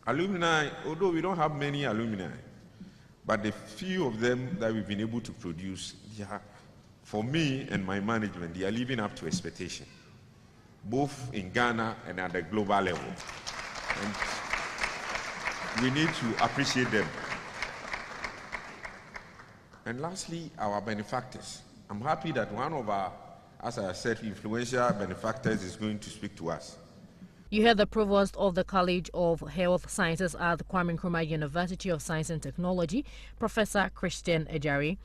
Alumni, although we don't have many alumni, but the few of them that we've been able to produce, for me and my management, they are living up to expectation, both in Ghana and at the global level. And we need to appreciate them. And lastly, our benefactors. I'm happy that one of our, as I said, influential benefactors is going to speak to us. You heard the provost of the College of Health Sciences at the Kwame Nkrumah University of Science and Technology, Professor Christian Ejari.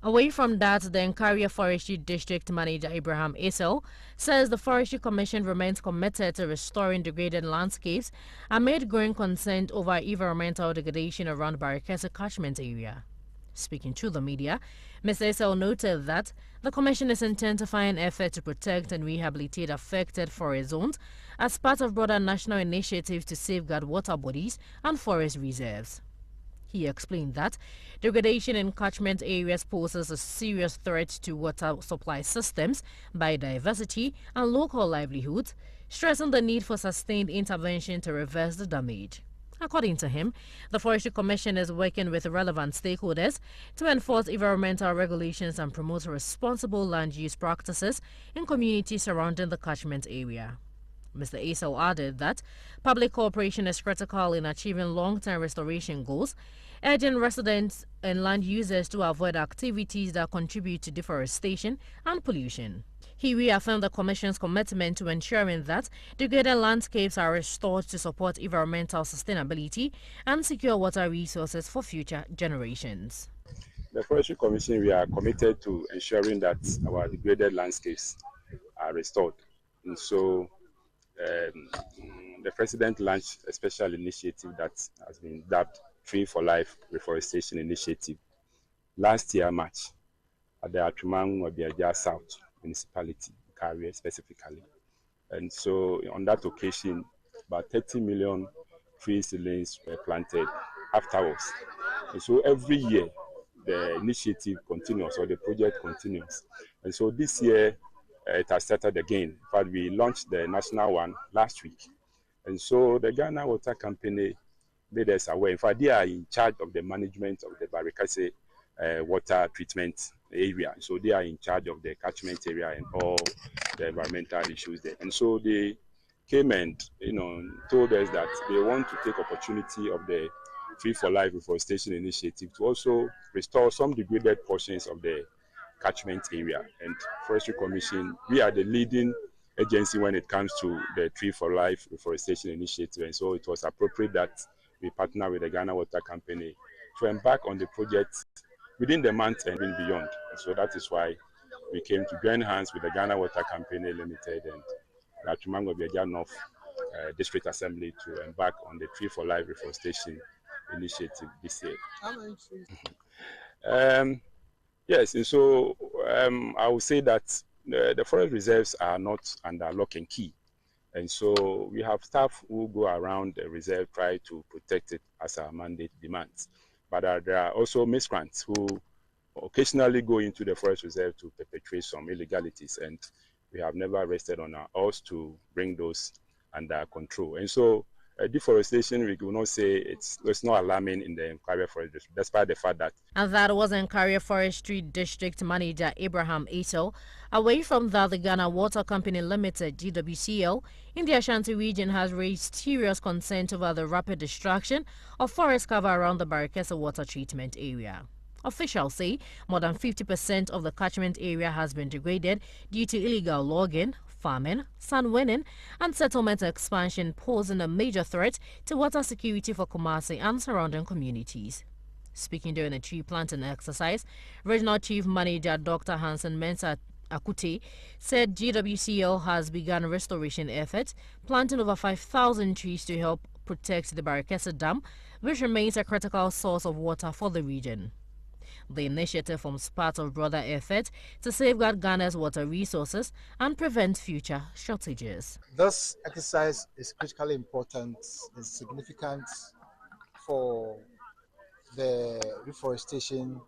Away from that, the Nkaria Forestry District Manager Abraham Esel says the Forestry Commission remains committed to restoring degraded landscapes amid growing concern over environmental degradation around Barakesa catchment area. Speaking to the media, Mr. Esel noted that the Commission is intensifying efforts to protect and rehabilitate affected forest zones as part of broader national initiatives to safeguard water bodies and forest reserves. He explained that degradation in catchment areas poses a serious threat to water supply systems, biodiversity, and local livelihoods, stressing the need for sustained intervention to reverse the damage. According to him, the Forestry Commission is working with relevant stakeholders to enforce environmental regulations and promote responsible land use practices in communities surrounding the catchment area. Mr. Esel added that public cooperation is critical in achieving long-term restoration goals, urging residents and land users to avoid activities that contribute to deforestation and pollution. He reaffirmed the Commission's commitment to ensuring that degraded landscapes are restored to support environmental sustainability and secure water resources for future generations. The Forestry Commission, we are committed to ensuring that our degraded landscapes are restored. And so the President launched a special initiative that has been dubbed Tree for Life Reforestation Initiative last year, March, at the Atrimang Wabiaja South Municipality, Carrier specifically. And so on that occasion, about 30 million tree seedlings were planted afterwards. And so every year, the initiative continues, or the project continues. And so this year, it has started again. In fact, we launched the national one last week. And so the Ghana Water Company made us aware. In fact, they are in charge of the management of the Barakase water treatment area. So they are in charge of the catchment area and all the environmental issues there. And so they came and told us that they want to take opportunity of the Tree for Life Reforestation Initiative to also restore some degraded portions of the catchment area. And Forestry Commission, we are the leading agency when it comes to the Tree for Life Reforestation Initiative. And so it was appropriate that we partner with the Ghana Water Company to embark on the project within the month and even beyond. So that is why we came to join hands with the Ghana Water Company Limited and the Atumango Biaja North District Assembly to embark on the Tree for Life Reforestation Initiative this year. How many trees? Yes, and so I would say that the forest reserves are not under lock and key. And so we have staff who go around the reserve, try to protect it as our mandate demands. But there are also miscreants who occasionally go into the forest reserve to perpetrate some illegalities, and we have never rested on our oars to bring those under control. And so deforestation, we will not say it's not alarming in the Nkaria Forest District, despite the fact that. And that was Nkaria Forestry District Manager Abraham Esel. Away from that, the Ghana Water Company Limited, GWCL, in the Ashanti region has raised serious concern over the rapid destruction of forest cover around the Barakesa water treatment area. Officials say more than 50% of the catchment area has been degraded due to illegal logging, farming, sand winning, and settlement expansion, posing a major threat to water security for Kumasi and surrounding communities. Speaking during a tree planting exercise, Regional Chief Manager Dr. Hansen Mensah Akute said GWCL has begun restoration efforts, planting over 5,000 trees to help protect the Barakesa Dam, which remains a critical source of water for the region. The initiative forms part of broader efforts to safeguard Ghana's water resources and prevent future shortages. This exercise is critically important and significant for the reforestation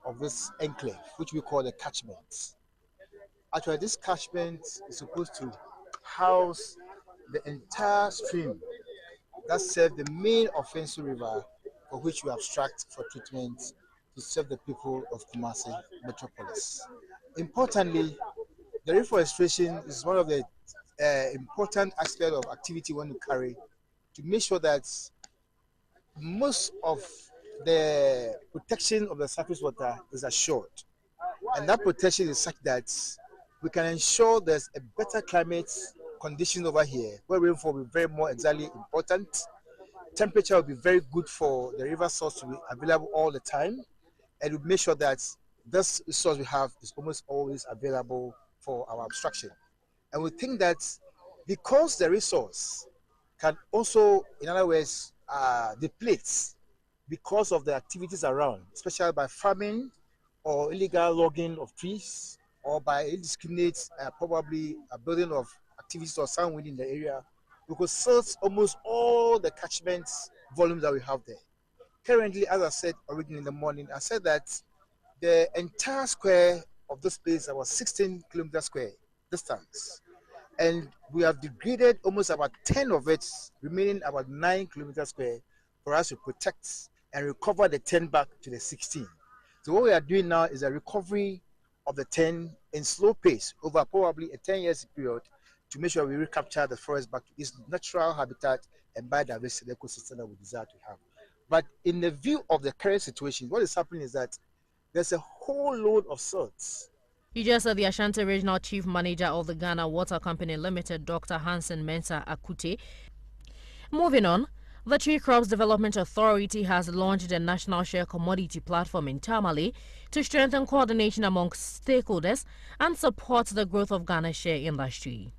of this enclave, which we call the catchment. Actually, this catchment is supposed to house the entire stream that serve the main offensive river, for which we abstract for treatment to serve the people of Kumasi metropolis. Importantly, the reforestation is one of the important aspects of activity we want to carry to make sure that most of the protection of the surface water is assured. And that protection is such that we can ensure there's a better climate condition over here, where rainfall will be very more exactly important. Temperature will be very good for the river source to be available all the time, and we make sure that this resource we have is almost always available for our abstraction. And we think that because the resource can also, in other words, deplete because of the activities around, especially by farming or illegal logging of trees, or by indiscriminate probably a building of activities or sound wind in the area, we could search almost all the catchment volumes that we have there. Currently, as I said originally in the morning, I said that the entire square of this place is about 16 kilometers square distance. And we have degraded almost about 10 of it, remaining about 9 kilometers square for us to protect and recover the 10 back to the 16. So what we are doing now is a recovery of the 10 in slow pace over probably a 10 years period to make sure we recapture the forest back to its natural habitat and biodiversity ecosystem that we desire to have. But in the view of the current situation, what is happening is that there's a whole load of silt. You just heard the Ashanti Regional Chief Manager of the Ghana Water Company Limited, Dr. Hansen Mensah Akute. Moving on, the Tree Crops Development Authority has launched a national share commodity platform in Tamale to strengthen coordination amongst stakeholders and support the growth of Ghana's share industry.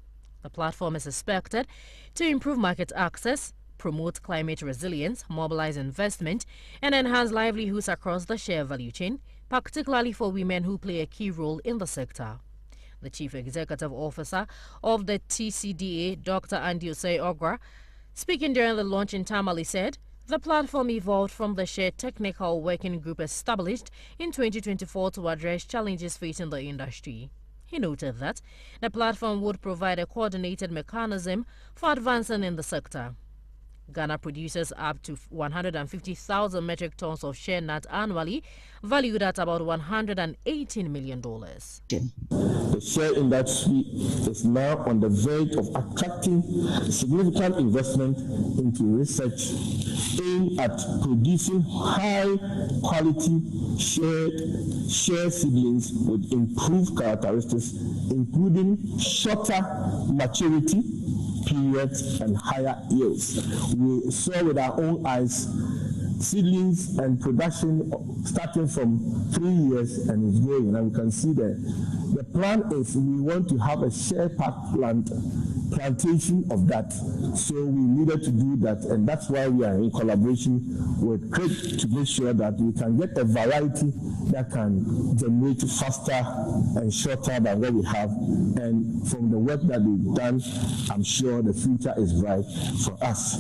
The platform is expected to improve market access, promote climate resilience, mobilize investment, and enhance livelihoods across the share value chain, particularly for women who play a key role in the sector. The Chief Executive Officer of the TCDA, Dr. Andy Osei-Ogra, speaking during the launch in Tamale, said the platform evolved from the shared technical working group established in 2024 to address challenges facing the industry. He noted that the platform would provide a coordinated mechanism for advancing in the sector. Ghana produces up to 150,000 metric tons of shea nut annually, valued at about $118 million. The shea industry is now on the verge of attracting significant investment into research aimed at producing high-quality shea seedlings with improved characteristics, including shorter maturity periods and higher yields. We saw with our own eyes seedlings and production starting from 3 years and is growing, and we can see that the plan is we want to have a share park plantation of that. So we needed to do that, and that's why we are in collaboration with CRIT to make sure that we can get a variety that can generate faster and shorter than what we have. And from the work that we've done, I'm sure the future is bright for us.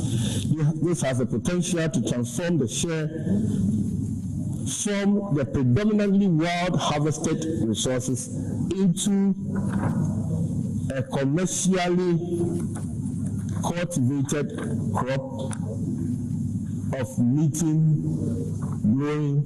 This has the potential to transform the share from the predominantly wild harvested resources into a commercially cultivated crop of meeting growing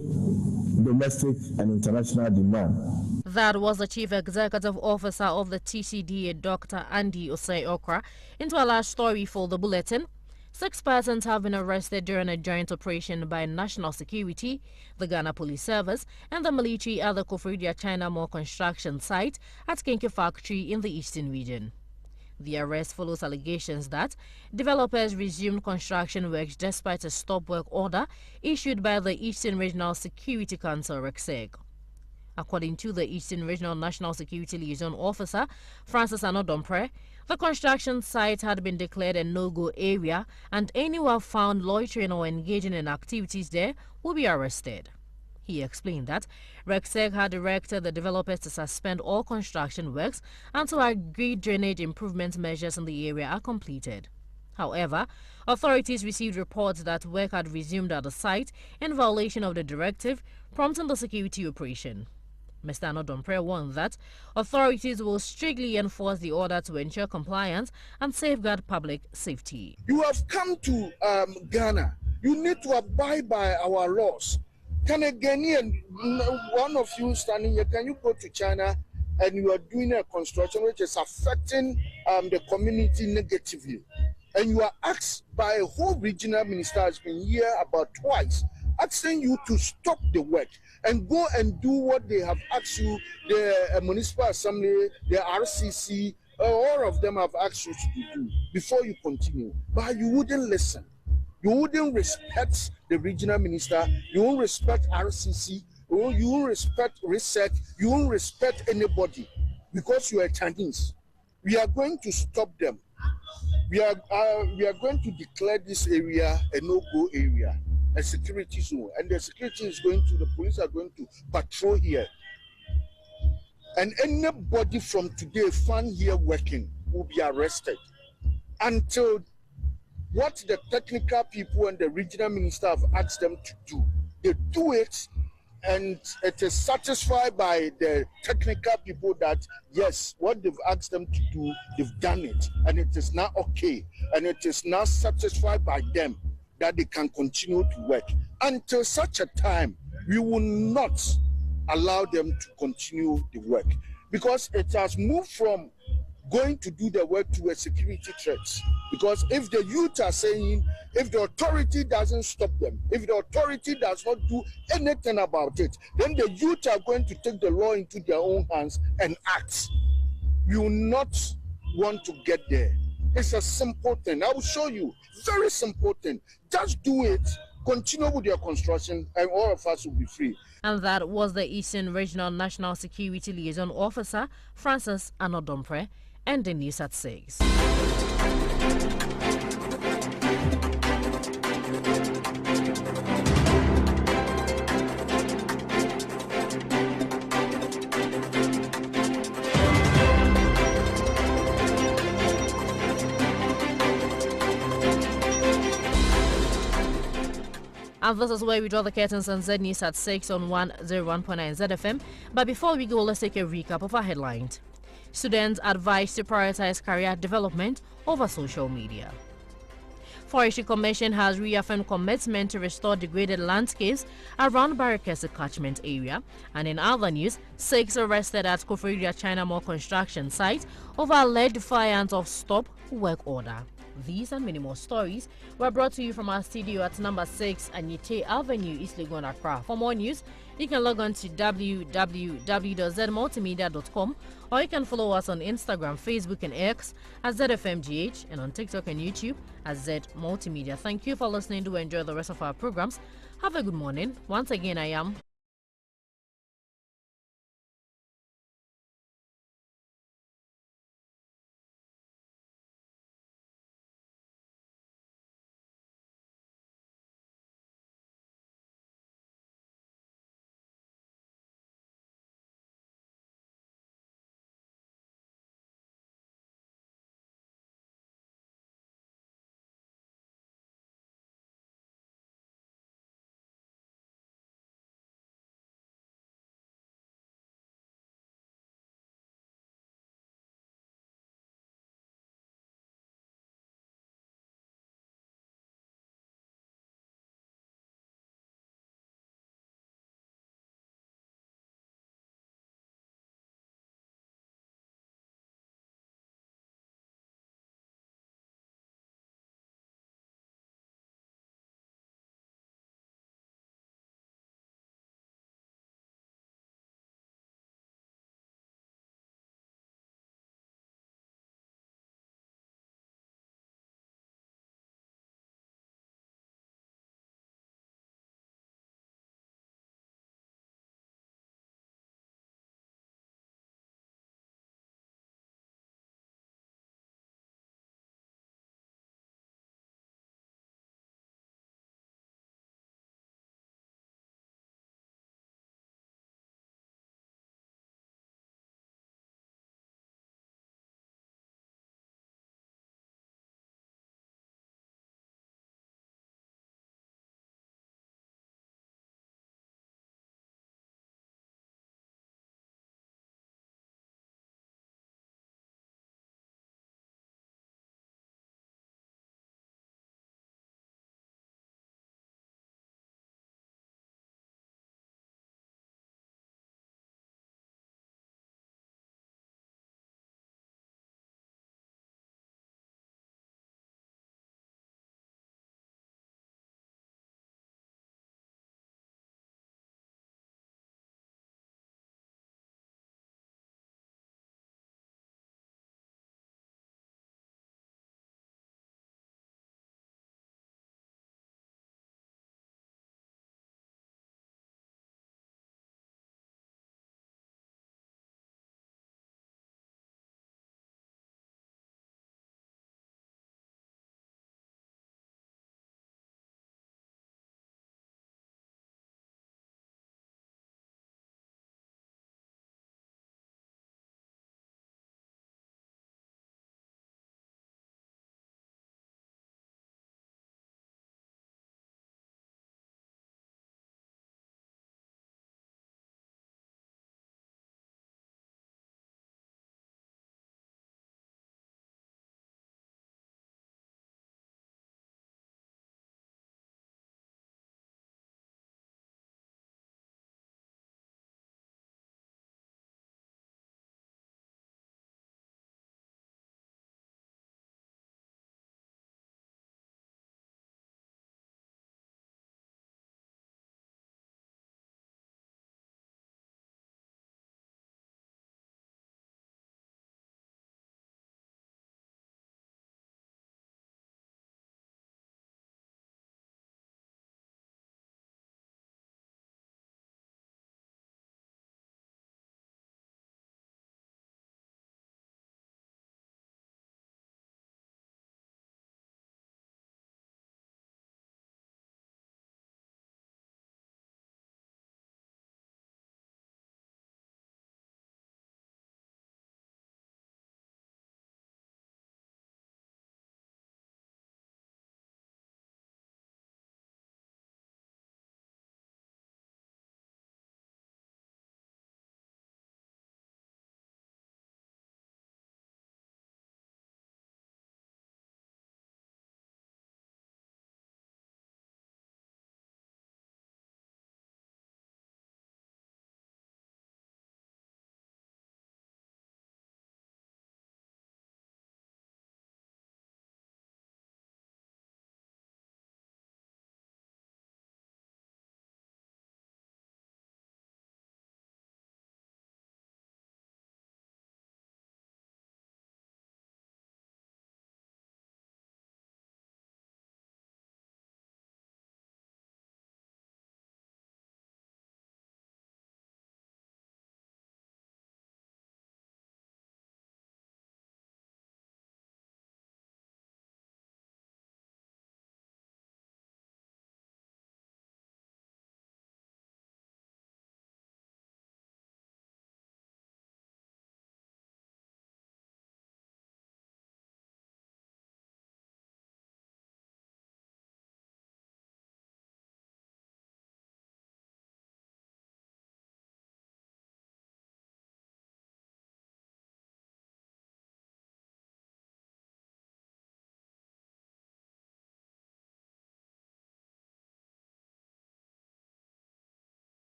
domestic and international demand. That was the Chief Executive Officer of the TCDA, Dr. Andy Osei-Ogra. Into our last story for the bulletin. 6 persons have been arrested during a joint operation by National Security, the Ghana Police Service, and the military at the Koforidua China Mall construction site at Kinki Factory in the Eastern Region. The arrest follows allegations that developers resumed construction works despite a stop work order issued by the Eastern Regional Security Council, RECSEC. According to the Eastern Regional National Security Liaison Officer, Francis Anodompre, the construction site had been declared a no-go area, and anyone found loitering or engaging in activities there will be arrested. He explained that RECSEC had directed the developers to suspend all construction works until agreed drainage improvement measures in the area are completed. However, authorities received reports that work had resumed at the site in violation of the directive, prompting the security operation. Mr. Anodompre warned that authorities will strictly enforce the order to ensure compliance and safeguard public safety. You have come to Ghana. You need to abide by our laws. Can a Ghanaian, one of you standing here, can you go to China and you are doing a construction which is affecting the community negatively? And you are asked by a whole regional minister has been here about twice, asking you to stop the work and go and do what they have asked you, the municipal assembly, the RCC, all of them have asked you to do before you continue. But you wouldn't listen. You wouldn't respect the regional minister. You won't respect RCC. You won't respect research. You won't respect anybody because you are Chinese. We are going to stop them. We are going to declare this area a no-go area, a security zone, and the security is going to, the police are going to patrol here. And anybody from today found here working will be arrested until what the technical people and the regional minister have asked them to do. They do it, and it is satisfied by the technical people that, yes, what they've asked them to do, they've done it, and it is now okay, and it is now satisfied by them that they can continue to work. Until such a time, we will not allow them to continue the work, because it has moved from going to do the work to a security threat. Because if the youth are saying, if the authority doesn't stop them, if the authority does not do anything about it, then the youth are going to take the law into their own hands and act. We will not want to get there. It's a simple thing. I will show you. Very simple thing. Just do it. Continue with your construction and all of us will be free. And that was the Eastern Regional National Security Liaison Officer, Francis Anodompre, and the news at 6. And this is where we draw the curtains on Zed News at 6 on 101.9 ZFM. But before we go, let's take a recap of our headlines. Students advised to prioritize career development over social media. Forestry Commission has reaffirmed commitment to restore degraded landscapes around Barakese catchment area. And in other news, 6 arrested at Koforidua China Mall construction site over alleged defiance of stop work order. These and many more stories were brought to you from our studio at number 6 Anyete Avenue, East Legon, Accra. For more news, you can log on to www.zmultimedia.com, or you can follow us on Instagram, Facebook, and X at ZFMGH, and on TikTok and YouTube at Zed Multimedia. Thank you for listening. Do enjoy the rest of our programs. Have a good morning. Once again, I am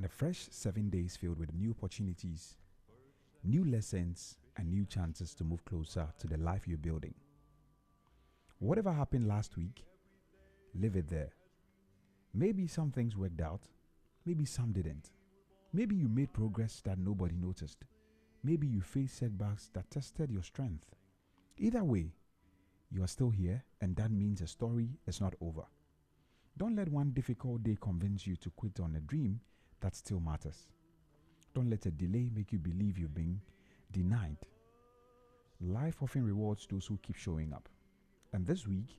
and a fresh 7 days filled with new opportunities, new lessons, and new chances to move closer to the life you're building. Whatever happened last week, leave it there. Maybe some things worked out, maybe some didn't. Maybe you made progress that nobody noticed. Maybe you faced setbacks that tested your strength. Either way, you are still here, and that means the story is not over. Don't let one difficult day convince you to quit on a dream that still matters. Don't let a delay make you believe you've been denied. Life often rewards those who keep showing up. And this week,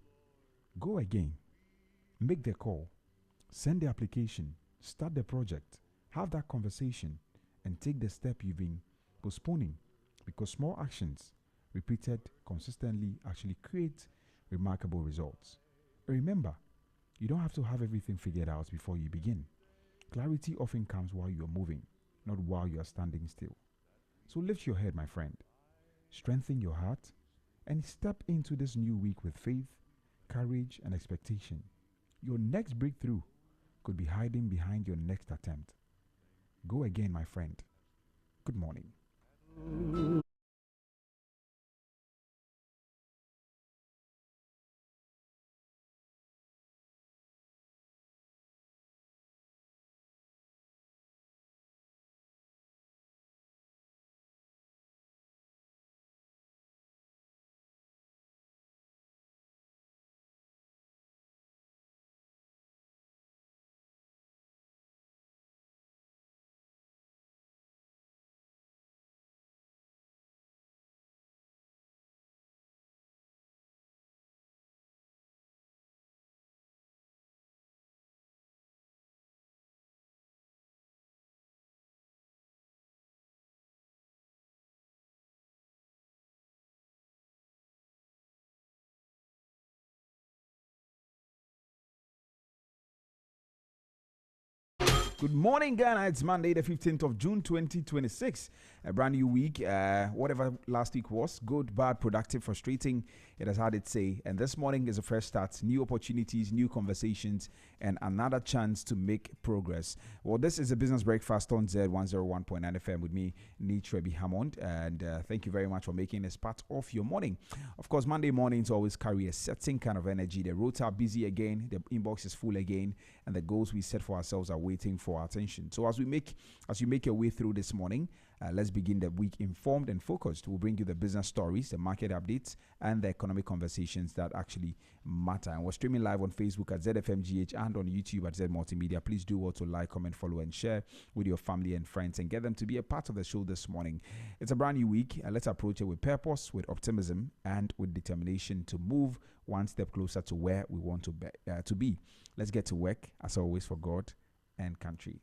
go again. Make the call. Send the application. Start the project. Have that conversation. And take the step you've been postponing. Because small actions, repeated consistently, actually create remarkable results. Remember, you don't have to have everything figured out before you begin. Clarity often comes while you are moving, not while you are standing still. So lift your head, my friend. Strengthen your heart and step into this new week with faith, courage, and expectation. Your next breakthrough could be hiding behind your next attempt. Go again, my friend. Good morning. Good morning, Ghana. It's Monday, the 15th of June, 2026. A brand new week. Whatever last week was, good, bad, productive, frustrating, it has had its say. And this morning is a fresh start. New opportunities, new conversations, and another chance to make progress. Well, this is a Business Breakfast on Zed 101.9 FM with me, Trebi Hammond. And thank you very much for making this part of your morning. Of course, Monday mornings always carry a certain kind of energy. The roads are busy again, the inbox is full again, and the goals we set for ourselves are waiting for our attention. So as you make your way through this morning, let's begin the week informed and focused. We'll bring you the business stories, the market updates, and the economic conversations that actually matter. And we're streaming live on Facebook at ZFMGH and on YouTube at Z Multimedia. Please do also like, comment, follow, and share with your family and friends and get them to be a part of the show this morning. It's a brand new week. Let's approach it with purpose, with optimism, and with determination to move one step closer to where we want to be. Let's get to work, as always, for God and country.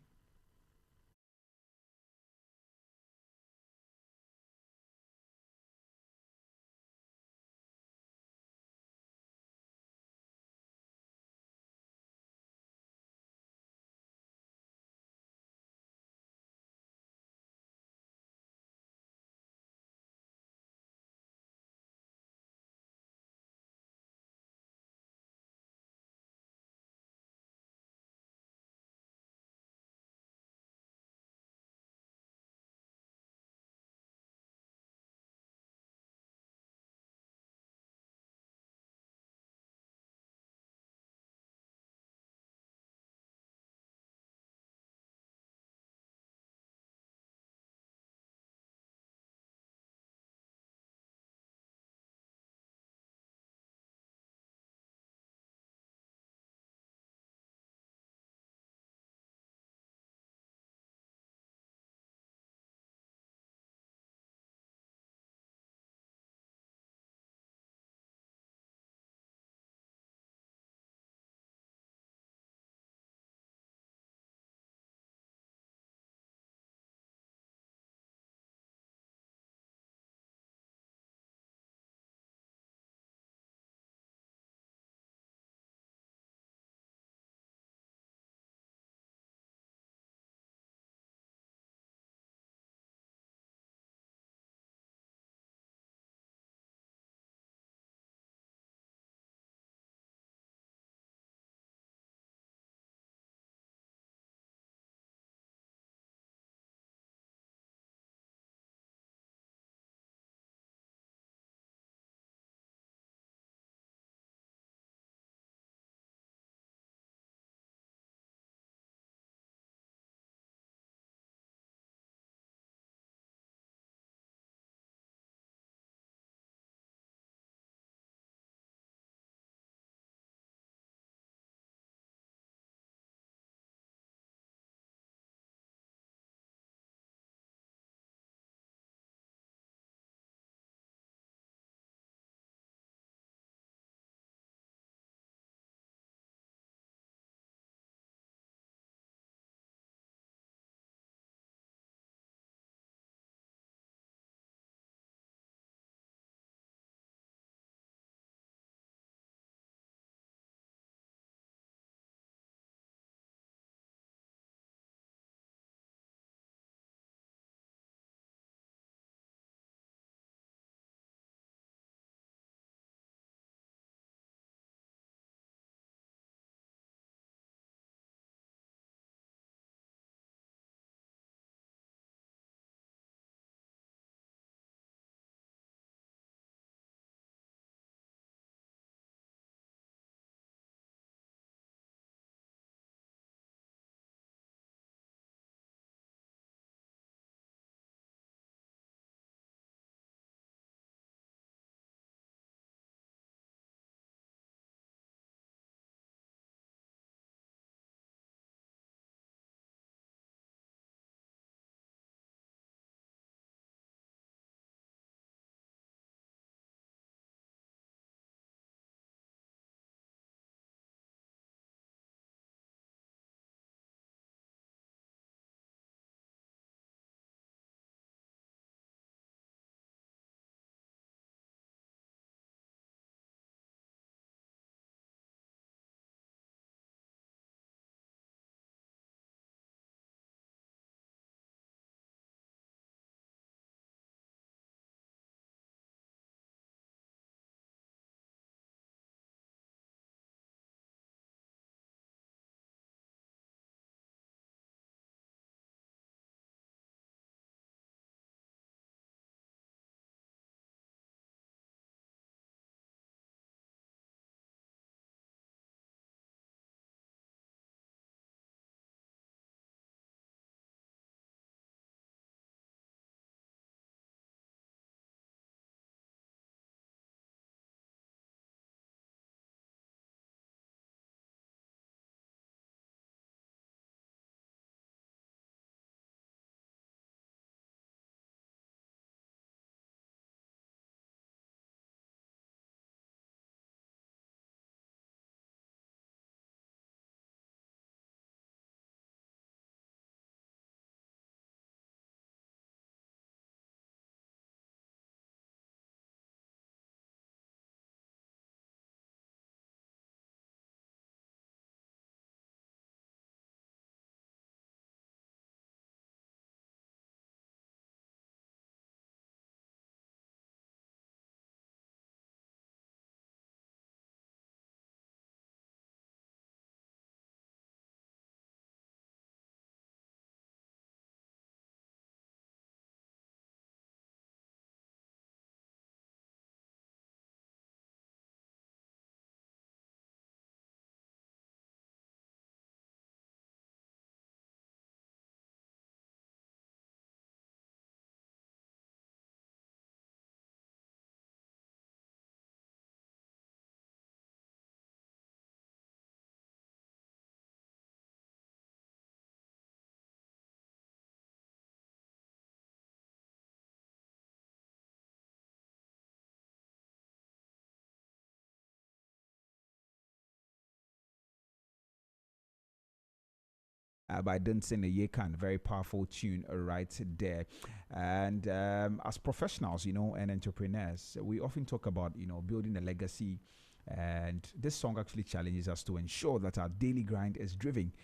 by Dunsin Yekan. Very powerful tune right there. And as professionals, and entrepreneurs, we often talk about, building a legacy. And this song actually challenges us to ensure that our daily grind is driven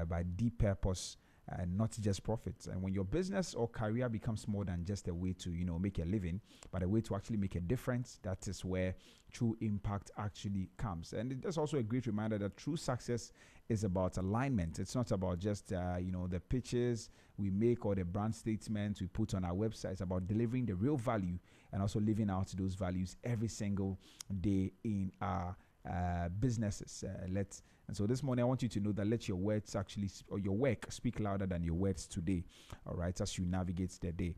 by deep purpose and not just profits. And when your business or career becomes more than just a way to, make a living, but a way to actually make a difference, that is where true impact actually comes. And it's also a great reminder that true success is about alignment. It's not about just, the pitches we make or the brand statements we put on our website. It's about delivering the real value and also living out those values every single day in our businesses. And so this morning I want you to know that let your words actually or your work speak louder than your words today. All right, as you navigate the day.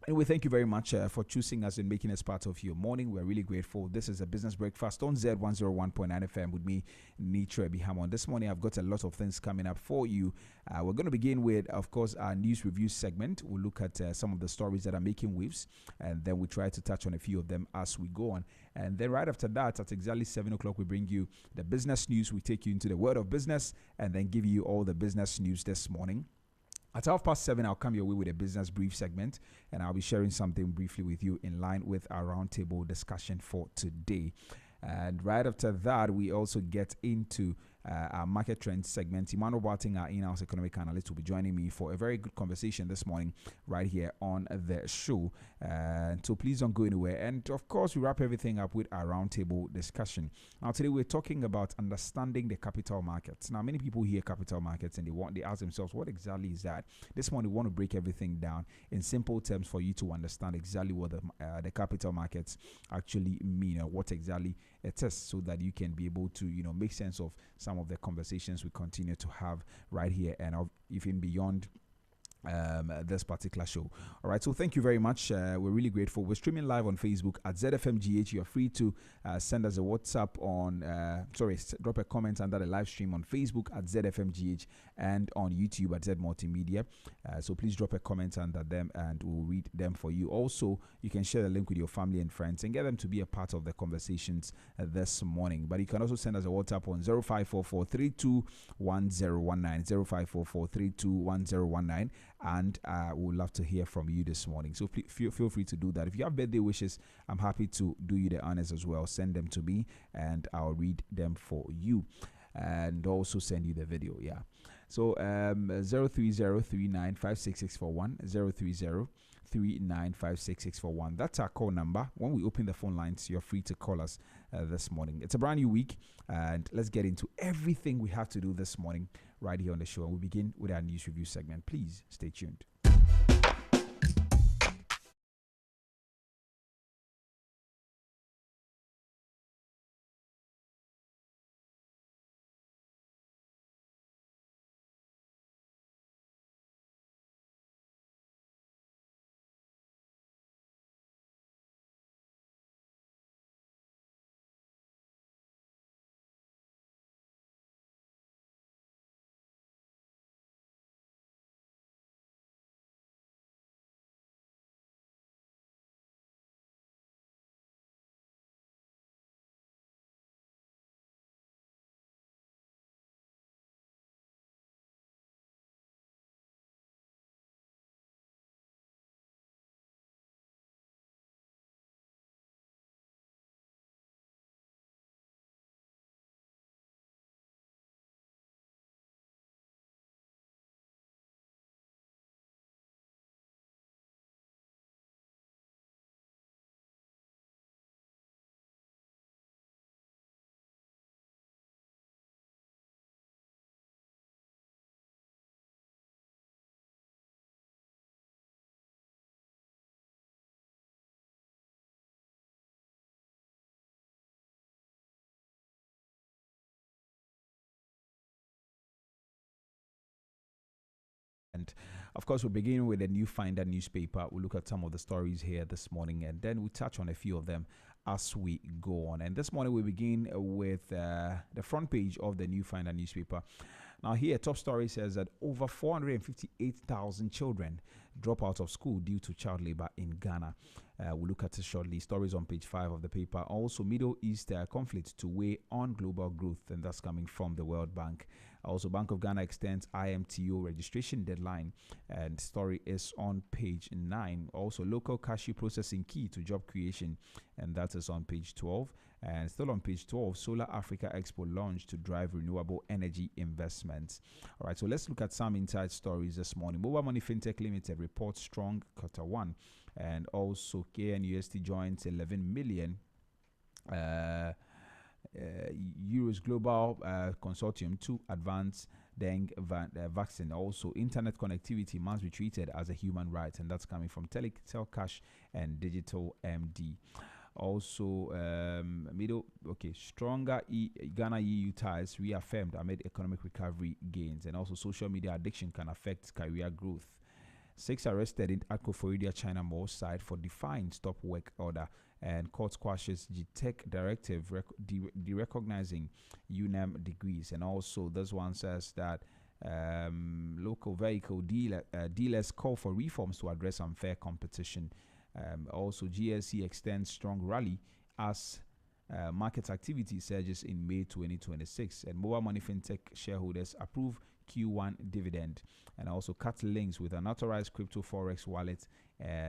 Anyway, thank you very much for choosing us and making us part of your morning. We're really grateful. This is a Business Breakfast on Zed 101.9 FM with me, Nitra Bihamon. This morning, I've got a lot of things coming up for you. We're going to begin with, of course, our news review segment. We'll look at some of the stories that are making waves, and then we try to touch on a few of them as we go on. And then right after that, at exactly 7 o'clock, we bring you the business news. We take you into the world of business and then give you all the business news this morning. At 7:30, I'll come your way with a business brief segment, and I'll be sharing something briefly with you in line with our roundtable discussion for today. And right after that, we also get into our market trends segment. Emmanuel Boating, our in-house economic analyst, will be joining me for a very good conversation this morning right here on the show. So please don't go anywhere. And of course, we wrap everything up with our roundtable discussion. Now, today we're talking about understanding the capital markets. Now, many people hear capital markets and they ask themselves, what exactly is that? This morning, we want to break everything down in simple terms for you to understand exactly what the capital markets actually mean or what exactly it is, so that you can be able to, make sense of some of the conversations we continue to have right here and even beyond this particular show. All right, so thank you very much. We're really grateful. We're streaming live on Facebook at ZFMGH. You're free to send us a WhatsApp drop a comment under the live stream on Facebook at ZFMGH and on YouTube at Z Multimedia. So please drop a comment under them and we'll read them for you. Also, you can share the link with your family and friends and get them to be a part of the conversations this morning. But you can also send us a WhatsApp on 0544-321019, 0544-321019. And we would love to hear from you this morning. So feel free to do that. If you have birthday wishes, I'm happy to do you the honors as well. Send them to me and I'll read them for you. And also send you the video. Yeah. So 030395661, 030395661. That's our call number. When we open the phone lines, you're free to call us this morning. It's a brand new week, and let's get into everything we have to do this morning right here on the show. And we begin with our news review segment. Please stay tuned. And of course, we're beginning with the New Finder newspaper. We'll look at some of the stories here this morning, and then we'll touch on a few of them as we go on. And this morning, we begin with the front page of the New Finder newspaper. Now, here, top story says that over 458,000 children drop out of school due to child labor in Ghana. We'll look at it shortly. Stories on page 5 of the paper. Also, Middle East conflict to weigh on global growth, and that's coming from the World Bank. Also, Bank of Ghana extends IMTO registration deadline, and story is on page 9. Also, local cashew processing key to job creation, and that is on page 12. And still on page 12, Solar Africa Expo launch to drive renewable energy investments. All right, so let's look at some inside stories this morning. Mobile Money FinTech Limited reports strong Q1, and also KNUST joins 11 million euros global consortium to advance dengue vaccine. Also, internet connectivity must be treated as a human right, and that's coming from Telcash and Digital MD. Also, stronger Ghana EU ties reaffirmed amid economic recovery gains, and also social media addiction can affect career growth. 6 arrested in Akko-Florida, China Mall site for defying stop work order, and court quashes GTech directive derecognizing UNAM degrees. And also, this one says that local vehicle dealers call for reforms to address unfair competition. Also, GSC extends strong rally as market activity surges in May 2026. And Mobile Money FinTech shareholders approve Q1 dividend, and also cut links with unauthorized crypto forex wallet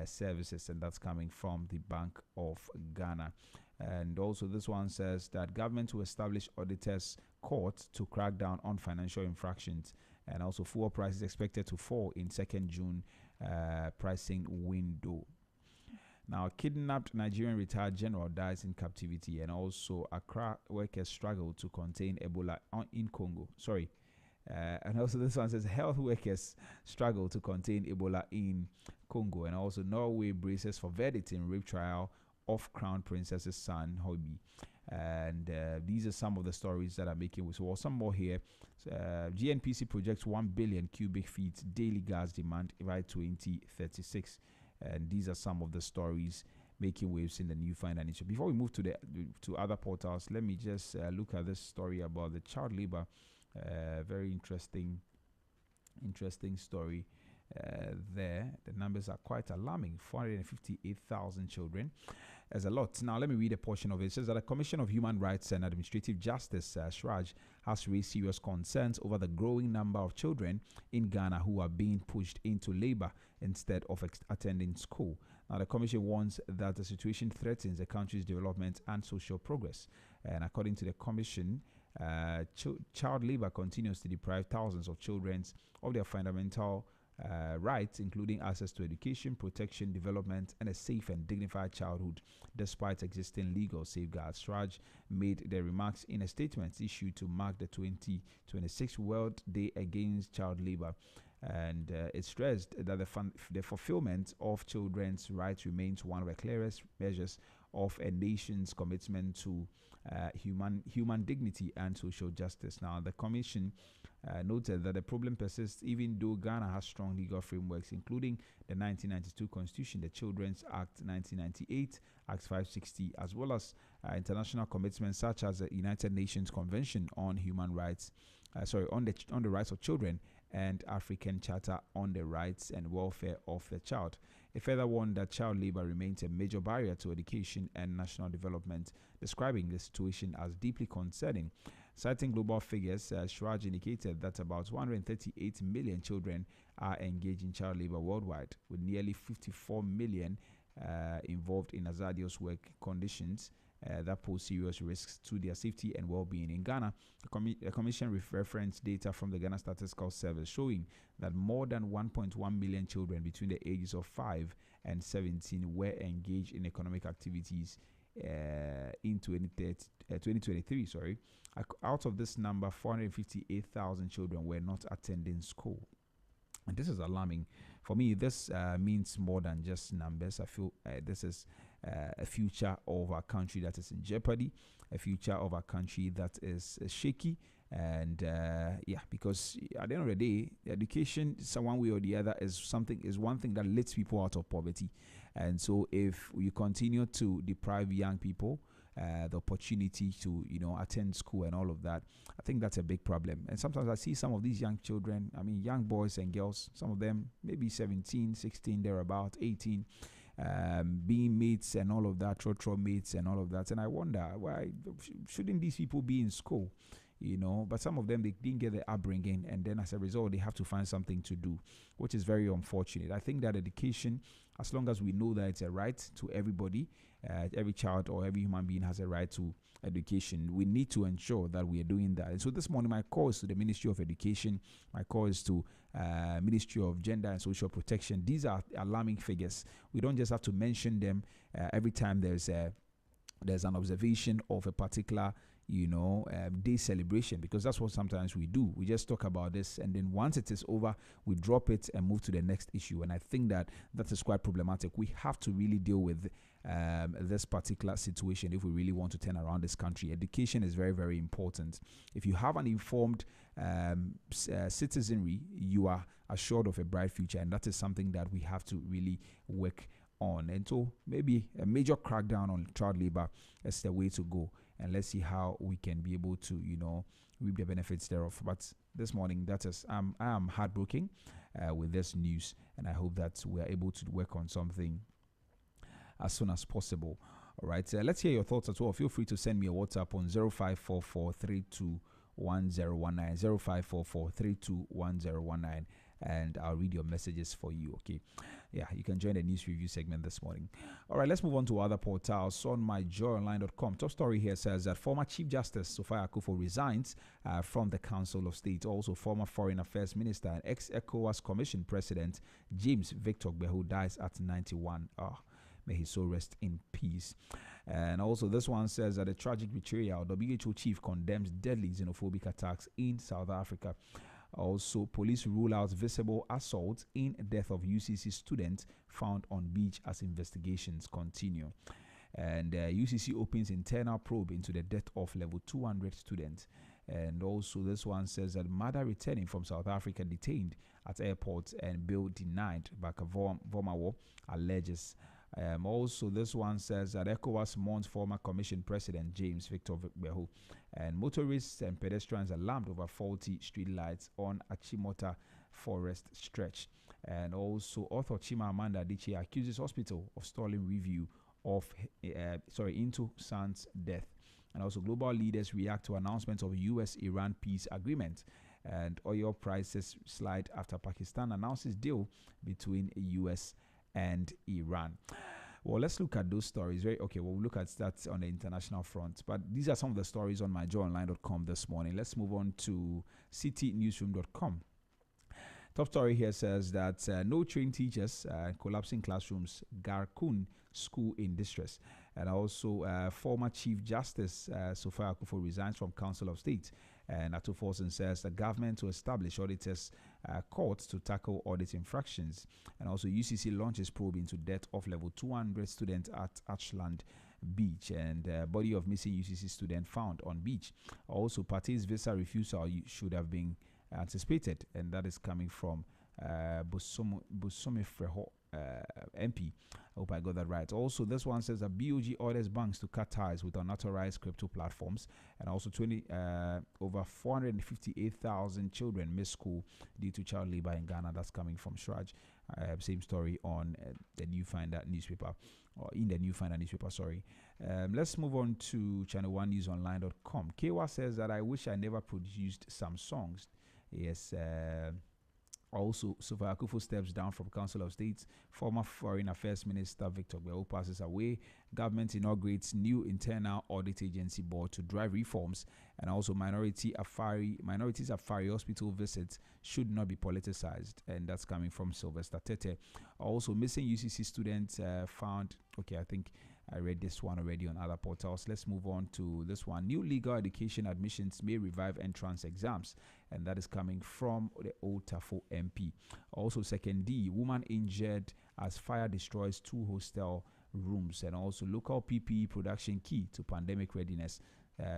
services, and that's coming from the Bank of Ghana. And also, this one says that government will establish auditors court to crack down on financial infractions, and also fuel prices expected to fall in 2nd June pricing window. Now, kidnapped Nigerian retired general dies in captivity, and also Accra workers struggle to contain Ebola in Congo. And also, this one says health workers struggle to contain Ebola in Congo. And also, Norway braces for verdict in rape trial of Crown Princess's son, Hobby. And these are some of the stories that are making waves. So, some more here. GNPC projects 1 billion cubic feet daily gas demand by 2036. And these are some of the stories making waves in the new financial. Before we move to other portals, let me just look at this story about the child labor. Very interesting story there. The numbers are quite alarming. 458,000 children. There's a lot. Now, let me read a portion of it. It says that the Commission of Human Rights and Administrative Justice, SHRAJ, has raised serious concerns over the growing number of children in Ghana who are being pushed into labor instead of attending school. Now, the Commission warns that the situation threatens the country's development and social progress. And according to the Commission, child labor continues to deprive thousands of children of their fundamental rights, including access to education, protection, development, and a safe and dignified childhood, despite existing legal safeguards. Shraj made the remarks in a statement issued to mark the 2026 World Day Against Child Labor, and it stressed that the fulfillment of children's rights remains one of the clearest measures of a nation's commitment to human dignity and social justice. Now, the Commission noted that the problem persists even though Ghana has strong legal frameworks, including the 1992 Constitution, the Children's Act 1998, Act 560, as well as international commitments such as the United Nations Convention on Human Rights, on the rights of children, and African Charter on the Rights and Welfare of the Child. It further warned that child labor remains a major barrier to education and national development, describing the situation as deeply concerning. Citing global figures, Shraj indicated that about 138 million children are engaged in child labor worldwide, with nearly 54 million involved in hazardous work conditions that pose serious risks to their safety and well-being. In Ghana, the Commission referenced data from the Ghana Statistical Service showing that more than 1.1 million children between the ages of 5 and 17 were engaged in economic activities in 2023. Out of this number, 458,000 children were not attending school. And this is alarming. For me, this means more than just numbers. I feel this is a future of our country that is in jeopardy, a future of our country that is shaky. And because at the end of the day, education, one way or the other, is one thing that lifts people out of poverty. And so if we continue to deprive young people the opportunity to, attend school and all of that. I think that's a big problem. And sometimes I see some of these young children, young boys and girls, some of them maybe 17, 16, they're about 18, being mates and all of that, trotro mates and all of that. And I wonder, why shouldn't these people be in school? But some of them, they didn't get the upbringing, and then as a result, they have to find something to do, which is very unfortunate. I think that education, as long as we know that it's a right to everybody, every child or every human being has a right to education, we need to ensure that we are doing that. And so this morning, my call is to the Ministry of Education, my call is to Ministry of Gender and Social Protection. These are alarming figures. We don't just have to mention them every time there's an observation of a particular day celebration, because that's what sometimes we do. We just talk about this, and then once it is over, we drop it and move to the next issue. And I think that is quite problematic. We have to really deal with this particular situation if we really want to turn around this country. Education is very, very important. If you have an informed citizenry, you are assured of a bright future, and that is something that we have to really work on. And so maybe a major crackdown on child labor is the way to go, and let's see how we can be able to reap the benefits thereof. But this morning, I am heartbroken with this news, and I hope that we are able to work on something as soon as possible. All right, let's hear your thoughts as well. Feel free to send me a WhatsApp on 0544321019, 0544321019, and I'll read your messages for you. Okay, yeah, you can join the news review segment this morning. All right, let's move on to other portals. On myjoyonline.com, top story here says that former Chief Justice Sophia Akufo resigns from the Council of State. Also, former Foreign Affairs Minister and ex-ECOWAS Commission President James Victor Gbehu dies at 91. May his soul rest in peace. And also, this one says that a tragic betrayal. WHO chief condemns deadly xenophobic attacks in South Africa. Also, police rule out visible assault in death of UCC student found on beach as investigations continue. And UCC opens internal probe into the death of level 200 student. And also, this one says that mother returning from South Africa detained at airport and bail denied. Vomawo alleges. Also, this one says that ECOWAS mourns former Commission President James Victor Gbehu, and motorists and pedestrians alarmed over faulty street lights on Achimota Forest stretch. And also, author Chima Amanda Adichie accuses hospital of stalling review of into son's death. And also, global leaders react to announcements of U.S.-Iran peace agreement. And oil prices slide after Pakistan announces deal between U.S. and Iran. Well, let's look at those stories. We'll look at that on the international front. But these are some of the stories on myjoyonline.com this morning. Let's move on to citynewsroom.com. Top story here says that no trained teachers, collapsing classrooms, Garkun school in distress. And also, former Chief Justice Sophia Akufo resigns from Council of State. And Ato Forson says the government to establish auditors courts to tackle audit infractions. And also, UCC launches probe into death of level 200 student at Ashland Beach, and body of missing UCC student found on beach. Also, party's visa refusal should have been anticipated, and that is coming from Busome Freho, MP. I hope I got that right. Also, this one says that BOG orders banks to cut ties with unauthorized crypto platforms, and also over 458,000 children miss school due to child labor in Ghana. That's coming from Shraj. Same story on the New Finder newspaper, or in the New Finder newspaper. Sorry. Let's move on to channel1newsonline.com. Kewa says that I wish I never produced some songs. Yes. Also, Sophia Akufo steps down from Council of State. Former Foreign Affairs Minister Victor Gbehu passes away. Government inaugurates new internal audit agency board to drive reforms. And also, minorities Afari hospital visits should not be politicized. And that's coming from Sylvester Tete. Also, missing UCC students found. Okay, I think I read this one already on other portals. Let's move on to this one. New legal education admissions may revive entrance exams. And that is coming from the old Tafo MP. Also, second D, woman injured as fire destroys 2 hostel rooms. And also, local PPE production key to pandemic readiness.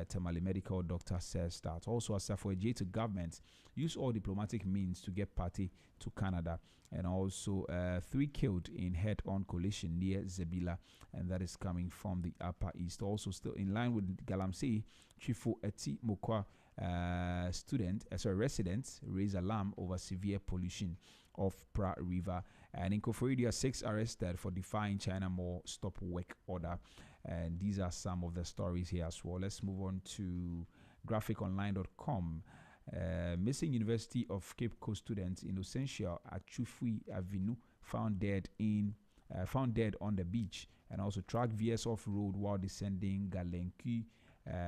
Tamale medical doctor says that. Also, Asafo to government use all diplomatic means to get party to Canada. And also 3 killed in head-on collision near Zebila, and that is coming from the Upper East. Also, still in line with Galamsey, Chifu Eti Mokwa residents raise alarm over severe pollution of Pra River. And in Koforidua, 6 arrested for defying China More stop work order. And these are some of the stories here as well. Let's move on to graphiconline.com. Missing University of Cape Coast students Innocentia at Chufui Avenue found dead on the beach, and also truck veers off road while descending Galenki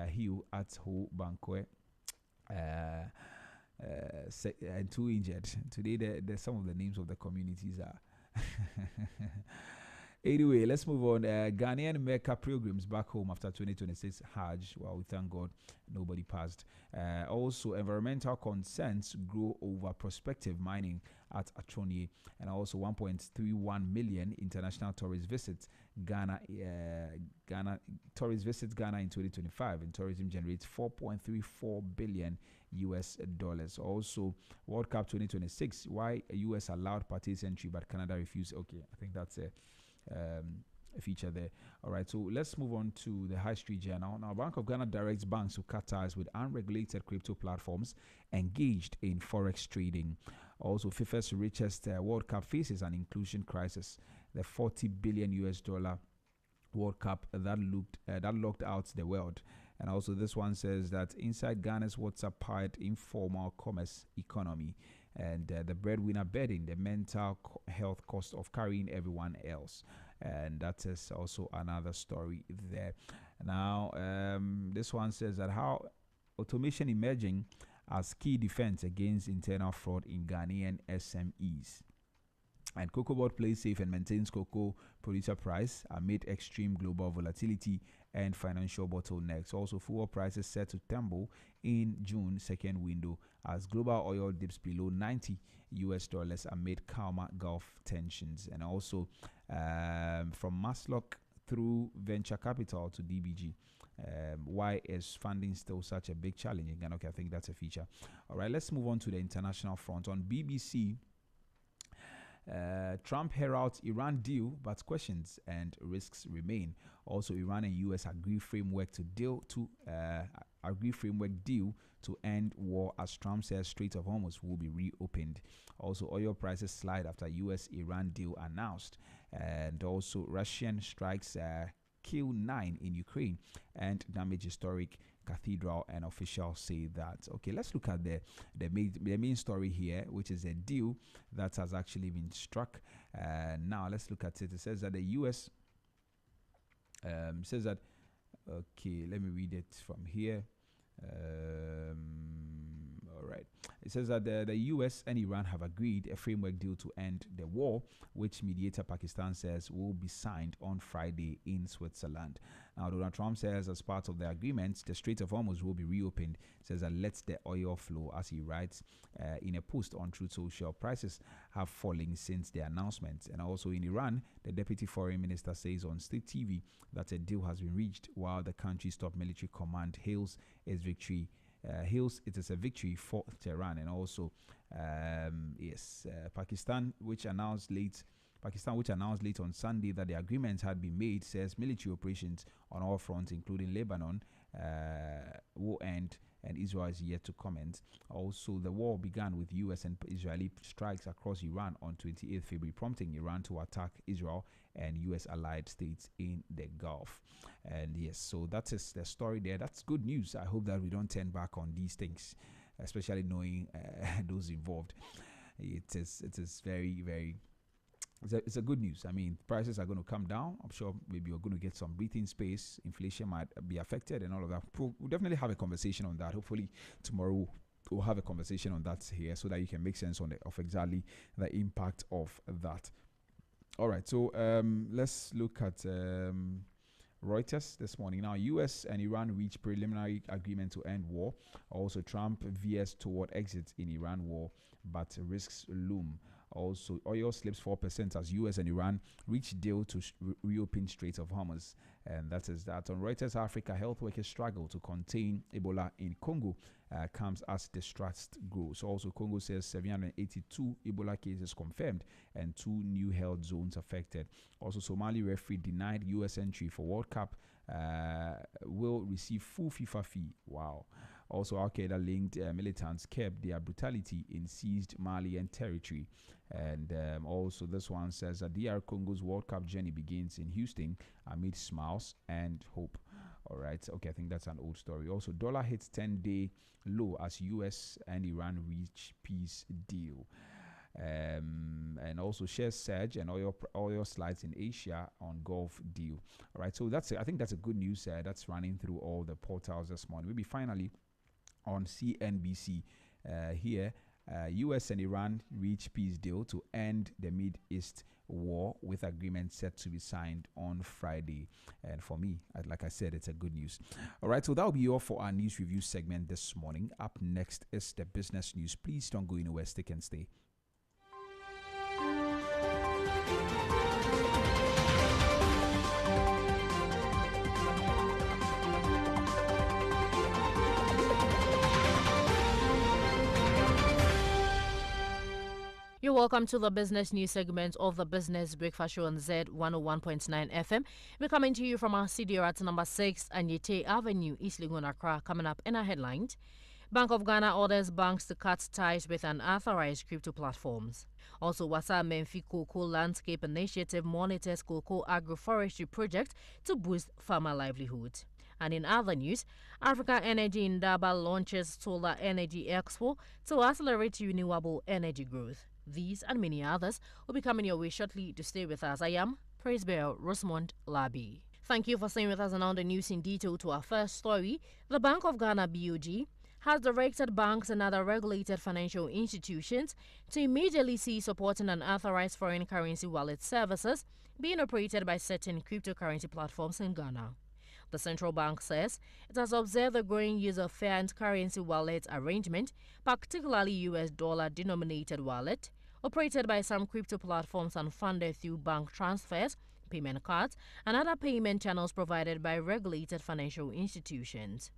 hill at Ho Bankwe. And 2 injured. Today, some of the names of the communities are. Anyway, let's move on. Ghanaian Mecca pilgrims back home after 2026 Hajj. Well, we thank God nobody passed. Also, environmental concerns grow over prospective mining at Atronie, and also 1.31 million international tourists visit Ghana. Tourists visit Ghana in 2025, and tourism generates $4.34 billion US dollars. Also, World Cup 2026. Why US allowed party entry but Canada refused? Okay, I think that's a feature there. All right, so let's move on to the High Street Journal. Now, Bank of Ghana directs banks to cut ties with unregulated crypto platforms engaged in forex trading. Also, FIFA's richest World Cup faces an inclusion crisis. The $40 billion US dollar World Cup that locked out the world. And also, this one says that inside Ghana's WhatsApp-powered informal commerce economy, and the breadwinner bedding the mental health cost of carrying everyone else. And that is also another story there. Now, this one says that how automation emerging as key defense against internal fraud in Ghanaian SMEs. And Cocoa Board plays safe and maintains cocoa producer price amid extreme global volatility and financial bottlenecks. Also, fuel prices set to tumble in June second window as global oil dips below $90 US dollars amid calmer Gulf tensions. And also from Maslock through venture capital to DBG. Why is funding still such a big challenge in Ghana? Okay, I think that's a feature. All right, let's move on to the international front. On BBC, Trump heralds Iran deal, but questions and risks remain. Also, Iran and US agree framework deal to end war as Trump says Strait of Hormuz will be reopened. Also, oil prices slide after US-Iran deal announced, and also Russian strikes kill 9 in Ukraine and damage historic cathedral, and officials say that. Okay, let's look at the main story here, which is a deal that has actually been struck. Now let's look at it. It says that the US says that. Okay, let me read it from here. All right. It says that the US and Iran have agreed a framework deal to end the war, which mediator Pakistan says will be signed on Friday in Switzerland. Now, Donald Trump says as part of the agreement, the Strait of Hormuz will be reopened. Says that lets the oil flow, as he writes in a post on Truth Social. Prices have fallen since the announcement. And also in Iran, the deputy foreign minister says on state TV that a deal has been reached, while the country's top military command hails it is a victory for Tehran. And also, Pakistan, which announced late on Sunday that the agreement had been made, says military operations on all fronts, including Lebanon, will end, and Israel is yet to comment. Also, the war began with U.S. and Israeli strikes across Iran on 28th February, prompting Iran to attack Israel and U.S. allied states in the Gulf. And yes, so that is the story there. That's good news. I hope that we don't turn back on these things, especially knowing those involved. It is very, very... It's a good news. I mean, prices are going to come down. I'm sure maybe we're going to get some breathing space. Inflation might be affected and all of that. We'll definitely have a conversation on that. Hopefully tomorrow we'll have a conversation on that here so that you can make sense of exactly the impact of that. All right, so let's look at Reuters this morning. Now, U.S. and Iran reach preliminary agreement to end war. Also, Trump veers toward exit in Iran war, but risks loom. Also, oil slips 4% as US and Iran reach deal to reopen Strait of Hormuz. And that is that. On Reuters Africa, health workers struggle to contain Ebola in Congo comes as distrust grows. Also, Congo says 782 Ebola cases confirmed and 2 new health zones affected. Also, Somali referee denied US entry for World Cup, will receive full FIFA fee. Wow. Also, Al-Qaeda linked militants kept their brutality in seized Malian territory. And also, this one says that DR Congo's World Cup journey begins in Houston amid smiles and hope. All right. Okay, I think that's an old story. Also, dollar hits 10-day low as US and Iran reach peace deal. And also shares surge and oil slides in Asia on Gulf deal. All right. So I think that's a good news. That's running through all the portals this morning. Maybe finally on CNBC here. US and Iran reach peace deal to end the Mid East war with agreement set to be signed on Friday. And for me, like I said, it's a good news. All right, so that will be all for our news review segment this morning. Up next is the business news. Please don't go anywhere. Stick and stay. You're welcome to the business news segment of the Business Breakfast Show on Zed 101.9 FM. We're coming to you from our studio at number 6 Anyete Avenue, East Legon, Accra. Coming up in our headlines, Bank of Ghana orders banks to cut ties with unauthorized crypto platforms. Also, Wasa Menfi Cocoa Landscape Initiative monitors cocoa agroforestry project to boost farmer livelihood. And in other news, Africa Energy in Durban launches Solar Energy Expo to accelerate renewable energy growth. These and many others will be coming your way shortly. To stay with us, I am Praise Bear Rosamond Labi. Thank you for staying with us and on the news in detail. To our first story, the Bank of Ghana BOG has directed banks and other regulated financial institutions to immediately cease supporting unauthorized foreign currency wallet services being operated by certain cryptocurrency platforms in Ghana. The central bank says it has observed the growing use of fiat currency wallet arrangement, particularly US dollar denominated wallet, operated by some crypto platforms and funded through bank transfers, payment cards, and other payment channels provided by regulated financial institutions.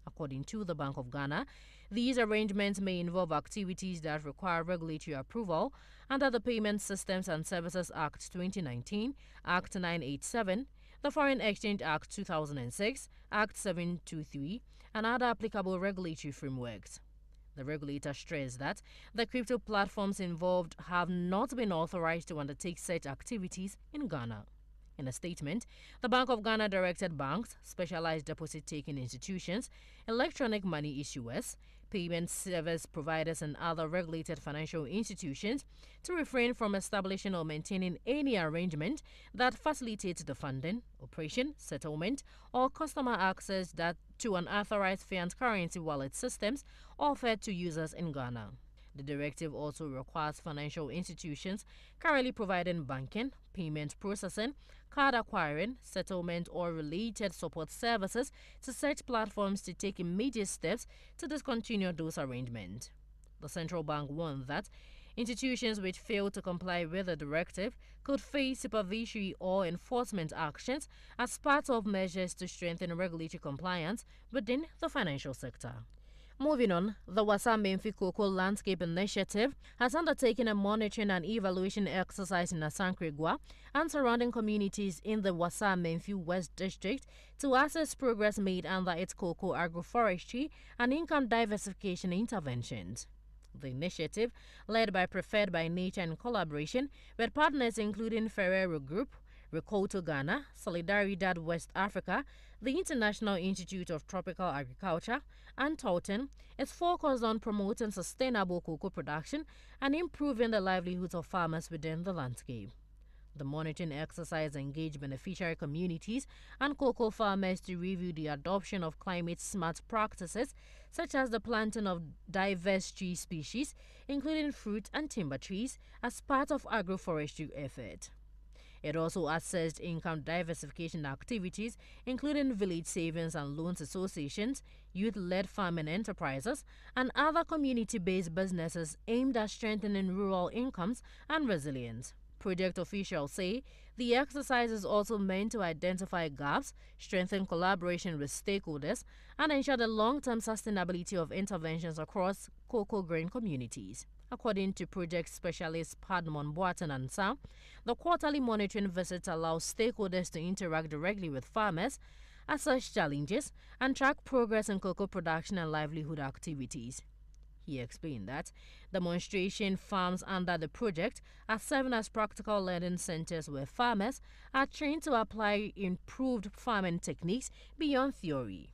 According to the Bank of Ghana, these arrangements may involve activities that require regulatory approval under the Payment Systems and Services Act 2019, Act 987, the Foreign Exchange Act 2006, Act 723, and other applicable regulatory frameworks. The regulator stressed that the crypto platforms involved have not been authorized to undertake such activities in Ghana. In a statement, the Bank of Ghana directed banks, specialized deposit-taking institutions, electronic money issuers, payment service providers, and other regulated financial institutions to refrain from establishing or maintaining any arrangement that facilitates the funding, operation, settlement, or customer access to unauthorized fiat currency wallet systems offered to users in Ghana. The directive also requires financial institutions currently providing banking, payment processing, card acquiring, settlement, or related support services to such platforms to take immediate steps to discontinue those arrangements. The central bank warned that institutions which fail to comply with the directive could face supervisory or enforcement actions as part of measures to strengthen regulatory compliance within the financial sector. Moving on, the Wasa Menfi Cocoa Landscape Initiative has undertaken a monitoring and evaluation exercise in Asankragua and surrounding communities in the Wasa Menfi West District to assess progress made under its cocoa agroforestry and income diversification interventions. The initiative, led by Preferred by Nature in collaboration with partners including Ferrero Group, Recoto Ghana, Solidaridad West Africa, the International Institute of Tropical Agriculture, and Tolton, is focused on promoting sustainable cocoa production and improving the livelihoods of farmers within the landscape. The monitoring exercise engaged beneficiary communities and cocoa farmers to review the adoption of climate-smart practices, such as the planting of diverse tree species, including fruit and timber trees, as part of agroforestry effort. It also assessed income diversification activities, including village savings and loans associations, youth-led farming enterprises, and other community-based businesses aimed at strengthening rural incomes and resilience. Project officials say the exercise is also meant to identify gaps, strengthen collaboration with stakeholders, and ensure the long-term sustainability of interventions across cocoa grain communities. According to project specialist Padmon Boaten and Sam, the quarterly monitoring visits allow stakeholders to interact directly with farmers, assess challenges, and track progress in cocoa production and livelihood activities. He explained that demonstration farms under the project are serving as practical learning centers where farmers are trained to apply improved farming techniques beyond theory.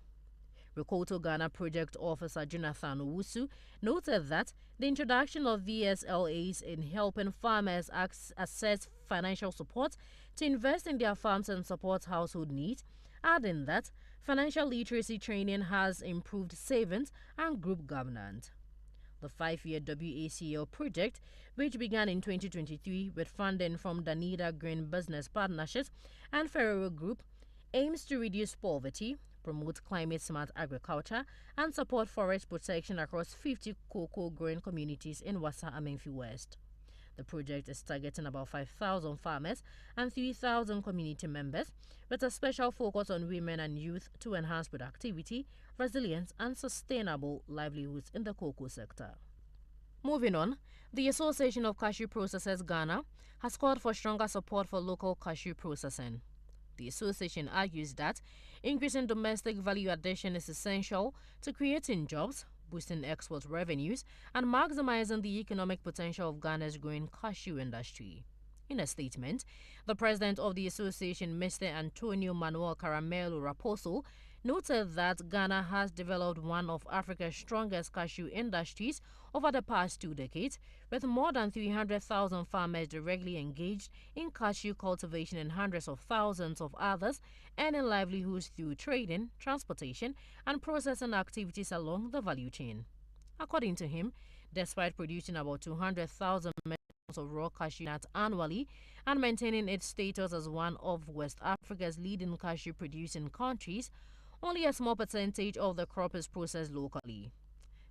Rekoto Ghana project officer Jonathan Owusu noted that the introduction of VSLAs in helping farmers access financial support to invest in their farms and support household needs, adding that financial literacy training has improved savings and group governance. The 5-year WACL project, which began in 2023 with funding from Danida Green Business Partnerships and Ferrero Group, aims to reduce poverty, promote climate-smart agriculture, and support forest protection across 50 cocoa growing communities in Wassa Amenfi West. The project is targeting about 5,000 farmers and 3,000 community members, with a special focus on women and youth to enhance productivity, resilience, and sustainable livelihoods in the cocoa sector. Moving on, the Association of Cashew Processors Ghana has called for stronger support for local cashew processing. The association argues that increasing domestic value addition is essential to creating jobs, boosting export revenues, and maximizing the economic potential of Ghana's growing cashew industry. In a statement, the president of the association, Mr. Antonio Manuel Caramelo Raposo, noted that Ghana has developed one of Africa's strongest cashew industries over the past 2 decades, with more than 300,000 farmers directly engaged in cashew cultivation and hundreds of thousands of others earning livelihoods through trading, transportation, and processing activities along the value chain. According to him, despite producing about 200,000 of raw cashew nuts annually and maintaining its status as one of West Africa's leading cashew producing countries, only a small percentage of the crop is processed locally.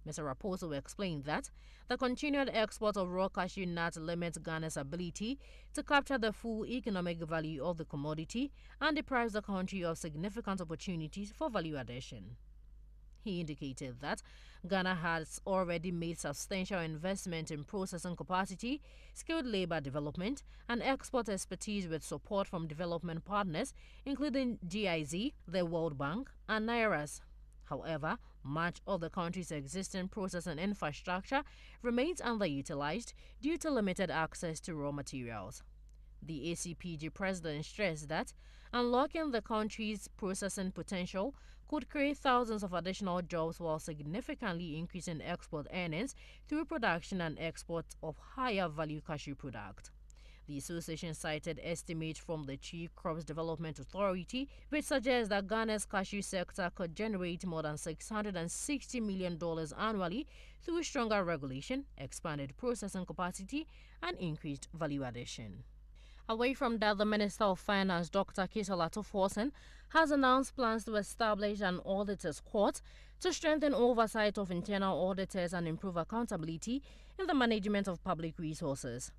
Mr. Raposo explained that the continued export of raw cashew nuts limits Ghana's ability to capture the full economic value of the commodity and deprives the country of significant opportunities for value addition. He indicated that Ghana has already made substantial investment in processing capacity, skilled labor development, and export expertise with support from development partners, including GIZ, the World Bank, and NIRAS. However, much of the country's existing processing infrastructure remains underutilized due to limited access to raw materials. The ACPG president stressed that unlocking the country's processing potential could create thousands of additional jobs while significantly increasing export earnings through production and export of higher value cashew products. The association cited estimates from the Tree Crops Development Authority, which suggests that Ghana's cashew sector could generate more than $660 million annually through stronger regulation, expanded processing capacity, and increased value addition. Away from that, the Minister of Finance, Dr. Kisola Tuforsen, has announced plans to establish an auditors' court to strengthen oversight of internal auditors and improve accountability in the management of public resources.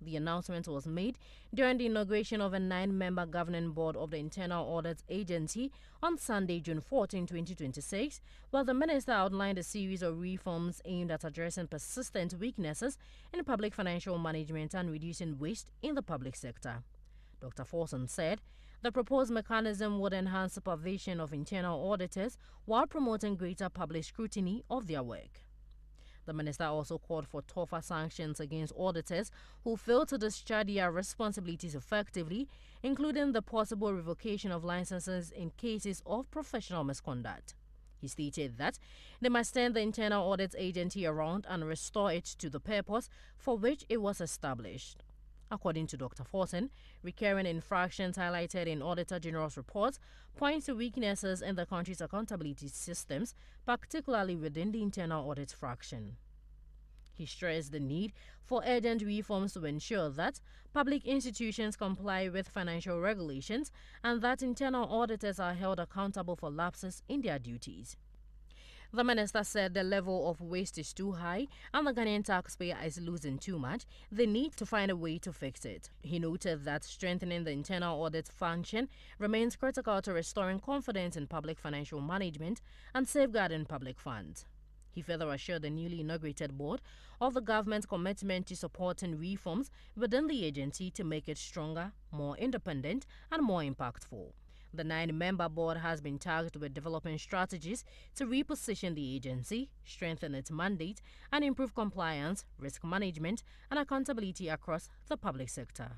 The announcement was made during the inauguration of a 9-member governing board of the Internal Audit Agency on Sunday, June 14, 2026, while the minister outlined a series of reforms aimed at addressing persistent weaknesses in public financial management and reducing waste in the public sector. Dr. Forson said the proposed mechanism would enhance supervision of internal auditors while promoting greater public scrutiny of their work. The minister also called for tougher sanctions against auditors who fail to discharge their responsibilities effectively, including the possible revocation of licenses in cases of professional misconduct. He stated that they must turn the Internal Audit Agency around and restore it to the purpose for which it was established. According to Dr. Forson, recurring infractions highlighted in Auditor General's reports point to weaknesses in the country's accountability systems, particularly within the internal audit fraction. He stressed the need for urgent reforms to ensure that public institutions comply with financial regulations and that internal auditors are held accountable for lapses in their duties. The minister said the level of waste is too high and the Ghanaian taxpayer is losing too much. They need to find a way to fix it. He noted that strengthening the internal audit function remains critical to restoring confidence in public financial management and safeguarding public funds. He further assured the newly inaugurated board of the government's commitment to supporting reforms within the agency to make it stronger, more independent, and more impactful. The 9-member board has been tasked with developing strategies to reposition the agency, strengthen its mandate, and improve compliance, risk management, and accountability across the public sector.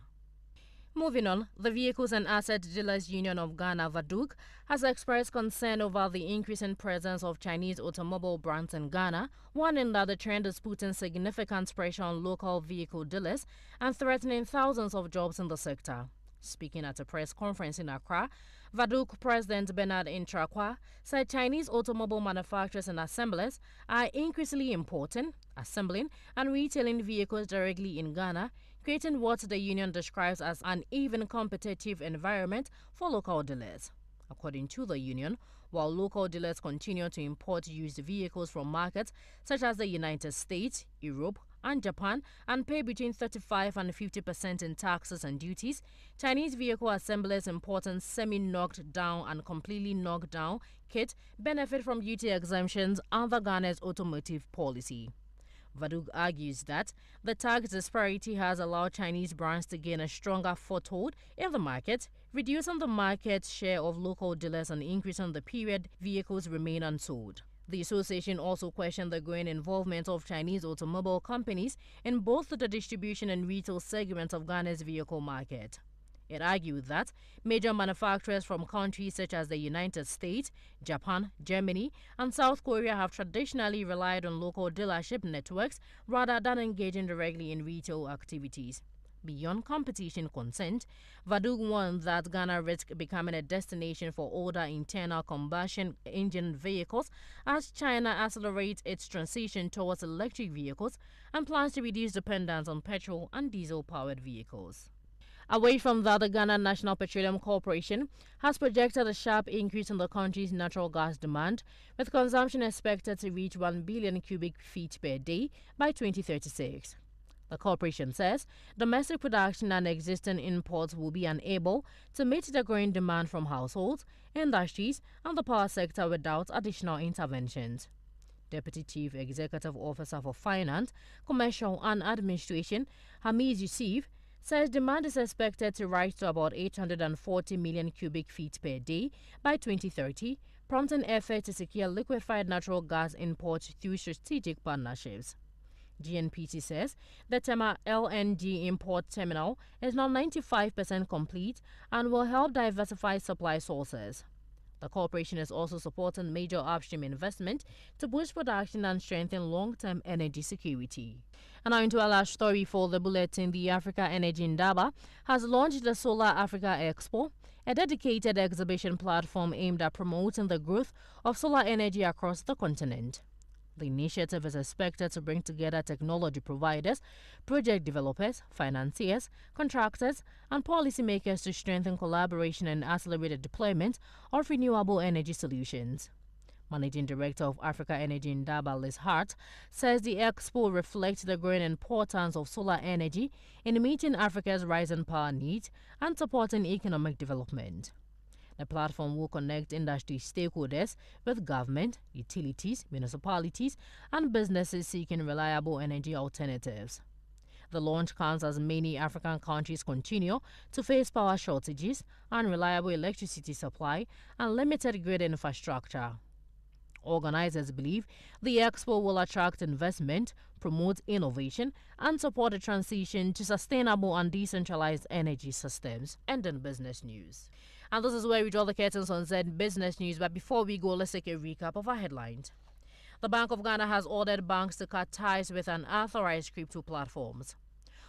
Moving on, the Vehicles and Asset Dealers Union of Ghana, VADUG, has expressed concern over the increasing presence of Chinese automobile brands in Ghana, warning that the trend is putting significant pressure on local vehicle dealers and threatening thousands of jobs in the sector. Speaking at a press conference in Accra, VADUG President Bernard Intrakwa said Chinese automobile manufacturers and assemblers are increasingly importing, assembling, and retailing vehicles directly in Ghana, creating what the union describes as an even competitive environment for local dealers. According to the union, while local dealers continue to import used vehicles from markets such as the United States, Europe, and Japan and pay between 35% and 50% in taxes and duties, Chinese vehicle assemblers importing semi-knocked down and completely knocked down kit benefit from duty exemptions under Ghana's automotive policy. VADUG argues that the tax disparity has allowed Chinese brands to gain a stronger foothold in the market, reducing the market share of local dealers and increasing the period vehicles remain unsold. The association also questioned the growing involvement of Chinese automobile companies in both the distribution and retail segments of Ghana's vehicle market. It argued that major manufacturers from countries such as the United States, Japan, Germany, and South Korea have traditionally relied on local dealership networks rather than engaging directly in retail activities. Beyond competition consent, VADUG warned that Ghana risks becoming a destination for older internal combustion engine vehicles as China accelerates its transition towards electric vehicles and plans to reduce dependence on petrol and diesel-powered vehicles. Away from that, the Ghana National Petroleum Corporation has projected a sharp increase in the country's natural gas demand, with consumption expected to reach 1 billion cubic feet per day by 2036. The corporation says domestic production and existing imports will be unable to meet the growing demand from households, industries, and the power sector without additional interventions. Deputy Chief Executive Officer for Finance, Commercial and Administration, Hamid Yusuf, says demand is expected to rise to about 840 million cubic feet per day by 2030, prompting efforts to secure liquefied natural gas imports through strategic partnerships. GNPC says the Tema LNG import terminal is now 95% complete and will help diversify supply sources. The corporation is also supporting major upstream investment to boost production and strengthen long-term energy security. And now into our last story for the bulletin, the Africa Energy Indaba has launched the Solar Africa Expo, a dedicated exhibition platform aimed at promoting the growth of solar energy across the continent. The initiative is expected to bring together technology providers, project developers, financiers, contractors, and policymakers to strengthen collaboration and accelerate the deployment of renewable energy solutions. Managing Director of Africa Energy Indaba, Liz Hart, says the expo reflects the growing importance of solar energy in meeting Africa's rising power needs and supporting economic development. The platform will connect industry stakeholders with government, utilities, municipalities, and businesses seeking reliable energy alternatives. The launch comes as many African countries continue to face power shortages, unreliable electricity supply, and limited grid infrastructure. Organizers believe the expo will attract investment, promote innovation, and support the transition to sustainable and decentralized energy systems. And in business news. And this is where we draw the curtains on Zed business news. But before we go, let's take a recap of our headlines. The Bank of Ghana has ordered banks to cut ties with unauthorized crypto platforms.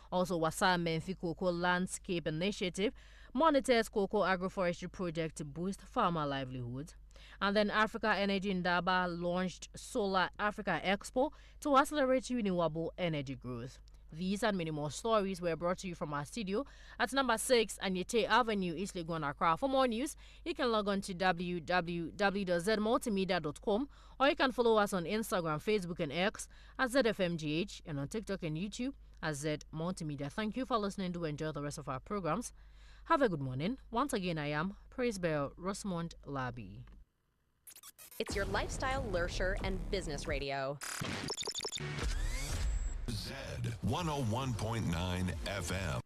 Also, Wasa Menfi Cocoa Landscape Initiative monitors cocoa agroforestry project to boost farmer livelihoods. And then Africa Energy Indaba launched Solar Africa Expo to accelerate renewable energy growth. These and many more stories were brought to you from our studio at number 6 Anyete Avenue, East Legon, Accra. For more news, you can log on to www.zmultimedia.com, or you can follow us on Instagram, Facebook, and X at ZFMGH, and on TikTok and YouTube at Z Multimedia. Thank you for listening. Do enjoy the rest of our programs. Have a good morning. Once again, I am Praise Bell Rosamond Labi. It's your lifestyle, leisure, and business radio. Zed 101.9 FM.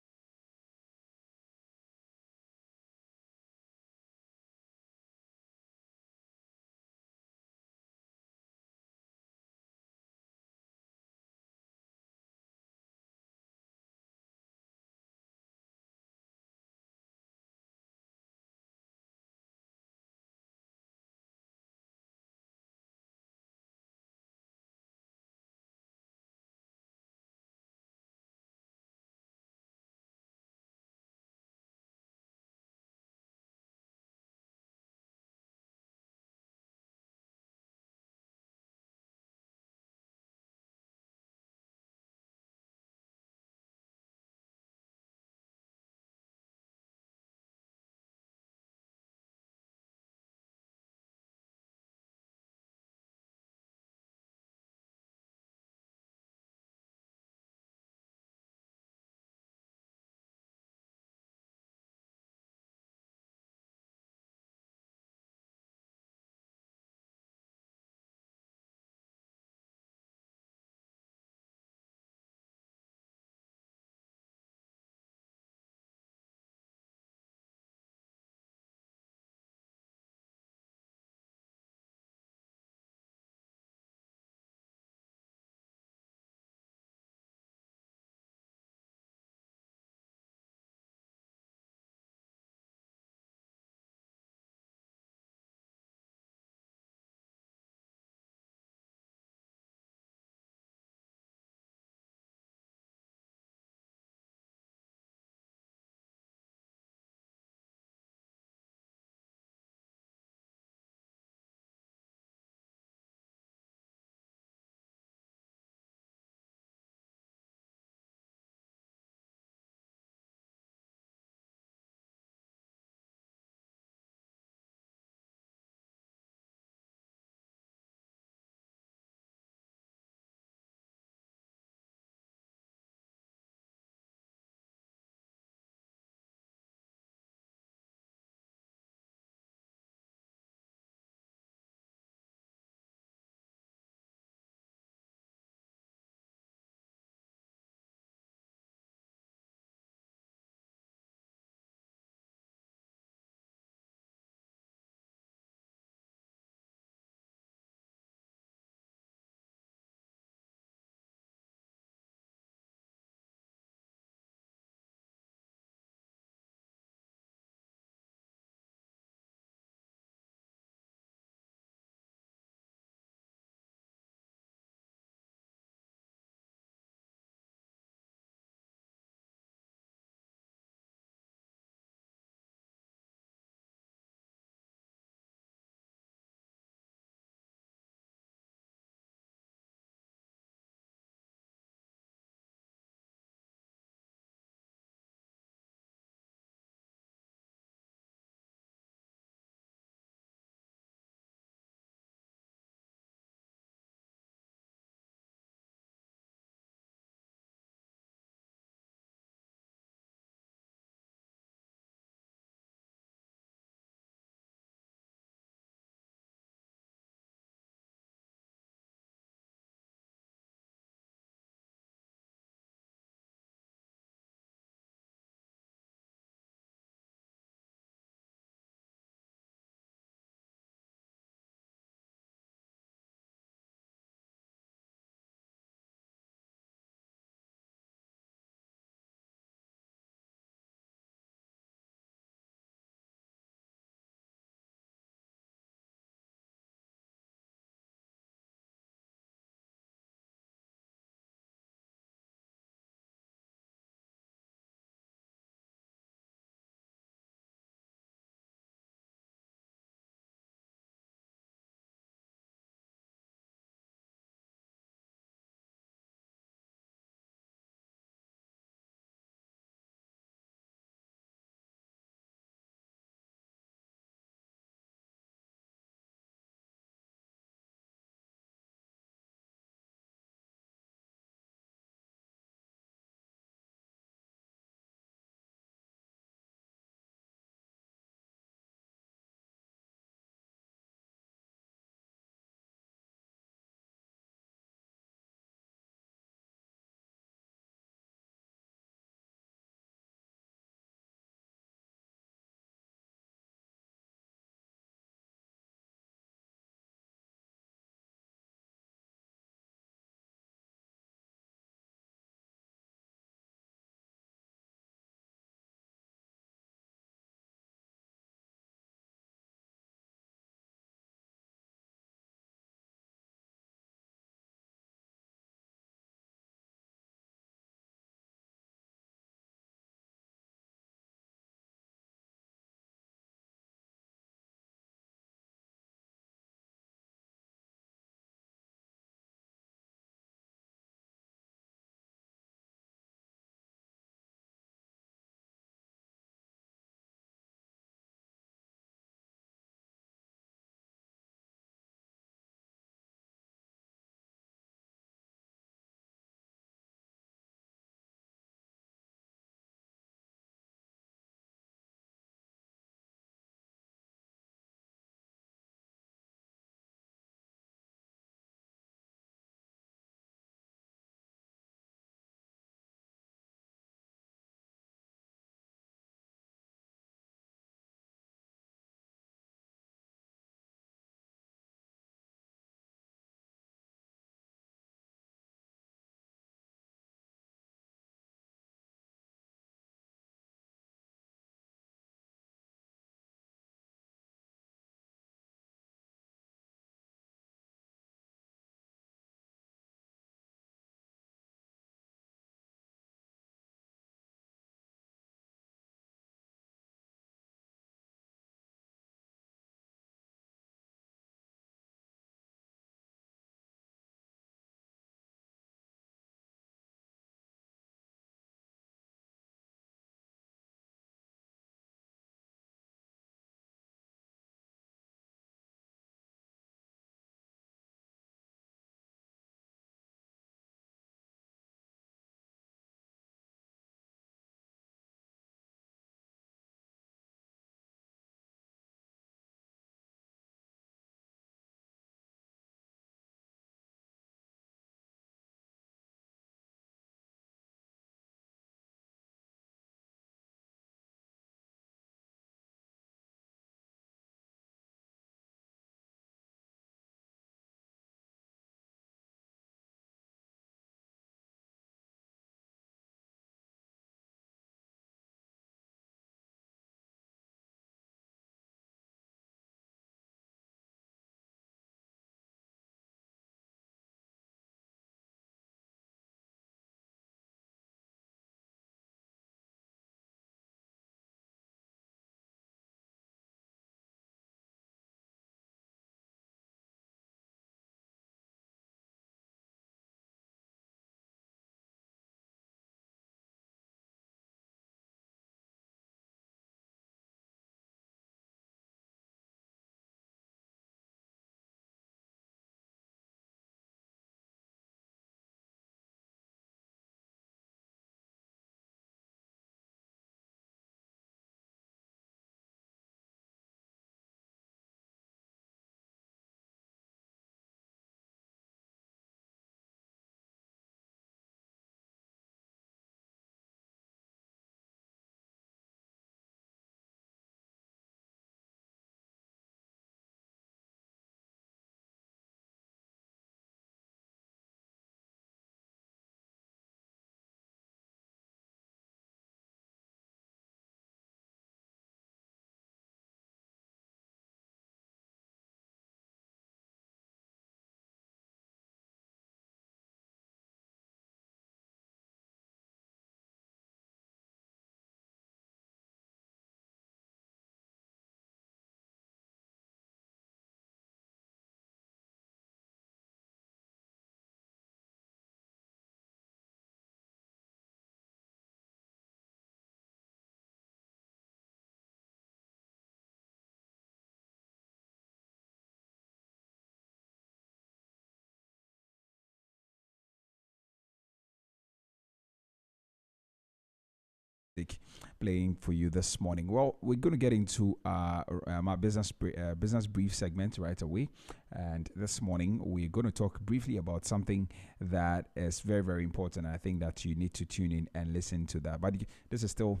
playing for you this morning. Well, we're going to get into my business brief segment right away. And this morning, we're going to talk briefly about something that is very, very important. I think that you need to tune in and listen to that. But this is still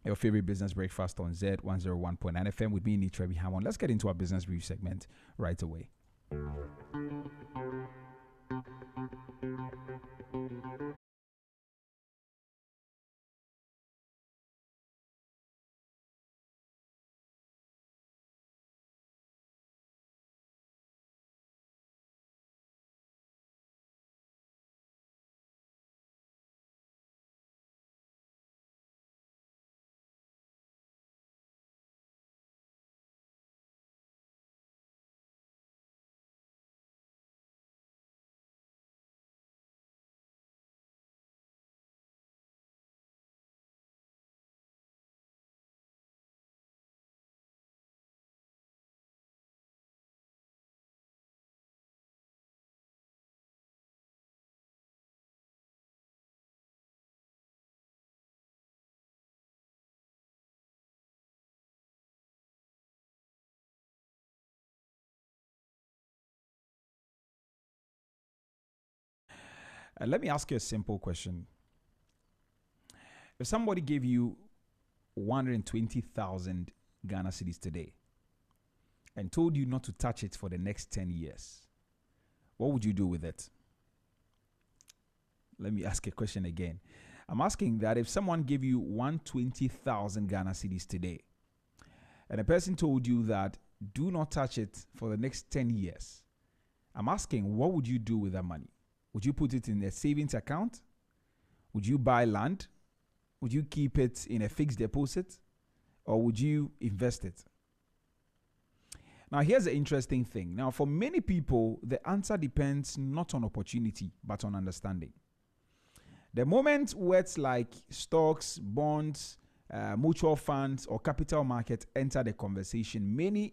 your favorite business breakfast on Zed 101.9 FM with me, Nitrebi Hammond. Let's get into our business brief segment right away. Let me ask you a simple question. If somebody gave you 120,000 Ghana cedis today and told you not to touch it for the next 10 years, what would you do with it? Let me ask a question again. I'm asking that if someone gave you 120,000 Ghana cedis today and a person told you that do not touch it for the next 10 years, I'm asking, what would you do with that money? Would you put it in a savings account? Would you buy land? Would you keep it in a fixed deposit? Or would you invest it? Now, here's the interesting thing. Now, for many people, the answer depends not on opportunity, but on understanding. The moment words like stocks, bonds, mutual funds, or capital market enter the conversation, many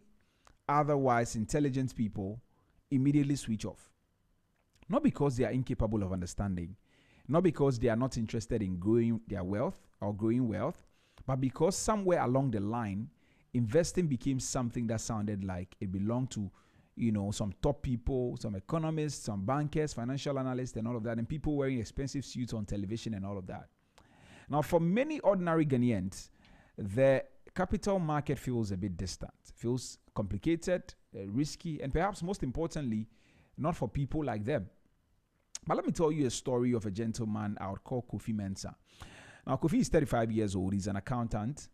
otherwise intelligent people immediately switch off. Not because they are incapable of understanding, not because they are not interested in growing their wealth or growing wealth, but because somewhere along the line, investing became something that sounded like it belonged to, some top people, some economists, some bankers, financial analysts, and all of that, and people wearing expensive suits on television and all of that. Now, for many ordinary Ghanaians, the capital market feels a bit distant, feels complicated, risky, and perhaps most importantly, not for people like them. But let me tell you a story of a gentleman I would call Kofi Mensah. Now, Kofi is 35 years old. He's an accountant.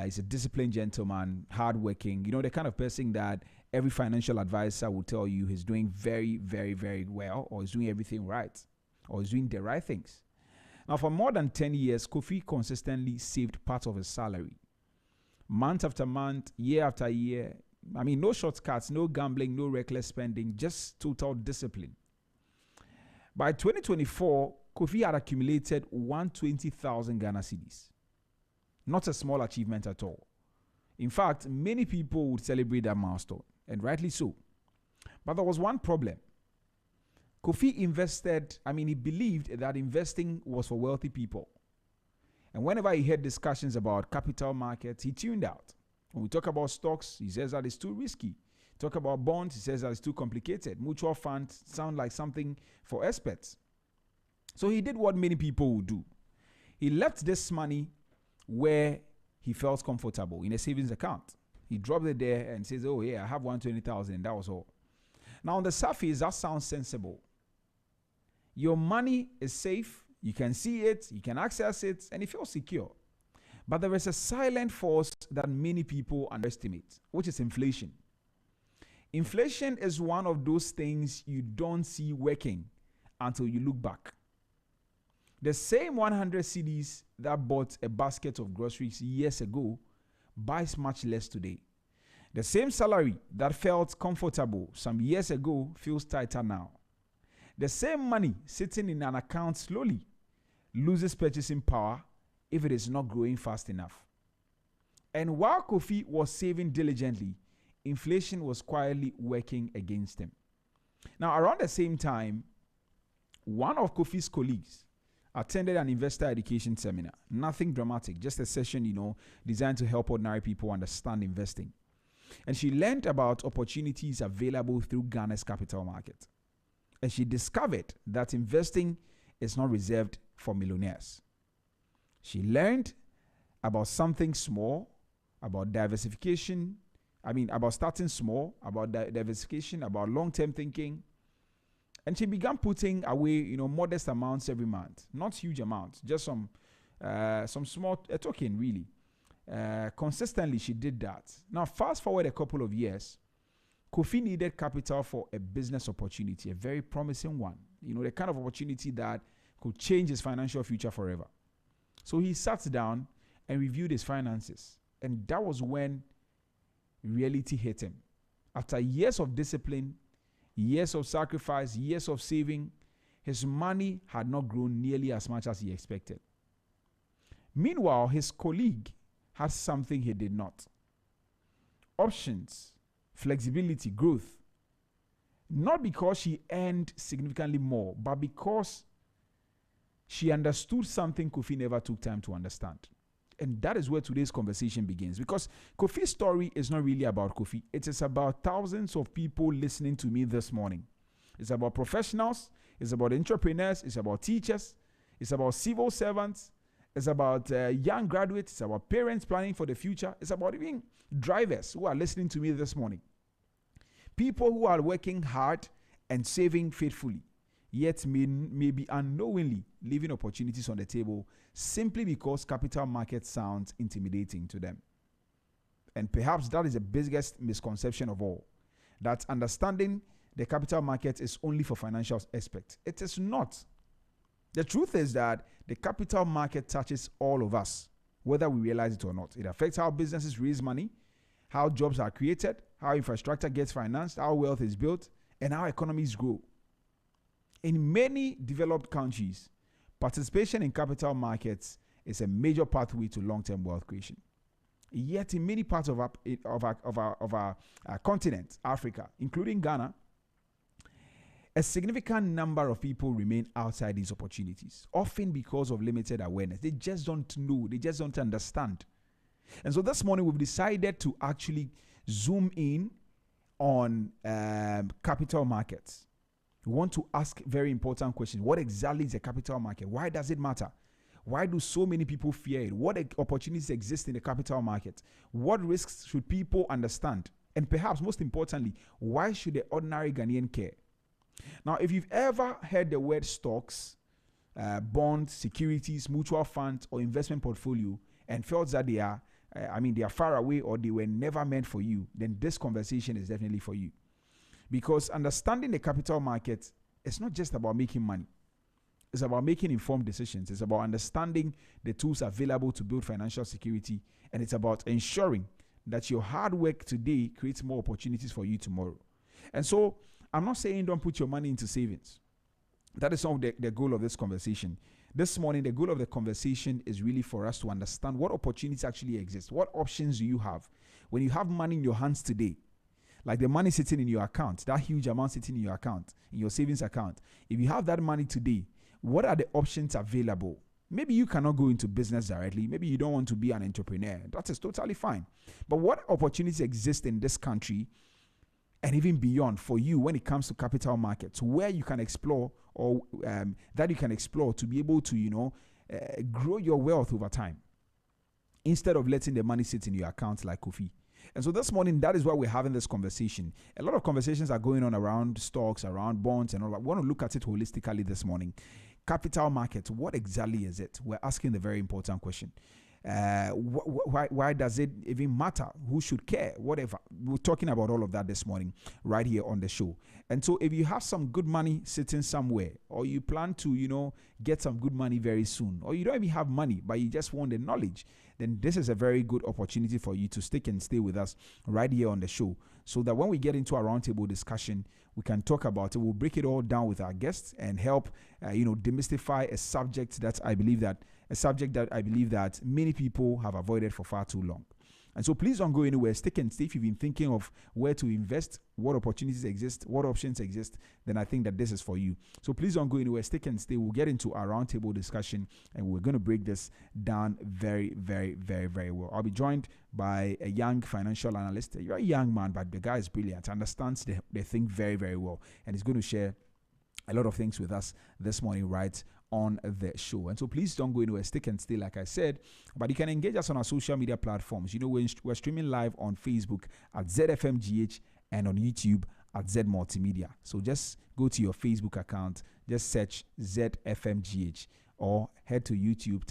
He's a disciplined gentleman, hardworking. The kind of person that every financial advisor will tell you he's doing very, very, very well, or is doing everything right, or is doing the right things. Now, for more than 10 years, Kofi consistently saved part of his salary. Month after month, year after year. No shortcuts, no gambling, no reckless spending, just total discipline. By 2024, Kofi had accumulated 120,000 Ghana cedis. Not a small achievement at all. In fact, many people would celebrate that milestone, and rightly so. But there was one problem. Kofi he believed that investing was for wealthy people. And whenever he heard discussions about capital markets, he tuned out. When we talk about stocks, he says that it's too risky. Talk about bonds, he says that it's too complicated. Mutual funds sound like something for experts. So he did what many people would do. He left this money where he felt comfortable, in a savings account. He dropped it there and says, oh yeah, I have 120,000, and that was all. Now on the surface, that sounds sensible. Your money is safe, you can see it, you can access it, and it feels secure. But there is a silent force that many people underestimate, which is inflation. Inflation is one of those things you don't see working until you look back. The same 100 cedis that bought a basket of groceries years ago buys much less today. The same salary that felt comfortable some years ago feels tighter now. The same money sitting in an account slowly loses purchasing power if it is not growing fast enough. And while Kofi was saving diligently, inflation was quietly working against him. Now, around the same time, one of Kofi's colleagues, attended an investor education seminar. Nothing dramatic, just a session, designed to help ordinary people understand investing. And she learned about opportunities available through Ghana's capital market. And she discovered that investing is not reserved for millionaires. She learned about something small, about diversification. About starting small, about diversification, about long-term thinking. And she began putting away, modest amounts every month. Not huge amounts, just some small token, really. Consistently, she did that. Now, fast forward a couple of years, Kofi needed capital for a business opportunity, a very promising one. The kind of opportunity that could change his financial future forever. So he sat down and reviewed his finances. And that was when reality hit him. After years of discipline, years of sacrifice, years of saving, his money had not grown nearly as much as he expected. Meanwhile, his colleague had something he did not. Options, flexibility, growth. Not because she earned significantly more, but because she understood something Kofi never took time to understand. And that is where today's conversation begins. Because Kofi's story is not really about Kofi. It is about thousands of people listening to me this morning. It's about professionals. It's about entrepreneurs. It's about teachers. It's about civil servants. It's about young graduates. It's about parents planning for the future. It's about even drivers who are listening to me this morning. People who are working hard and saving faithfully, yet may be unknowingly leaving opportunities on the table simply because capital market sounds intimidating to them. And perhaps that is the biggest misconception of all, that understanding the capital market is only for financial aspects. It is not. The truth is that the capital market touches all of us, whether we realize it or not. It affects how businesses raise money, how jobs are created, how infrastructure gets financed, how wealth is built, and how economies grow. In many developed countries, participation in capital markets is a major pathway to long-term wealth creation. Yet in many parts of our continent, Africa, including Ghana, a significant number of people remain outside these opportunities, often because of limited awareness. They just don't know, they just don't understand. And so this morning we've decided to actually zoom in on capital markets. We want to ask very important questions. What exactly is a capital market? Why does it matter? Why do so many people fear it? What opportunities exist in the capital market? What risks should people understand? And perhaps most importantly, why should the ordinary Ghanaian care? Now, if you've ever heard the word stocks, bonds, securities, mutual funds, or investment portfolio and felt that they are far away or they were never meant for you, then this conversation is definitely for you. Because understanding the capital market is not just about making money. It's about making informed decisions. It's about understanding the tools available to build financial security. And it's about ensuring that your hard work today creates more opportunities for you tomorrow. And so I'm not saying don't put your money into savings. That is not the goal of this conversation. This morning, the goal of the conversation is really for us to understand what opportunities actually exist. What options do you have? When you have money in your hands today, like the money sitting in your account, that huge amount sitting in your account, in your savings account. If you have that money today, what are the options available? Maybe you cannot go into business directly. Maybe you don't want to be an entrepreneur. That is totally fine. But what opportunities exist in this country and even beyond for you when it comes to capital markets, where you can explore or that you can explore to be able to, grow your wealth over time instead of letting the money sit in your account like Kofi. And so this morning, that is why we're having this conversation. A lot of conversations are going on around stocks, around bonds and all that. We want to look at it holistically this morning. Capital markets, what exactly is it? We're asking the very important question. Why does it even matter? Who should care? Whatever. We're talking about all of that this morning right here on the show. And so if you have some good money sitting somewhere, or you plan to, get some good money very soon, or you don't even have money, but you just want the knowledge, then this is a very good opportunity for you to stick and stay with us right here on the show, so that when we get into our roundtable discussion, we can talk about it. We'll break it all down with our guests and help, demystify a subject that I believe that many people have avoided for far too long. And so please don't go anywhere. Stick and stay. If you've been thinking of where to invest, what opportunities exist, what options exist, then I think that this is for you. So please don't go anywhere. Stick and stay. We'll get into our roundtable discussion, and we're going to break this down very, very, very, very well. I'll be joined by a young financial analyst. You're a young man, but the guy is brilliant, understands the thing very, very well, and he's going to share a lot of things with us this morning right on the show. And so please don't go anywhere. Stick and stay, like I said. But you can engage us on our social media platforms. You know, we're streaming live on Facebook at ZFMGH and on YouTube at Z Multimedia. So just go to your Facebook account, just search ZFMGH, or head to YouTube,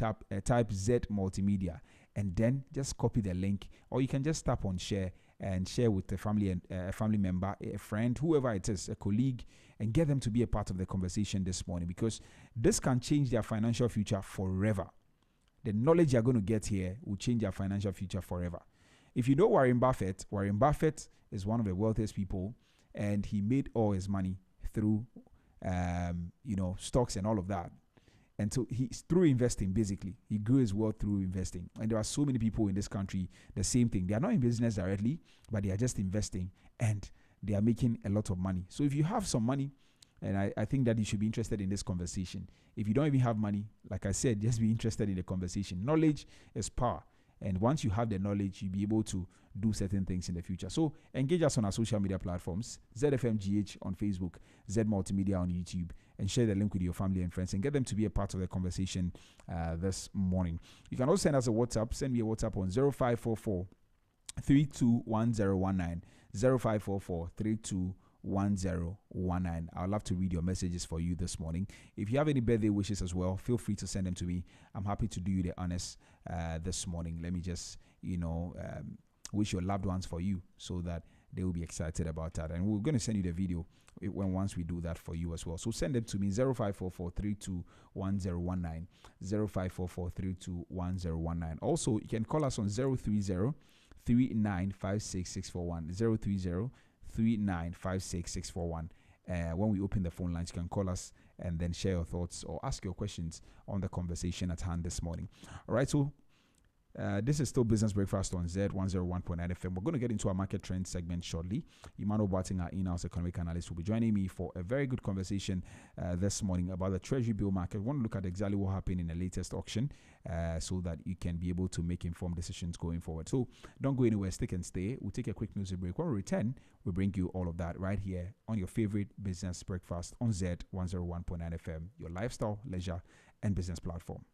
type Z Multimedia, and then just copy the link, or you can just tap on share and share with a family and a family member, a friend, whoever it is, a colleague, and get them to be a part of the conversation this morning, because this can change their financial future forever. The knowledge you're going to get here will change your financial future forever. If you know Warren Buffett is one of the wealthiest people, and he made all his money through, stocks and all of that. And so he's through investing, basically. He grew his wealth through investing. And there are so many people in this country, the same thing. They are not in business directly, but they are just investing, and they are making a lot of money. So if you have some money, and I think that you should be interested in this conversation. If you don't even have money, like I said, just be interested in the conversation. Knowledge is power. And once you have the knowledge, you'll be able to do certain things in the future. So engage us on our social media platforms, ZFMGH on Facebook, Z Multimedia on YouTube, and share the link with your family and friends and get them to be a part of the conversation this morning. You can also send us a WhatsApp. Send me a WhatsApp on 0544 321019, 0544 321019. I'd love to read your messages for you this morning. If you have any birthday wishes as well, feel free to send them to me. I'm happy to do you the honors this morning. Let me just, wish your loved ones for you so that they will be excited about that. And we're going to send you the video once we do that for you as well. So send them to me, 0544 321019, 0544 321019. Also, you can call us on 030 3956641, 030 3956641. When we open the phone lines, you can call us and then share your thoughts or ask your questions on the conversation at hand this morning. All right, so this is still Business Breakfast on Z 101.9 FM. We're going to get into our market trend segment shortly. Emmanuel Boating, our in-house economic analyst, will be joining me for a very good conversation this morning about the Treasury bill market. We want to look at exactly what happened in the latest auction so that you can be able to make informed decisions going forward. So don't go anywhere, stick and stay. We'll take a quick music break. When we return, we'll bring you all of that right here on your favorite Business Breakfast on Z 101.9 FM, your lifestyle, leisure, and business platform.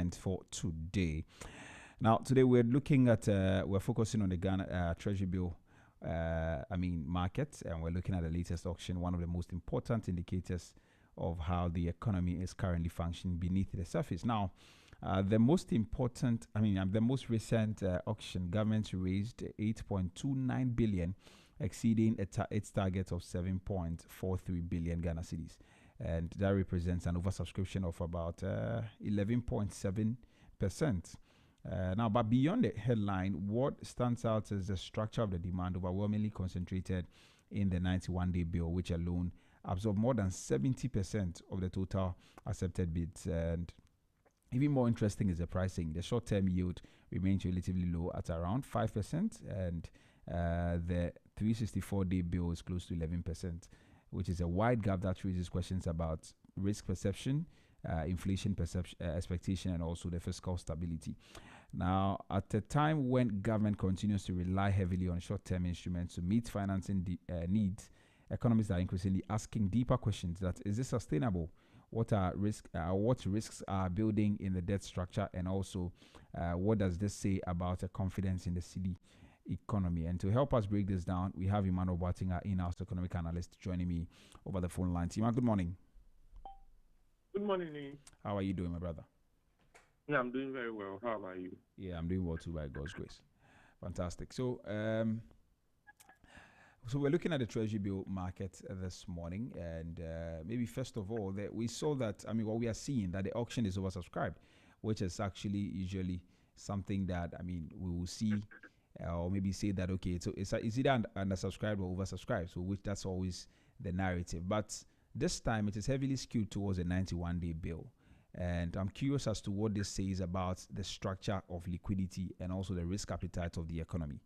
event for today. Now, today we're looking at, we're focusing on the Ghana Treasury bill, market, and we're looking at the latest auction, one of the most important indicators of how the economy is currently functioning beneath the surface. Now, the most recent auction, government raised 8.29 billion, exceeding its target of 7.43 billion Ghana cedis. And that represents an oversubscription of about 11.7%. Now, but beyond the headline, what stands out is the structure of the demand, overwhelmingly concentrated in the 91-day bill, which alone absorbed more than 70% of the total accepted bids. And even more interesting is the pricing. The short-term yield remains relatively low at around 5%, and the 364-day bill is close to 11%, which is a wide gap that raises questions about risk perception, inflation expectation, and also the fiscal stability. Now, at a time when government continues to rely heavily on short-term instruments to meet financing needs, economists are increasingly asking deeper questions: that is this sustainable? What risks are building in the debt structure, and also what does this say about a confidence in the city economy? And to help us break this down, we have Emmanuel Boating, our in-house economic analyst, joining me over the phone line. Tima, good morning. Good morning, Lee. How are you doing, my brother? Yeah, I'm doing very well. How about you? Yeah, I'm doing well too, by God's grace. Fantastic. So we're looking at the Treasury bill market this morning, and maybe first of all, that we saw that, what we are seeing, that the auction is oversubscribed, which is actually usually something that, we will see, or maybe say that, okay, so it's either undersubscribed or oversubscribed, so that's always the narrative. But this time, it is heavily skewed towards a 91-day bill. And I'm curious as to what this says about the structure of liquidity and also the risk appetite of the economy.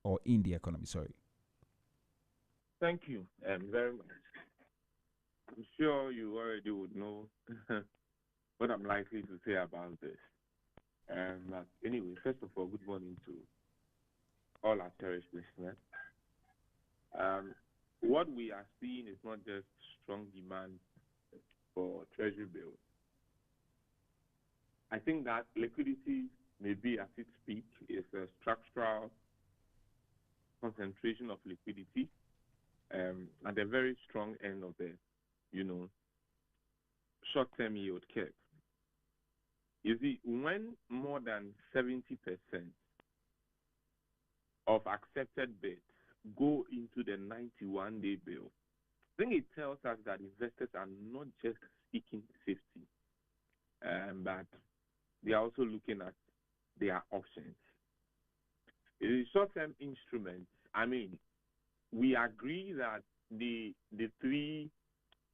Or in the economy, sorry. Thank you very much. I'm sure you already would know what I'm likely to say about this. But anyway, first of all, good morning to all our cherished listeners. What we are seeing is not just strong demand for Treasury bills. I think that liquidity may be at its peak. It's a structural concentration of liquidity at the very strong end of the, short-term yield curve. You see, when more than 70% of accepted bids go into the 91-day bill, I think it tells us that investors are not just seeking safety, but they are also looking at their options. It is short-term instruments. We agree that the three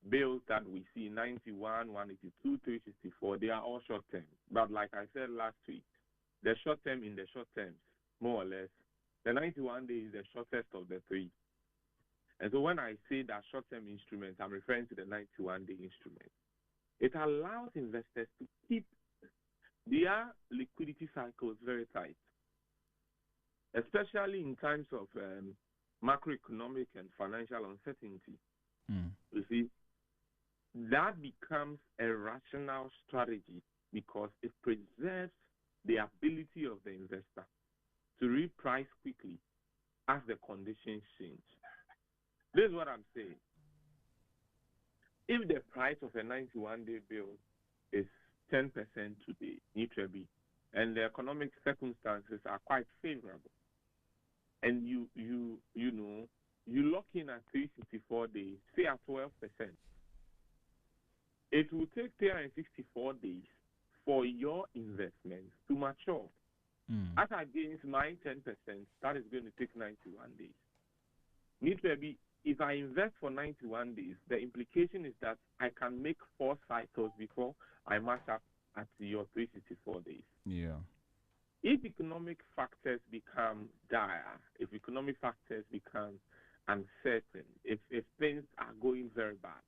bills that we see, 91, 182, 364, they are all short-term. But like I said last week, the short-term in the short terms, more or less, the 91 day is the shortest of the three. And so when I say that short-term instruments, I'm referring to the 91-day instrument. It allows investors to keep their liquidity cycles very tight, especially in times of macroeconomic and financial uncertainty. You see, that becomes a rational strategy because it preserves the ability of the investor to reprice quickly as the conditions change. This is what I'm saying. If the price of a 91-day bill is 10% today, neutrally, and the economic circumstances are quite favorable, and you lock in at 364 days, say at 12%, it will take 364 days for your investment to mature. As against my 10%, that is going to take 91 days. Neutrally, if I invest for 91 days, the implication is that I can make 4 cycles before I match up at your 364 days. Yeah. If economic factors become dire, if economic factors become uncertain, if things are going very bad,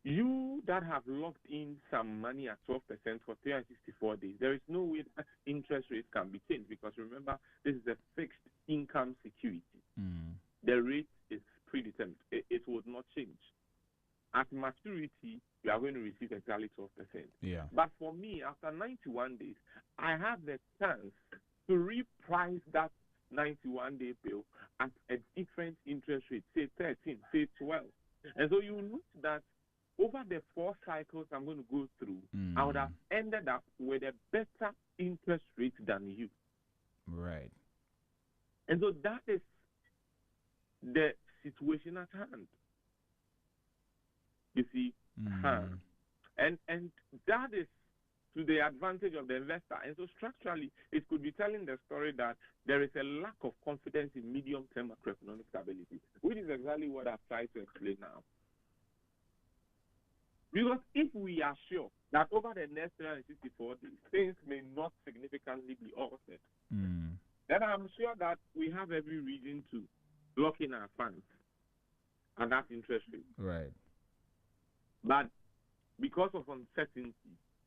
you that have locked in some money at 12% for 364 days, there is no way that interest rates can be changed because remember, this is a fixed income security. The rate is predetermined. It would not change. At maturity, you are are going to receive exactly 12%. Yeah. But for me, after 91 days, I have the chance to reprice that 91-day bill at a different interest rate, say 13, say 12. And so you note that over the 4 cycles I'm going to go through, I would have ended up with a better interest rate than you. Right. And so that is the situation at hand. You see, and that is to the advantage of the investor. And so structurally, it could be telling the story that there is a lack of confidence in medium-term macroeconomic stability, which is exactly what I've tried to explain now. Because if we are sure that over the next 364 days, things may not significantly be altered, then I'm sure that we have every reason to lock in our funds at that interest rate. Right. But because of uncertainty,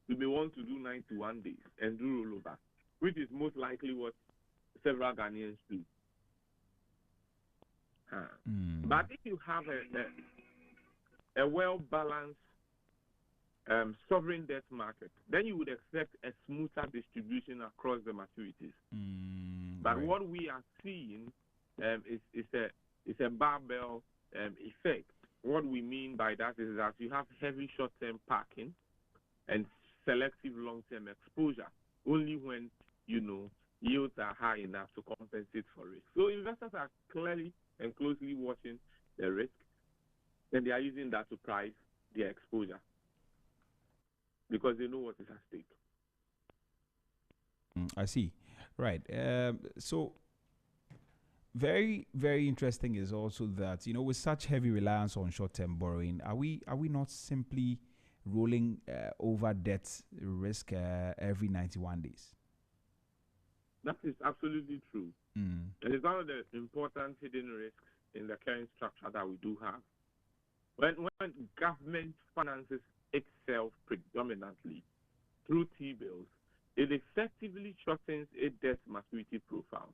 we may want to do 91 days and do rollover, which is most likely what several Ghanaians do. But if you have a well-balanced sovereign debt market, then you would expect a smoother distribution across the maturities. But right. what we are seeing is a barbell effect. What we mean by that is that you have heavy short-term parking and selective long-term exposure only when, yields are high enough to compensate for risk. So investors are clearly and closely watching the risk, and they are using that to price their exposure because they know what is at stake. I see. Right. So very, very interesting is also that, with such heavy reliance on short-term borrowing, are we not simply rolling over debt risk every 91 days? That is absolutely true. And it's one of the important hidden risks in the current structure that we do have. When government finances itself predominantly through T-bills, it effectively shortens a debt maturity profile.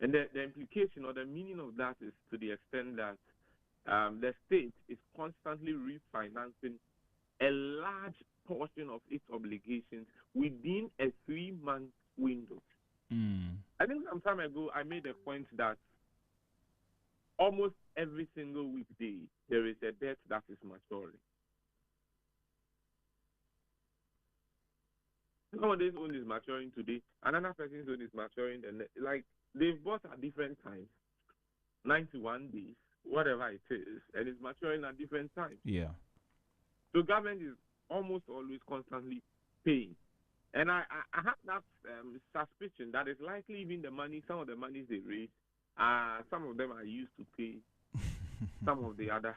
And the implication or the meaning of that is to the extent that the state is constantly refinancing a large portion of its obligations within a 3-month window. I think some time ago I made a point that almost every single weekday there is a debt that is maturing. Somebody's own is maturing today, another person's own is maturing, and like they've bought at different times, 91 days, whatever it is, and it's maturing at different times. Yeah. So government is almost always constantly paying. And I have that suspicion that it's likely even the money, some of the monies they raise, some of them are used to pay some of the other.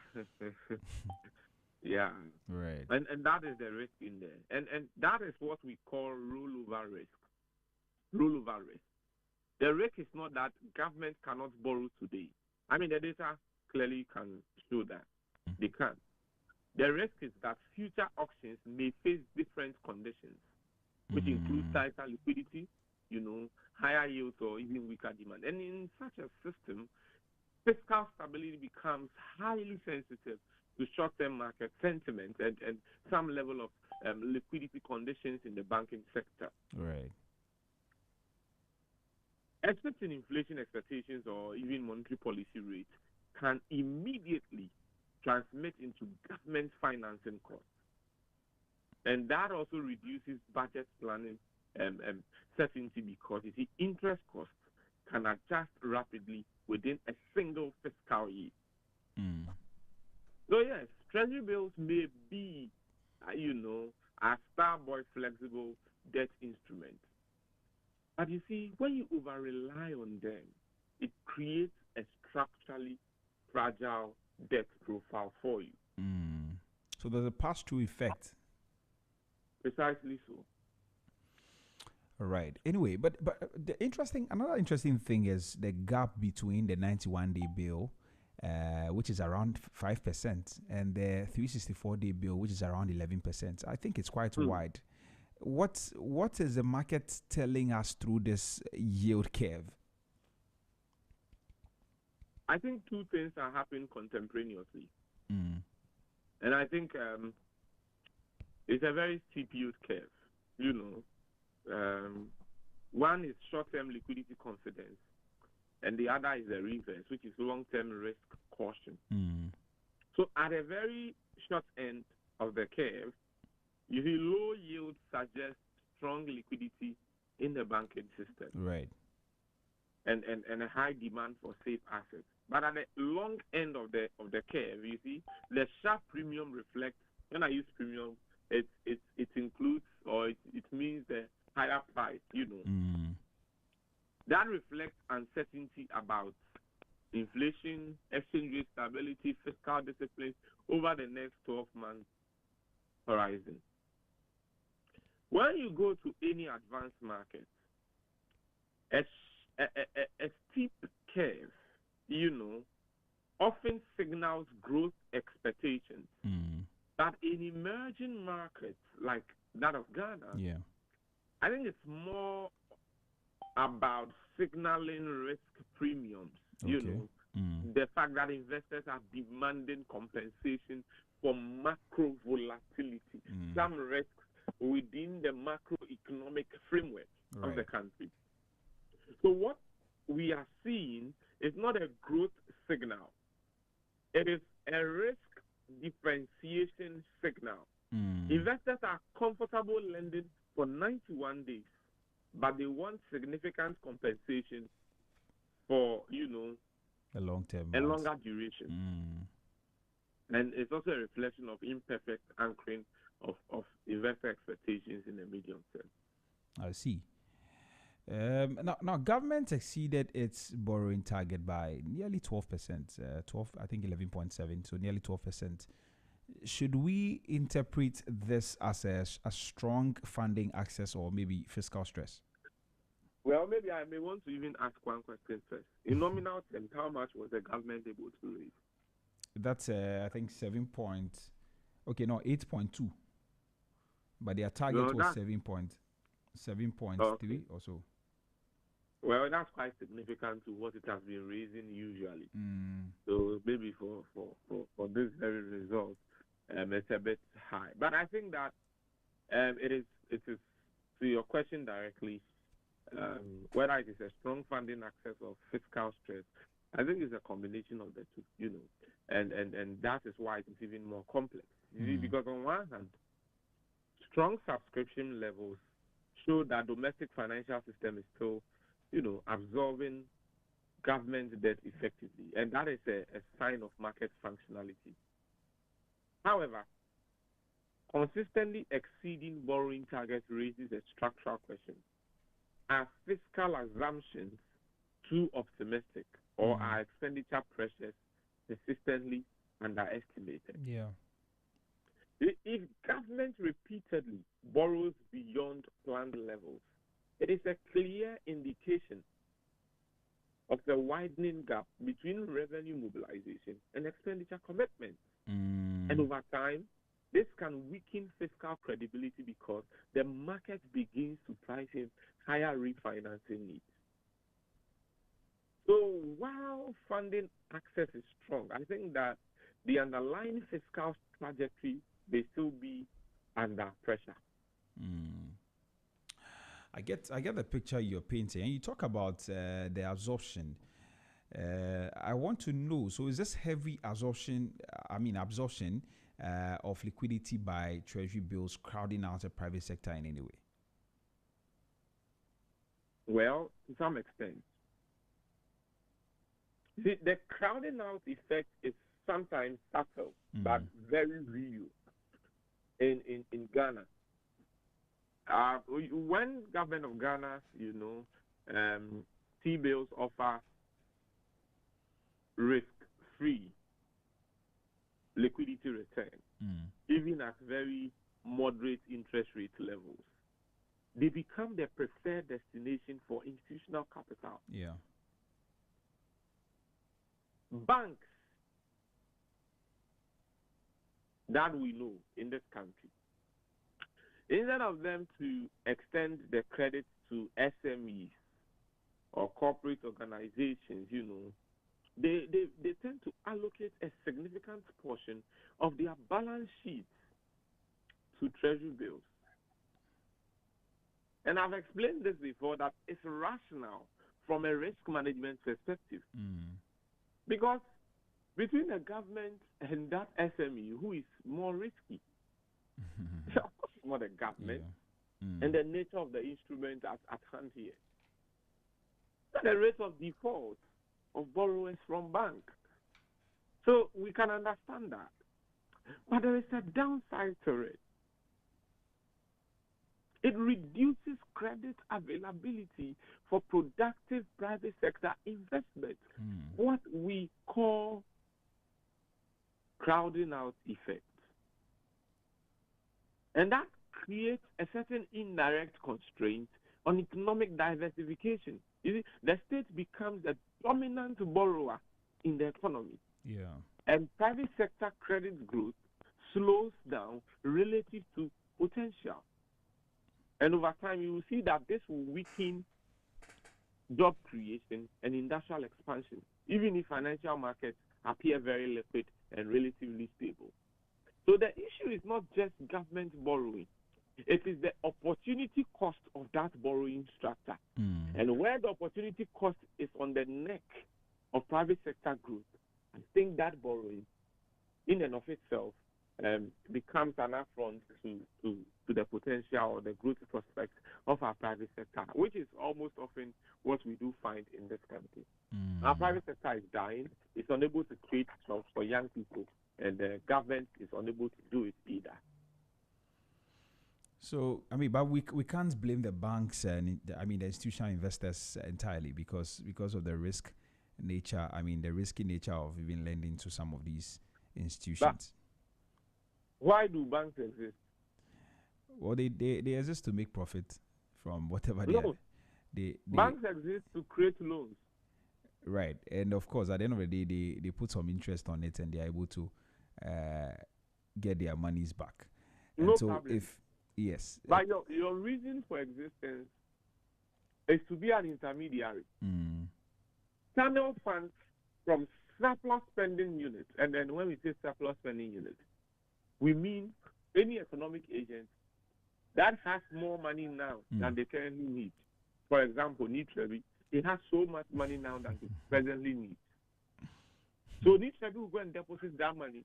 Yeah. Right. And that is the risk in there. And that is what we call rollover risk. Rollover risk. The risk is not that government cannot borrow today. I mean, the data clearly can show that. They can. The risk is that future auctions may face different conditions, which include tighter liquidity, higher yields, or even weaker demand. And in such a system, fiscal stability becomes highly sensitive to short-term market sentiment and some level of liquidity conditions in the banking sector. Right. Expecting inflation expectations or even monetary policy rates can immediately transmit into government financing costs. And that also reduces budget planning certainty because, you see, interest costs can adjust rapidly within a single fiscal year. So, yes, treasury bills may be, a starboy flexible debt instrument. But you see, when you over-rely on them, it creates a structurally fragile debt profile for you. So there's a pass-through effect. Precisely so. Right. Anyway, but another interesting thing is the gap between the 91-day bill, which is around 5%, and the 364-day bill, which is around 11%. I think it's quite wide. What is the market telling us through this yield curve? I think two things are happening contemporaneously. And I think it's a very steep yield curve. One is short-term liquidity confidence, and the other is the reverse, which is long-term risk caution. So at the very short end of the curve, you see low yields suggest strong liquidity in the banking system. Right. And a high demand for safe assets. But at the long end of the curve, you see, the sharp premium reflects, when I use premium, it includes, or it means the higher price, That reflects uncertainty about inflation, exchange rate stability, fiscal discipline over the next 12-month horizon. When you go to any advanced market, a steep curve, often signals growth expectations. But in emerging markets like that of Ghana, I think it's more about signaling risk premiums. The fact that investors are demanding compensation for macro volatility, some risks within the macroeconomic framework of the country. So what we are seeing is not a growth signal. It is a risk differentiation signal. Investors are comfortable lending for 91 days, but they want significant compensation for, a longer duration. And it's also a reflection of imperfect anchoring of investor expectations in the medium term. I see. Now, government exceeded its borrowing target by nearly 12%, 11.7, so nearly 12%. Should we interpret this as a strong funding access or maybe fiscal stress? Well, maybe I may want to even ask one question first. In nominal terms, how much was the government able to raise? That's, I think, 8.2. But their target was 7.3 or so. Well, that's quite significant to what it has been raising usually. So maybe for this very result, it's a bit high. But I think that it is to your question directly, whether it is a strong funding access or fiscal stress, I think it's a combination of the two, and that is why it is even more complex. Because on one hand, strong subscription levels show that domestic financial system is still, absorbing government debt effectively, and that is a sign of market functionality. However, consistently exceeding borrowing targets raises a structural question. Are fiscal assumptions too optimistic, or are expenditure pressures persistently underestimated? If government repeatedly borrows beyond planned levels, it is a clear indication of the widening gap between revenue mobilization and expenditure commitment. And over time, this can weaken fiscal credibility because the market begins to price in higher refinancing needs. So while funding access is strong, I think that the underlying fiscal trajectory may still be under pressure. I get the picture you're painting, and you talk about the absorption. I want to know, so is this heavy absorption of liquidity by treasury bills crowding out the private sector in any way? Well, to some extent. See, the crowding out effect is sometimes subtle, but very real in Ghana. When government of Ghana, T-bills offer risk-free liquidity return, even at very moderate interest rate levels, they become the preferred destination for institutional capital. Banks that we know in this country, instead of them to extend the credit to SMEs or corporate organizations, they tend to allocate a significant portion of their balance sheet to treasury bills. And I've explained this before that it's rational from a risk management perspective. Because between the government and that SME, who is more risky? Of course, it's not the government and the nature of the instrument at hand here. The rate of default of borrowers from bank. So we can understand that. But there is a downside to it. It reduces credit availability for productive private sector investment, what we call crowding out effect. And that creates a certain indirect constraint on economic diversification. You see, the state becomes a dominant borrower in the economy. Yeah. And private sector credit growth slows down relative to potential. And over time, you will see that this will weaken job creation and industrial expansion, even if financial markets appear very liquid and relatively stable. So the issue is not just government borrowing. It is the opportunity cost of that borrowing structure. And where the opportunity cost is on the neck of private sector growth, I think that borrowing in and of itself becomes an affront to the potential or the growth prospects of our private sector, which is almost often what we do find in this country. Our private sector is dying, it's unable to create jobs for young people, and the government is unable to do it either. So, I mean, but we can't blame the banks and the institutional investors entirely because of the risk nature. I mean, the risky nature of even lending to some of these institutions. But why do banks exist? Well, they exist to make profit from whatever they banks exist to create loans. Right, and of course, at the end of the day, they put some interest on it and they're able to get their monies back. And no so problem. Yes. But your reason for existence is to be an intermediary. Channel funds from surplus spending units. And then when we say surplus spending units, we mean any economic agent that has more money now than they currently need. For example, Nitrevi, it has so much money now than it presently needs. So Nitrevi will go and deposit that money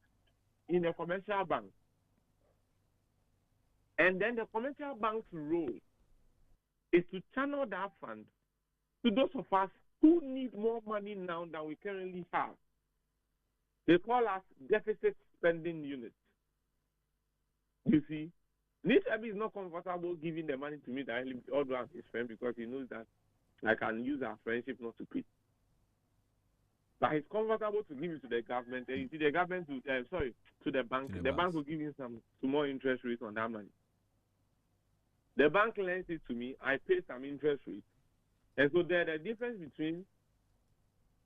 in a commercial bank. And then the commercial bank's role is to channel that fund to those of us who need more money now than we currently have. They call us deficit spending units. You see, Nitrevi is not comfortable giving the money to me directly, although I'm his friend, because he knows that I can use our friendship not to pay. But he's comfortable to give it to the government. And you see, the government to the bank. The bank will give him some more interest rates on that money. The bank lends it to me. I pay some interest rates, and so the difference between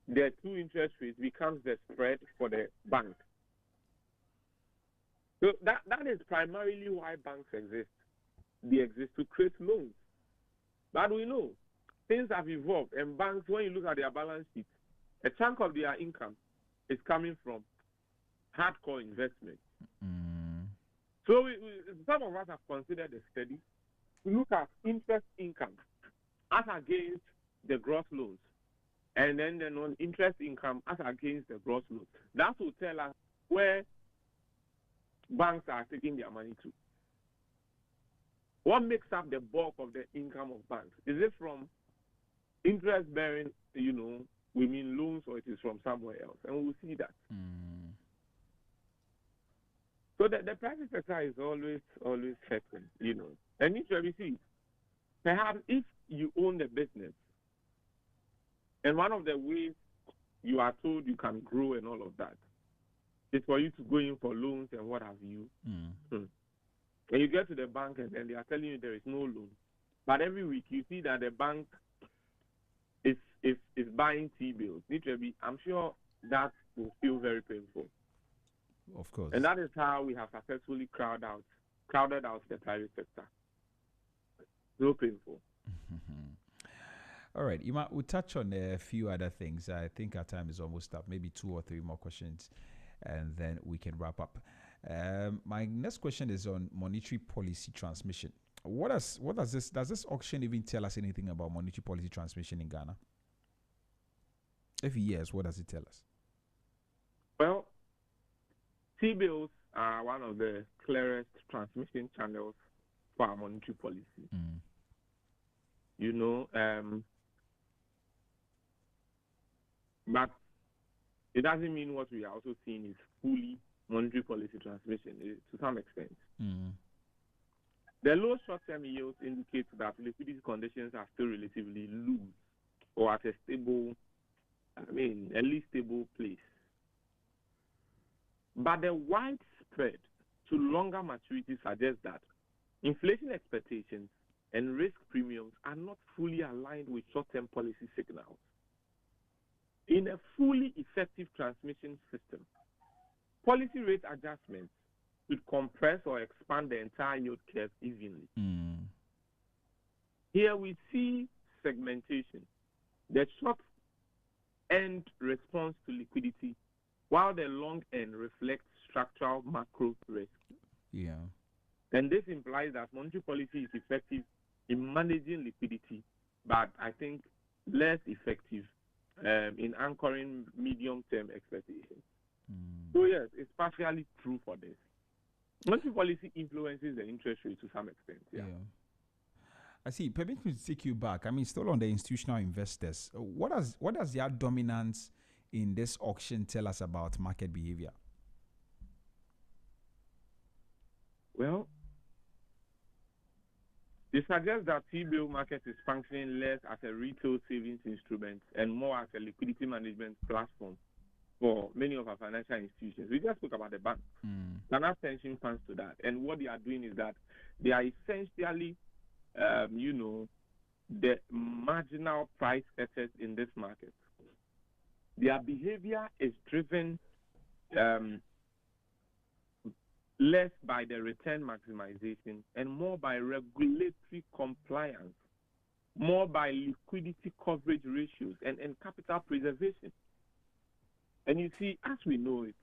the two interest rates becomes the spread for the bank. So that is primarily why banks exist. They exist to create loans. But we know things have evolved, and banks, when you look at their balance sheet, a chunk of their income is coming from hardcore investment. So some of us have considered the study to look at interest income as against the gross loans, and then the non-interest income as against the gross loans. That will tell us where banks are taking their money to. What makes up the bulk of the income of banks? Is it from interest-bearing, we mean loans, or it is from somewhere else? And we'll see that. So the private sector is always threatened, And each we see, perhaps if you own the business, and one of the ways you are told you can grow and all of that is for you to go in for loans and what have you. And you get to the bank and then they are telling you there is no loan. But every week you see that the bank is buying T-bills. Literally, I'm sure that will feel very painful. Of course. And that is how we have successfully crowded out the private sector. So painful. All right, Ima, we'll touch on a few other things. I think our time is almost up. Maybe 2 or 3 more questions, and then we can wrap up. My next question is on monetary policy transmission. What does this auction even tell us anything about monetary policy transmission in Ghana? If yes, what does it tell us? Well, T-bills are one of the clearest transmission channels for our monetary policy. You know, but it doesn't mean what we are also seeing is fully monetary policy transmission to some extent. The low short-term yields indicate that liquidity conditions are still relatively loose or at a stable, at least stable place. But the wide spread to longer maturity suggests that inflation expectations and risk premiums are not fully aligned with short-term policy signals. In a fully effective transmission system, policy rate adjustments would compress or expand the entire yield curve evenly. Here we see segmentation. The short end responds to liquidity, while the long end reflects structural macro risk. And this implies that monetary policy is effective in managing liquidity, but I think less effective in anchoring medium-term expectations. So yes, it's partially true for this. Monetary policy influences the interest rate to some extent. I see. Permit me to take you back. Still on the institutional investors. What does their dominance in this auction tell us about market behavior? Well, it suggests that T-bill market is functioning less as a retail savings instrument and more as a liquidity management platform for many of our financial institutions. We just spoke about the banks. And our pension funds to that. And what they are doing is that they are essentially, the marginal price setters in this market. Their behavior is driven less by the return maximization and more by regulatory compliance, more by liquidity coverage ratios and capital preservation. And you see, as we know it,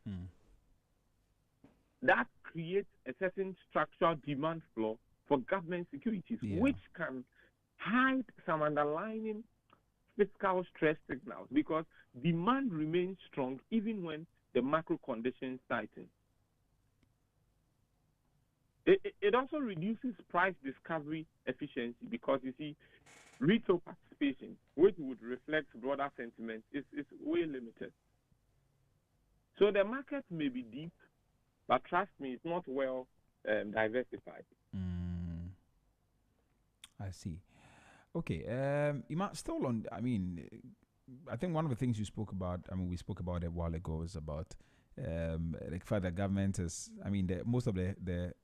that creates a certain structural demand floor for government securities, which can hide some underlying fiscal stress signals because demand remains strong even when the macro conditions tighten. It also reduces price discovery efficiency because you see, retail participation, which would reflect broader sentiment, is way limited. So the market may be deep, but trust me, it's not well diversified. I see. Okay. Ima, still on, I think one of the things you spoke about, we spoke about it a while ago, is about the fact that government is, most of the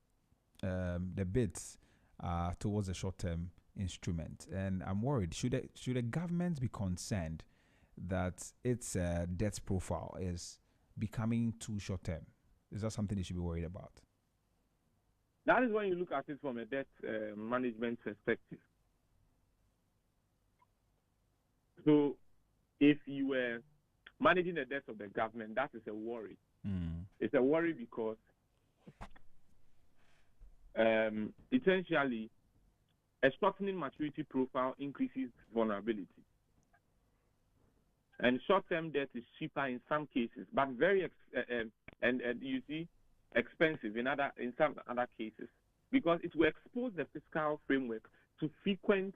bids are towards a short-term instrument. And I'm worried, should the government be concerned that its debt profile is becoming too short-term? Is that something they should be worried about? That is when you look at it from a debt management perspective. So if you were managing the debt of the government, that is a worry. It's a worry because essentially a shortening maturity profile increases vulnerability. And short-term debt is cheaper in some cases, but very you see expensive in some other cases because it will expose the fiscal framework to frequent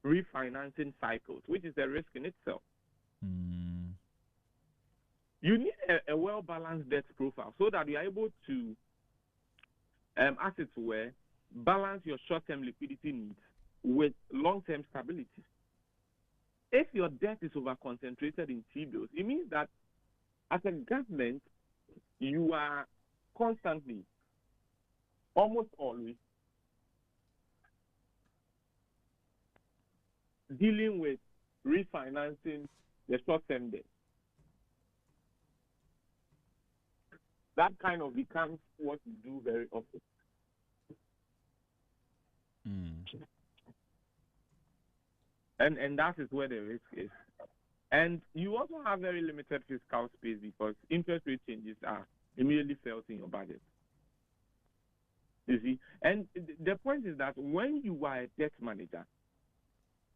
refinancing cycles, which is a risk in itself. You need a well-balanced debt profile so that you are able to, as it were, balance your short-term liquidity needs with long-term stability. If your debt is over-concentrated in T-bills, it means that as a government, you are constantly, almost always, dealing with refinancing the short-term debt. That kind of becomes what you do very often. And that is where the risk is. And you also have very limited fiscal space because interest rate changes are immediately felt in your budget. You see, and the point is that when you are a debt manager,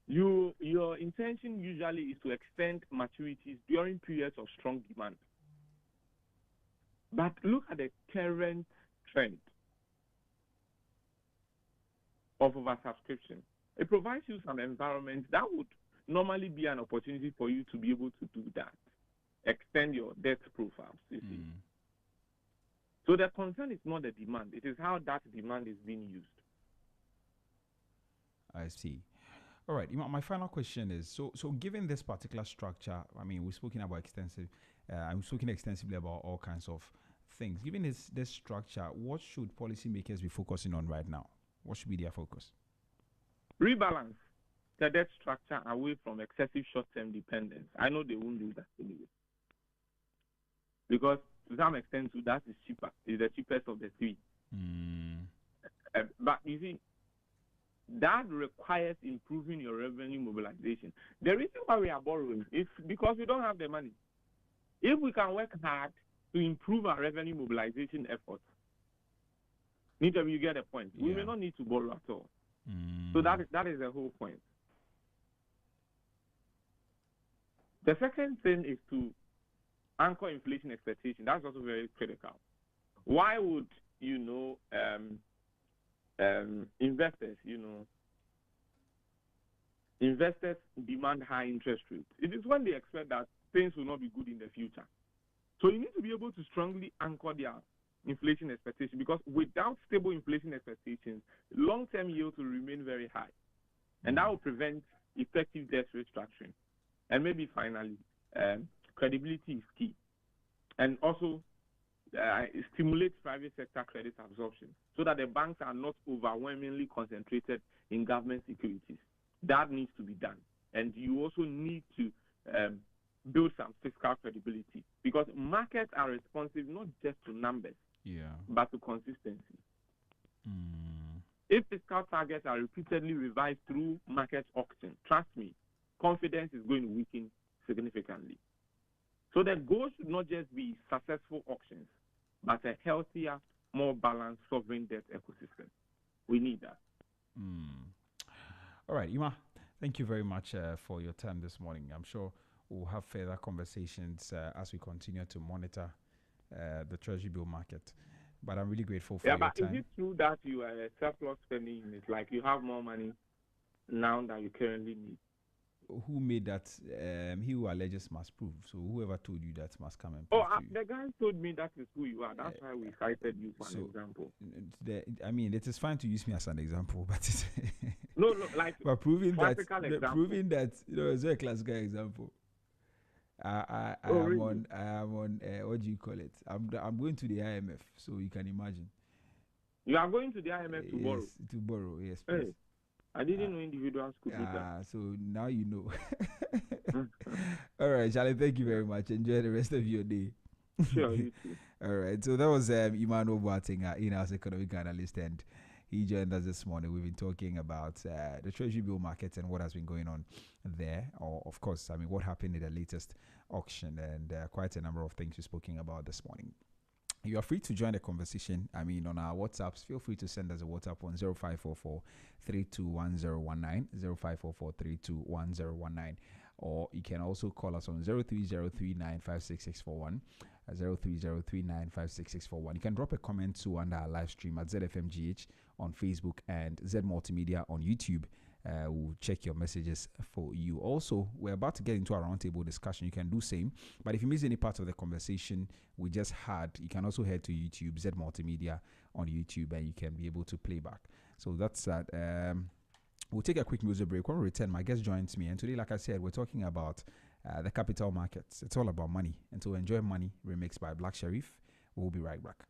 your intention usually is to extend maturities during periods of strong demand. But look at the current trend of oversubscription. It provides you some environment that would normally be an opportunity for you to be able to do that, extend your debt profiles, you see. So the concern is not the demand, it is how that demand is being used. I see. All right, my final question is, so given this particular structure, I mean, we've spoken about I'm speaking extensively about all kinds of things. Given this structure, what should policymakers be focusing on right now? What should be their focus? Rebalance the debt structure away from excessive short-term dependence. I know they won't do that anyway. Because to some extent, that is cheaper. It's the cheapest of the three. But you see, that requires improving your revenue mobilization. The reason why we are borrowing is because we don't have the money. If we can work hard to improve our revenue mobilization efforts, you get a point. We may not need to borrow at all. So that is the whole point. The second thing is to anchor inflation expectation. That's also very critical. Why would investors demand high interest rates? It is when they expect that things will not be good in the future. So you need to be able to strongly anchor their inflation expectation, because without stable inflation expectations, long-term yields will remain very high, and that will prevent effective debt restructuring. And maybe finally, credibility is key, and also it stimulates private sector credit absorption so that the banks are not overwhelmingly concentrated in government securities. That needs to be done, and you also need to build some fiscal credibility, because markets are responsive not just to numbers, but to consistency. If fiscal targets are repeatedly revised through market auction, trust me, confidence is going to weaken significantly. So the goal should not just be successful auctions, but a healthier, more balanced sovereign debt ecosystem. We need that. All right, Ima, thank you very much for your time this morning. I'm sure we'll have further conversations as we continue to monitor the treasury bill market. But I'm really grateful for your time. Is it true that you are a surplus spending unit, like you have more money now than you currently need? Who made that? He who alleges must prove. So whoever told you that must come and prove to you. The guy told me that is who you are. That's why we cited you for an example. It is fine to use me as an example, but no, like but proving that, it's a classical example. I am on what do you call it? I'm going to the IMF, so you can imagine. You are going to the IMF to borrow? Yes, to borrow, yes. Hey, I didn't know individuals could do that. So now you know. All right, Charlie, thank you very much. Enjoy the rest of your day. Sure, you too. All right, so that was Emmanuel Boateng, in-house economic analyst, and he joined us this morning. We've been talking about the treasury bill market and what has been going on there. Or, of course, what happened in the latest auction, and quite a number of things we're speaking about this morning. You are free to join the conversation. On our WhatsApps, feel free to send us a WhatsApp on 0544-321019, 0544-321019. Or you can also call us on 0303956641, 0303956641. You can drop a comment too under our live stream at ZFMGH on Facebook and Z Multimedia on YouTube. We'll check your messages for you. Also, we're about to get into a roundtable discussion. You can do same. But if you miss any part of the conversation we just had, you can also head to YouTube, Z Multimedia on YouTube, and you can be able to play back. So that's that. We'll take a quick music break. When we return, my guest joins me. And today, like I said, we're talking about the capital markets. It's all about money. And to enjoy money, remixed by Black Sharif. We'll be right back.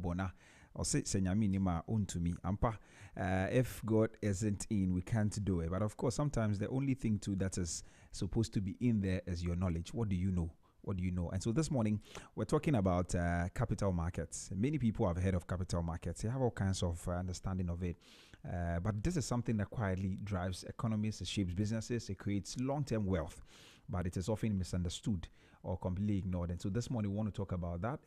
bona. Or say Senyami Nima own to me. Ampa. If God isn't in, we can't do it. But of course, sometimes the only thing too that is supposed to be in there is your knowledge. What do you know? What do you know? And so this morning, we're talking about capital markets. Many people have heard of capital markets. They have all kinds of understanding of it. But this is something that quietly drives economies, it shapes businesses, it creates long-term wealth. But it is often misunderstood or completely ignored. And so this morning, we want to talk about that.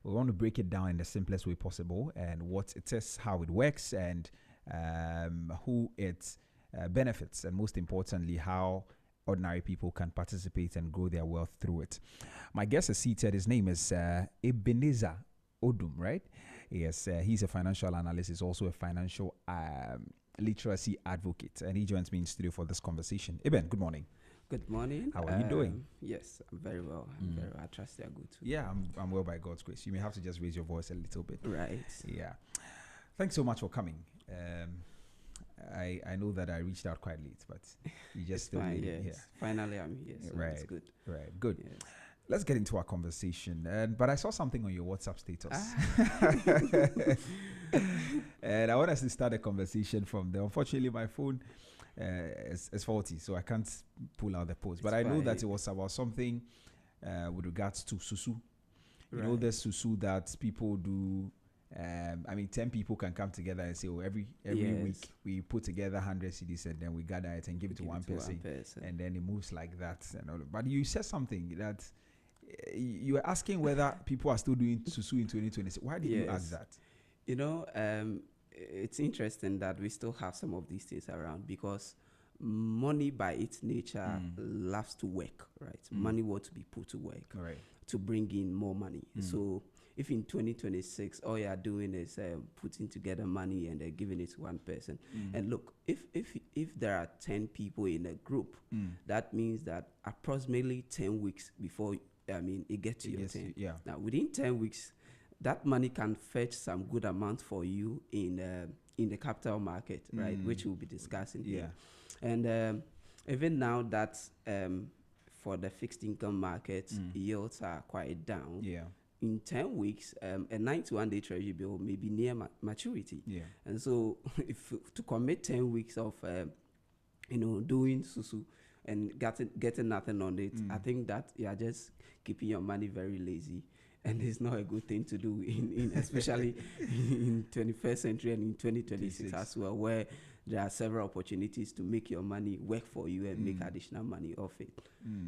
We want to break it down in the simplest way possible and what it is, how it works, and who it benefits. And most importantly, how ordinary people can participate and grow their wealth through it. My guest is seated. His name is Ebenezer Odum, right? Yes, he's a financial analyst. He's also a financial literacy advocate. And he joins me in studio for this conversation. Eben, good morning. Good morning. How are you doing? Yes, I'm very well. I'm very well. I trust you're good too. Yeah, I'm well by God's grace. You may have to just raise your voice a little bit. Right. Yeah. Thanks so much for coming. I know that I reached out quite late, but you just still fine, here. yes. Finally, I'm here. So right. It's good. Right. Good. Yes. Let's get into our conversation. But I saw something on your WhatsApp status. And I want us to start a conversation from there. Unfortunately, my phone is faulty, so I can't pull out the post. But I know that it was about something with regards to susu. You know, there's susu that people do. 10 people can come together and say, every week we put together 100 CDs and then we gather it and give it to one person. And then it moves like that. And all. But you said something that you were asking whether people are still doing susu in 2026. Why did you ask that? You know, it's interesting that we still have some of these things around because money by its nature loves to work, right? Money wants to be put to work to bring in more money. So if in 2026 all you are doing is putting together money and giving it to one person, and look, if there are 10 people in a group, that means that approximately 10 weeks before it gets to your turn. Now within 10 weeks, that money can fetch some good amount for you in the capital market, right? Which we'll be discussing here. And even now that for the fixed income market, yields are quite down. In 10 weeks, a 91-day treasury bill may be near maturity. And so if to commit 10 weeks of doing susu and getting nothing on it, I think that you are just keeping your money very lazy. And it's not a good thing to do, in especially in 21st century and in 2026 as well, where there are several opportunities to make your money work for you and make additional money off it.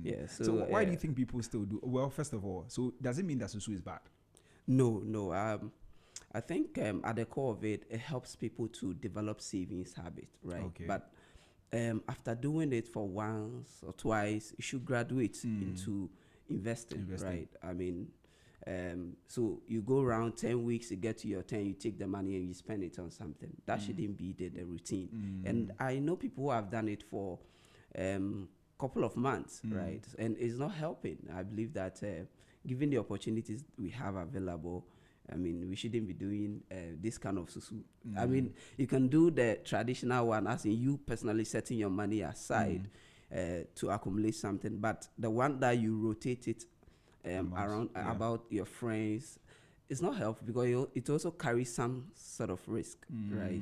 Yeah. So why do you think people still do? Well, first of all, so does it mean that susu is bad? No. I think at the core of it, it helps people to develop savings habit, right? Okay. But after doing it for once or twice, you should graduate into investing, right? So you go around 10 weeks, you get to your 10, you take the money and you spend it on something. That shouldn't be the routine. And I know people who have done it for couple of months, right? And it's not helping. I believe that given the opportunities we have available, we shouldn't be doing this kind of susu. You can do the traditional one, as in you personally setting your money aside to accumulate something, but the one that you rotate it around about your friends, it's not helpful because it also carries some sort of risk, right?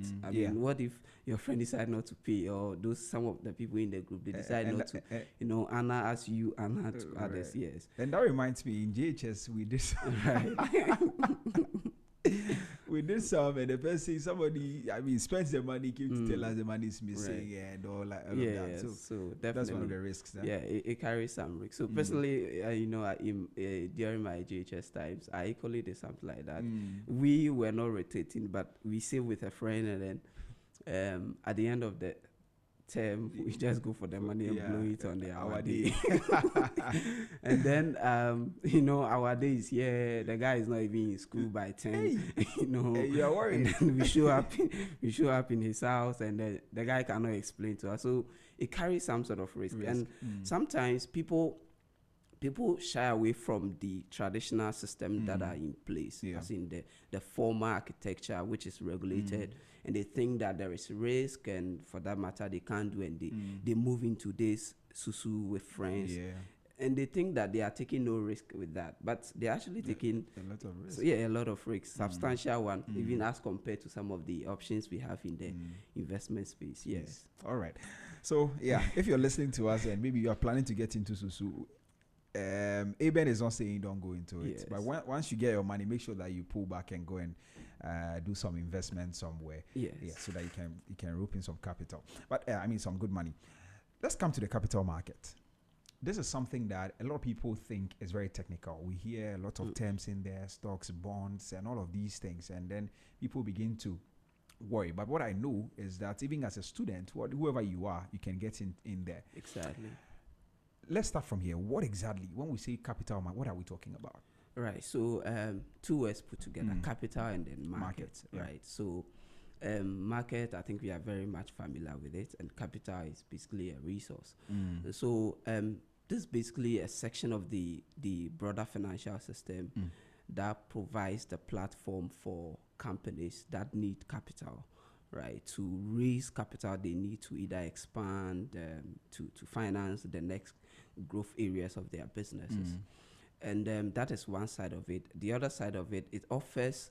What if your friend decide not to pay, or some of the people in the group they decide not to, Anna as you, Anna to others? Yes. And that reminds me, in JHS we did we did some, and the person somebody spends the money, came to tell us the money is missing and all like all of that. So that's one of the risks. Yeah, it carries some risks. So personally, during my JHS times, I equally did something like that. We were not rotating, but we saved with a friend, and then at the end of the term, we just go for the money and blow it on our day. And then our day is here, the guy is not even in school by 10. You're worried. And then we show up in his house, and the guy cannot explain to us. So it carries some sort of risk. And sometimes people shy away from the traditional system that are in place, as in the formal architecture, which is regulated, and they think that there is risk, and for that matter, they can't do, and they move into this susu with friends. and they think that they are taking no risk with that, but they're actually taking a lot of risk. So a lot of risk, substantial one, even as compared to some of the options we have in the investment space. Yes. All right. So if you're listening to us and maybe you are planning to get into Susu, Aben is not saying don't go into it, but once you get your money, make sure that you pull back and go and do some investment somewhere. So that you can rope in some capital. But some good money. Let's come to the capital market. This is something that a lot of people think is very technical. We hear a lot of terms in there, stocks, bonds, and all of these things, and then people begin to worry. But what I know is that even as a student, whoever you are, you can get in there. Exactly. Let's start from here. What exactly, when we say capital market, what are we talking about? Right. So 2 words put together, capital and then market. Right. So market, I think we are very much familiar with it, and capital is basically a resource. So this is basically a section of the broader financial system that provides the platform for companies that need capital, right? To raise capital, they need to either expand, to finance the next growth areas of their businesses. And that is one side of it. The other side of it, it offers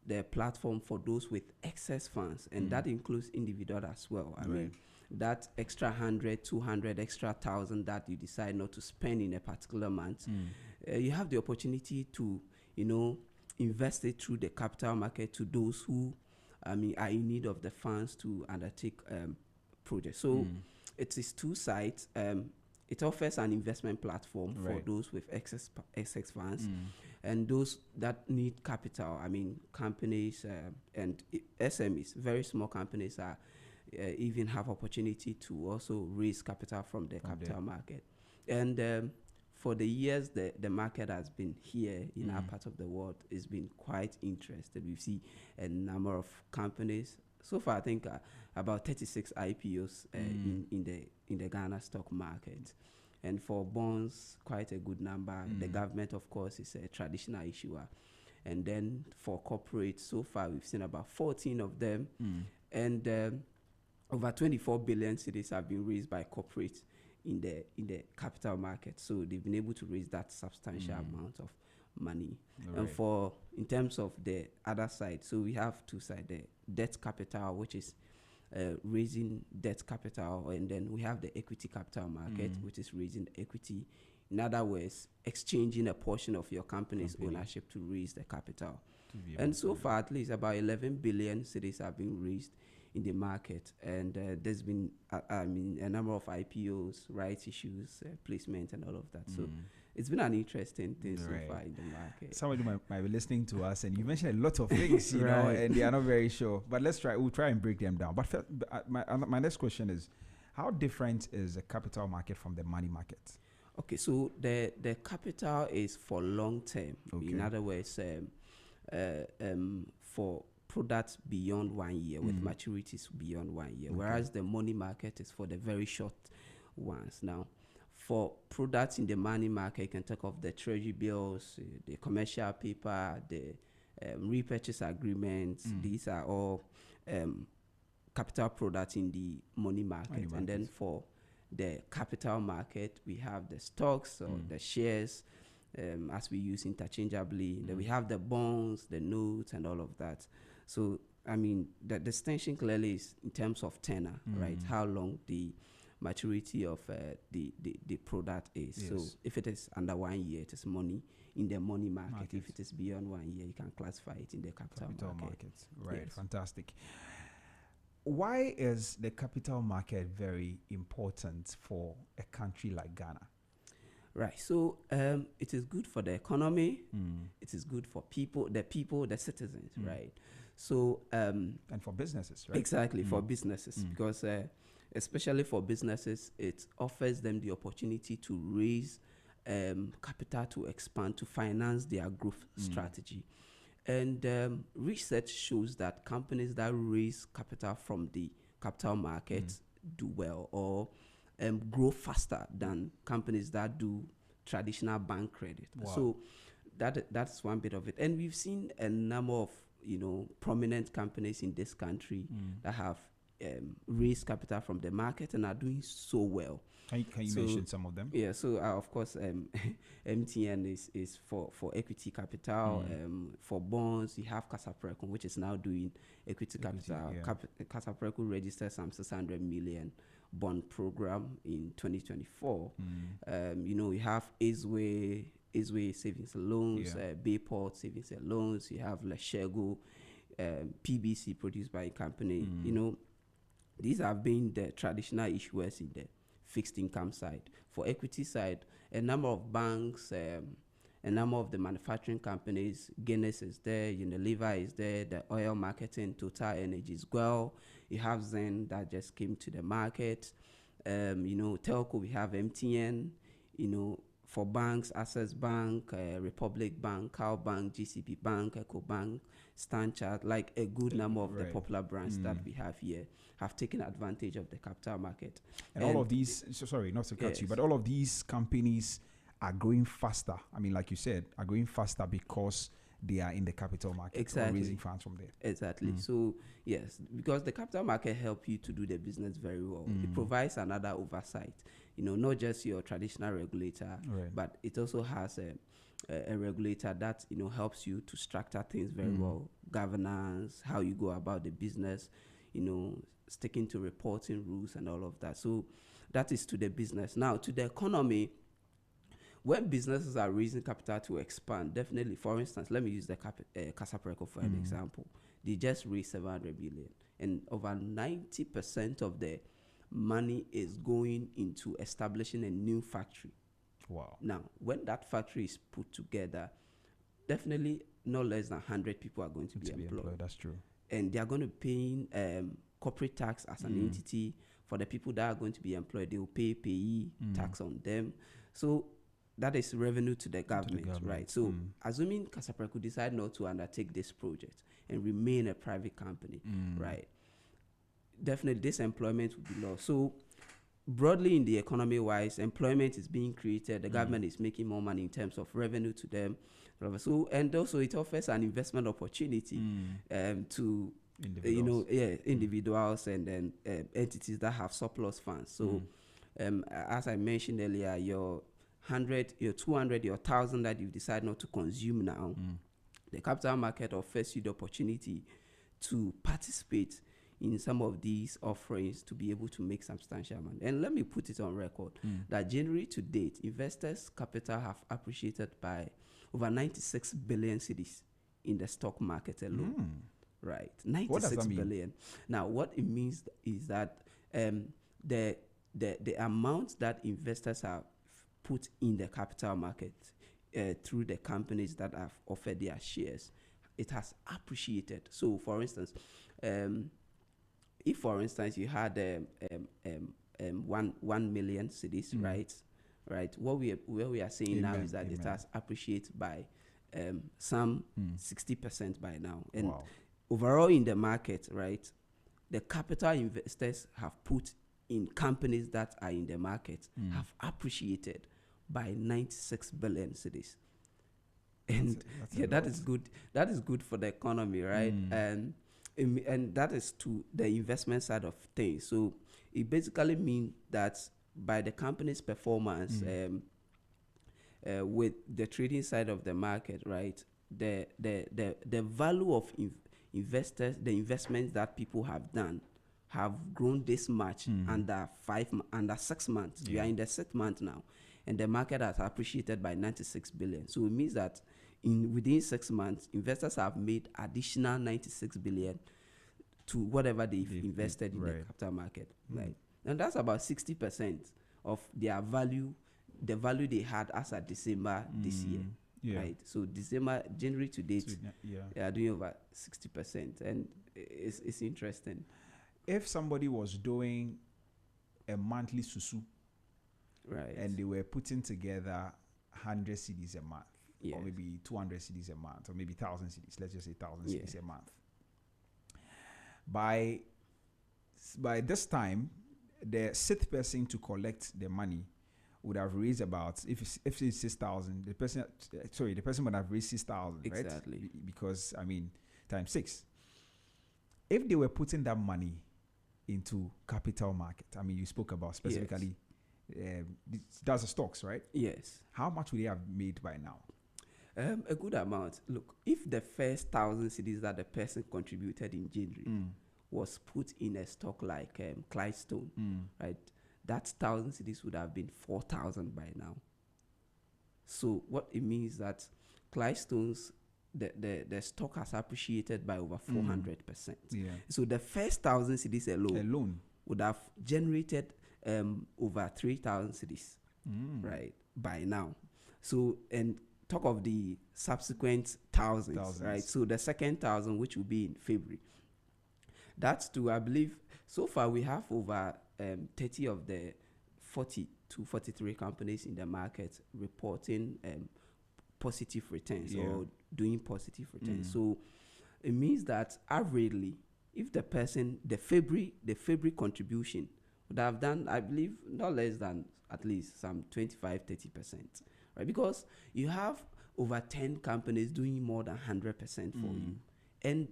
the platform for those with excess funds, and that includes individual as well. I mean, that extra 100, 200, extra 1,000 that you decide not to spend in a particular month, you have the opportunity to, invest it through the capital market to those who, are in need of the funds to undertake projects. So it is 2 sides. It offers an investment platform for those with excess funds and those that need capital. Companies and SMEs, very small companies, are even have opportunity to also raise capital from the capital market. And for the years the market has been here in our part of the world, it's been quite interested. We see a number of companies. So far, I think about 36 IPOs in the Ghana stock market. And for bonds, quite a good number. The government, of course, is a traditional issuer. And then for corporates, so far we've seen about 14 of them. And over 24 billion cedis have been raised by corporates in the capital market. So they've been able to raise that substantial amount of money. And in terms of the other side, so we have 2 sides: the debt capital, which is raising debt capital, and then we have the equity capital market, which is raising equity. In other words, exchanging a portion of your company's ownership to raise the capital. And so far, at least about 11 billion cedis have been raised in the market, and there's been a number of IPOs, rights issues, placement, and all of that. So it's been an interesting thing so far in the market. Somebody might be listening to us, and you mentioned a lot of things, you know, and they are not very sure. But we'll try and break them down. But first, my next question is, how different is the capital market from the money market? Okay, so the capital is for long term. In other words, for products beyond 1 year, with maturities beyond 1 year, whereas the money market is for the very short ones. Now, for products in the money market, you can talk of the treasury bills, the commercial paper, the repurchase agreements. These are all capital products in the money market. And then for the capital market, we have the stocks or the shares, as we use interchangeably. Then we have the bonds, the notes, and all of that. So, the distinction clearly is in terms of tenor, right? How long the maturity of the product is. Yes. So, if it is under 1 year, it is money in the money market. If it is beyond 1 year, you can classify it in the capital market. Right, yes. Fantastic. Why is the capital market very important for a country like Ghana? Right. So it is good for the economy. It is good for the citizens, right? So and for businesses, right? Exactly, for businesses, because especially for businesses, it offers them the opportunity to raise capital to expand, to finance their growth strategy. And research shows that companies that raise capital from the capital market do well, or grow faster than companies that do traditional bank credit. Wow. So that's one bit of it. And we've seen a number of prominent companies in this country that have raised capital from the market and are doing so well. Can you mention some of them? Yeah, so of course, MTN is for equity capital. For bonds, you have Casapreco, which is now doing equity capital. Yeah. Casapreco registered some 600 million bond program in 2024. You have Azway savings and loans, Bayport savings and loans. You have Leshego, PBC produced by a company. These have been the traditional issuers in the fixed income side. For equity side, a number of banks, a number of the manufacturing companies, Guinness is there, Unilever is there, the oil marketing, Total Energy as well. You have Zen that just came to the market. Telco, we have MTN, for banks, Access Bank, Republic Bank, Cow Bank, GCP Bank, Eco Bank, Stanchart, like a good number of the popular brands that we have here have taken advantage of the capital market. And all of these, sorry, not to cut you, but all of these companies are growing faster. I mean, like you said, are growing faster because they are in the capital market or raising funds from there. Exactly. So, yes, because the capital market helps you to do the business very well. It provides another oversight. Not just your traditional regulator, but it also has a regulator that, helps you to structure things very well. Governance, how you go about the business, sticking to reporting rules and all of that. So that is to the business. Now, to the economy, when businesses are raising capital to expand, definitely, for instance, let me use the Casapreco for an example. They just raised 700 billion, and over 90% of the money is going into establishing a new factory. Wow. Now, when that factory is put together, definitely no less than 100 people are going to be employed. That's true. And they are going to pay corporate tax as an entity. For the people that are going to be employed, they will pay payee tax on them. So that is revenue to the government, right? So assuming Casapreco decide not to undertake this project and remain a private company, right? Definitely this employment will be lost. So broadly in the economy wise, employment is being created. The government is making more money in terms of revenue to them. So, and also it offers an investment opportunity to individuals, individuals and then entities that have surplus funds. So as I mentioned earlier, your 100, your 200, your 1,000 that you decide not to consume now, the capital market offers you the opportunity to participate in some of these offerings to be able to make substantial money. And let me put it on record that January to date, investors' capital have appreciated by over 96 billion cedis in the stock market alone. Right, 96 billion. Now, what it means is that the amount that investors have put in the capital market through the companies that have offered their shares, it has appreciated. So, for instance, if, for instance, you had 1 million cedis, right? What we are saying now is that it has appreciated by some 60% by now. And overall in the market, right, the capital investors have put in companies that are in the market have appreciated by 96 billion cedis. And that is good. That is good for the economy, right? And that is to the investment side of things. So it basically means that by the company's performance with the trading side of the market, right, the value of investors, the investments that people have done have grown this much under 6 months. We are in the 6th month now, and the market has appreciated by 96 billion. So it means that within 6 months, investors have made additional 96 billion to whatever they've invested in the capital market, right? And that's about 60% of their value, the value they had as at December this year, right? So January to date, they are doing over 60%, and it's interesting. If somebody was doing a monthly susu, right, and they were putting together 100 cedis a month, or maybe 200 cedis a month, or maybe 1,000 cedis, let's just say 1,000 cedis a month. By this time, the 6th person to collect the money would have raised about, if it's 6,000, the person would have raised 6,000, right? Exactly. Because, I mean, times 6. If they were putting that money into capital market? I mean, you spoke about specifically that's the stocks, right? Yes. How much would they have made by now? A good amount. Look, if the first 1,000 cedis that the person contributed in January was put in a stock like Clydestone, right, that 1,000 cedis would have been 4,000 by now. So what it means that Clydestone's the stock has appreciated by over 400%. Yeah. So the first 1,000 cedis alone would have generated over 3,000 cedis, right, by now. So, and talk of the subsequent thousands, right? So the second 1,000, which will be in February. That's to, I believe, so far we have over 30 of the 40 to 43 companies in the market reporting positive returns or doing positive returns. So it means that averagely, if the person, the February contribution would have done, I believe, not less than at least some 25-30%, right? Because you have over 10 companies doing more than 100% for you. And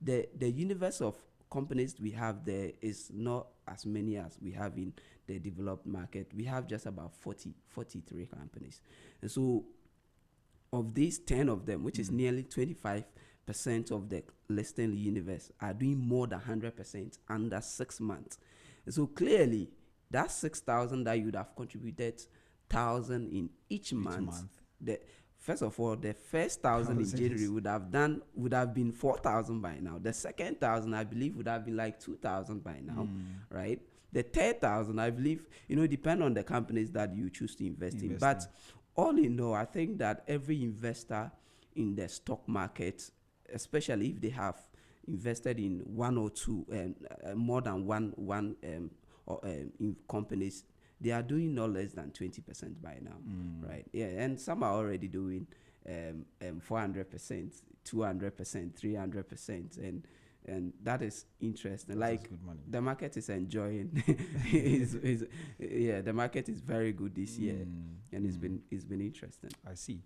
the universe of companies we have there is not as many as we have in the developed market. We have just about 43 companies. And so of these 10 of them, which is nearly 25% of the listing universe, are doing more than 100% under 6 months. And so clearly, that 6,000 that you would have contributed 1,000 in each month. First of all, the first 1,000 in January would have been 4,000 by now. The second 1,000, I believe, would have been like 2,000 by now, right? The third 1,000, I believe, depend on the companies that you choose to invest in. But all in all, I think that every investor in the stock market, especially if they have invested in one or two and more than one in companies, they are doing no less than 20% by now, right? Yeah, and some are already doing 400%, 200%, 300%, and that is interesting. That's like the market is enjoying. The market is very good this year, and it's been interesting. I see.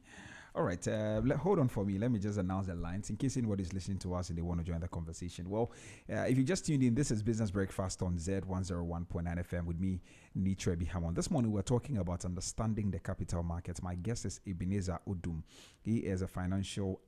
All right, hold on for me. Let me just announce the lines in case anybody's listening to us and they want to join the conversation. Well, if you just tuned in, this is Business Breakfast on Zed 101.9 FM with me, Nitra Bihamon. This morning we're talking about understanding the capital markets. My guest is Ebenezer Odum. He is a financial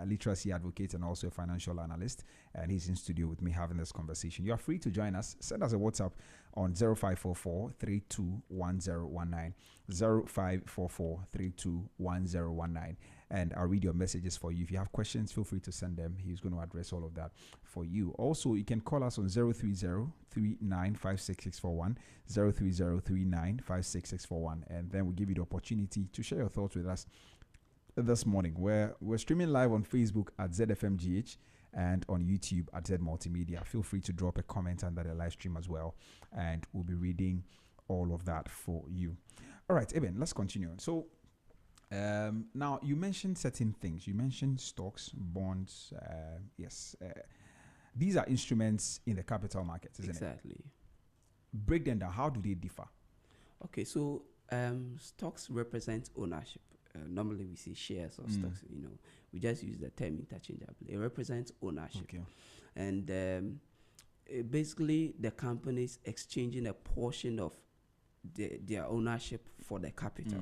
literacy advocate and also a financial analyst, and he's in studio with me having this conversation. You are free to join us. Send us a WhatsApp on 0544-321019, 0544-321019, and I'll read your messages for you. If you have questions, feel free to send them. He's going to address all of that for you. Also, you can call us on 030-3956-641, 030-3956-641, and then we'll give you the opportunity to share your thoughts with us this morning. We're streaming live on Facebook at ZFMGH and on YouTube at Z Multimedia. Feel free to drop a comment under the live stream as well, and we'll be reading all of that for you. All right, Eben, let's continue. So now you mentioned certain things. You mentioned stocks, bonds. These are instruments in the capital markets, isn't it? Exactly. Break them down. How do they differ? Okay, so stocks represent ownership. Normally we say shares or stocks, we just use the term interchangeably. It represents ownership. Okay. And basically the companies exchanging a portion of their ownership for the capital.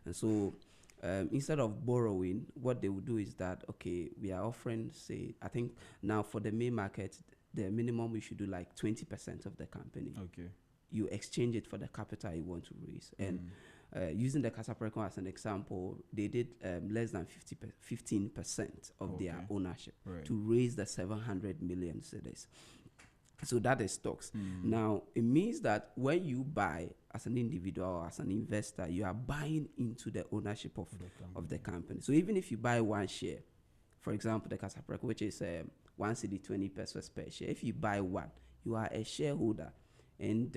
And so instead of borrowing, what they would do is that, okay, we are offering, say, I think now for the main market, the minimum we should do like 20% of the company. Okay. You exchange it for the capital you want to raise. And using the Casa Precon as an example, they did less than 15% of their ownership to raise the 700 million cedis. So that is stocks. Now, it means that when you buy as an individual or as an investor, you are buying into the ownership of the company. So even if you buy one share, for example, the Casa Precon, which is 1 cedi 20 pesos per share, if you buy one, you are a shareholder. And,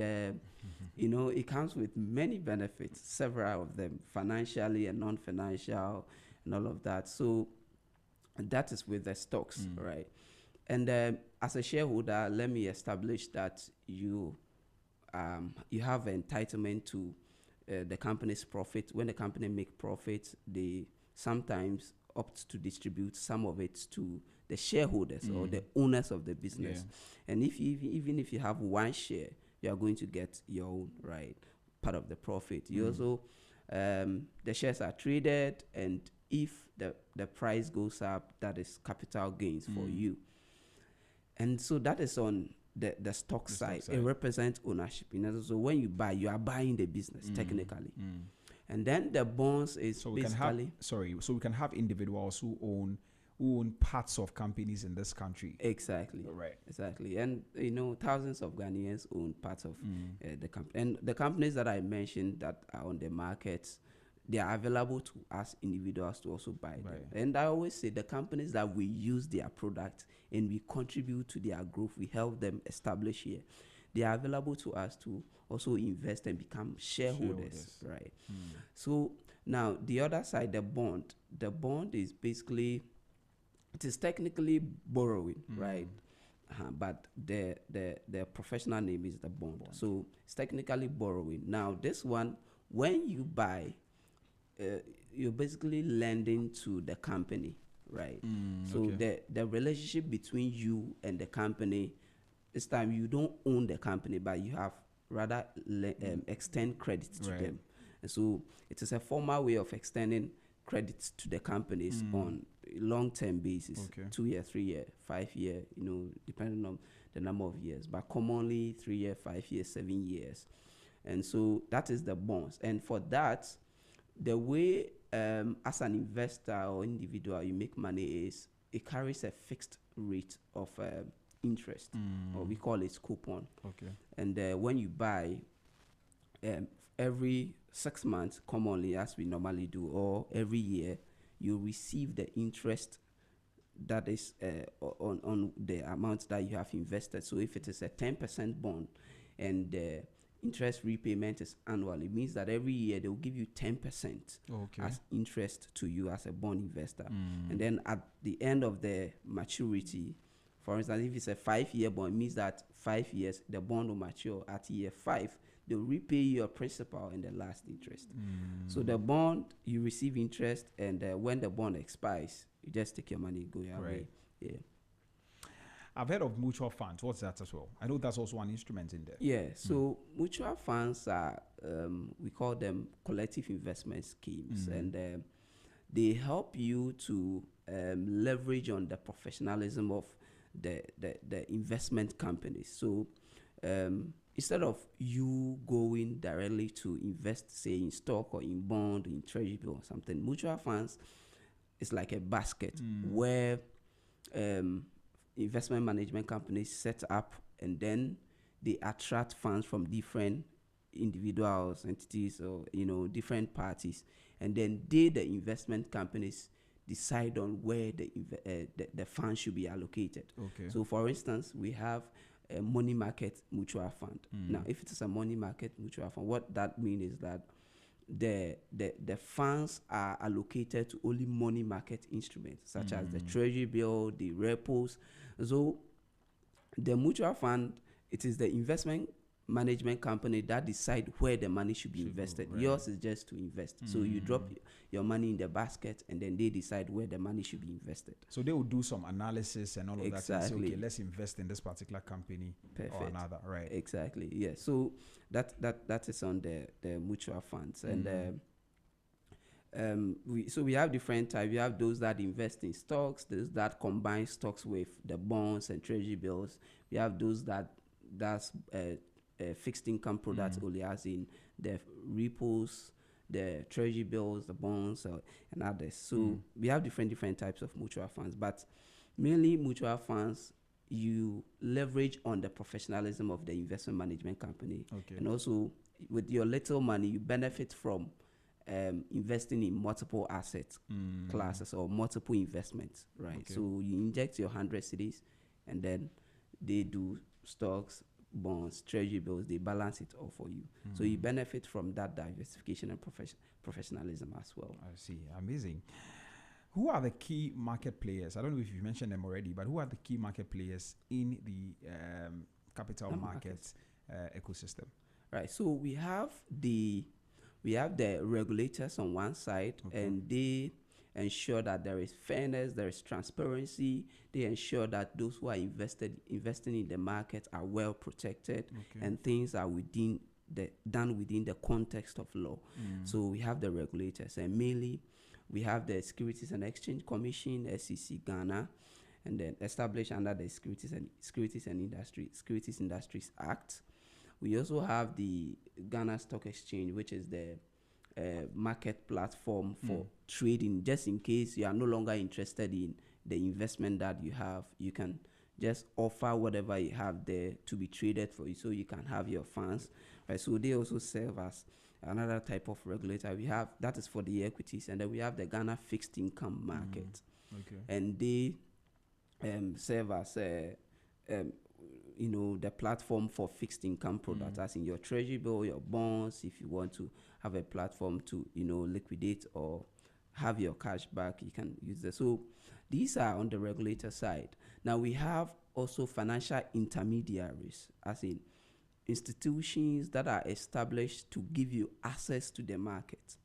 it comes with many benefits, several of them, financially and non-financial and all of that. So that is with the stocks, right? And as a shareholder, let me establish that you have entitlement to the company's profit. When the company make profit, they sometimes opt to distribute some of it to the shareholders or the owners of the business. And if you, even if you have one share, you are going to get your own, right, part of the profit. You also, the shares are traded, and if the price goes up, that is capital gains for you. And so that is on the stock side. It represents ownership. So when you buy, you are buying the business technically. And then the bonds is so basically we can have individuals who own parts of companies in this country. Exactly. Right. Exactly. And thousands of Ghanaians own parts of the company. And the companies that I mentioned that are on the markets, they are available to us individuals to also buy them. And I always say the companies that we use their product and we contribute to their growth, we help them establish here, they are available to us to also invest and become shareholders. Right? So now the other side, the bond is basically, it is technically borrowing, right? But the professional name is the bond. So it's technically borrowing. Now this one, when you buy, you're basically lending to the company, right? So the relationship between you and the company, this time you don't own the company, but you have rather extend credit to them. And so it is a formal way of extending credit to the companies on a long-term basis, 2 year, 3 year, 5 year, depending on the number of years, but commonly 3 year, 5 years, 7 years. And so that is the bonds. And for that, the way as an investor or individual you make money is it carries a fixed rate of interest, or we call it coupon. And when you buy, every 6 months, commonly as we normally do, or every year, you receive the interest that is on the amount that you have invested. So if it is a 10% bond and the interest repayment is annual, it means that every year they will give you 10% as interest to you as a bond investor. And then at the end of the maturity, for instance, if it's a 5-year bond, it means that 5 years the bond will mature. At year 5, they'll repay your principal and the last interest. So the bond, you receive interest, and when the bond expires, you just take your money, go your way. Yeah. I've heard of mutual funds. What's that as well? I know that's also an instrument in there. Yeah. So mutual funds are, we call them collective investment schemes, and they help you to leverage on the professionalism of the investment companies. So instead of you going directly to invest, say, in stock or in bond, in treasury bill or something, mutual funds is like a basket where investment management companies set up, and then they attract funds from different individuals, entities, or different parties, and then the investment companies decide on where the funds should be allocated. So for instance, we have a money market mutual fund. Now if it is a money market mutual fund, what that means is that the funds are allocated to only money market instruments, such as the treasury bill, the repos. So the mutual fund, it is the investment management company that decide where the money should be invested. Yours is just to invest. So you drop your money in the basket, and then they decide where the money should be invested. So they will do some analysis and all of that, and say, okay, let's invest in this particular company or another, right? Exactly. Yeah. So that is on the mutual funds. And we have different types. We have those that invest in stocks, those that combine stocks with the bonds and treasury bills. We have those that's fixed income products only, as in the repos, the treasury bills, the bonds, and others. So we have different types of mutual funds, but mainly mutual funds, you leverage on the professionalism of the investment management company. And also with your little money, you benefit from investing in multiple asset classes or multiple investments, right? So you inject your 100 cedis, and then they do stocks, bonds, treasury bills, they balance it all for you. So you benefit from that diversification and professionalism as well. I see. Amazing. Who are the key market players? I don't know if you mentioned them already, but who are the key market players in the capital markets ecosystem? Right. So we have the regulators on one side, and they ensure that there is fairness, there is transparency. They ensure that those who are investing in the market are well protected, and things are done within the context of law. So we have the regulators, and mainly we have the Securities and Exchange Commission, SEC Ghana, and then established under the Securities Industries Act. We also have the Ghana Stock Exchange, which is the market platform for trading. Just in case you are no longer interested in the investment that you have, you can just offer whatever you have there to be traded for you, so you can have your funds. Right? So they also serve as another type of regulator. We have that is for the equities, and then we have the Ghana Fixed Income Market, and they serve as the platform for fixed income products, as in your treasury bill, your bonds. If you want to have a platform to liquidate or have your cash back, you can use this. So these are on the regulator side. Now we have also financial intermediaries, as in institutions that are established to give you access to the market,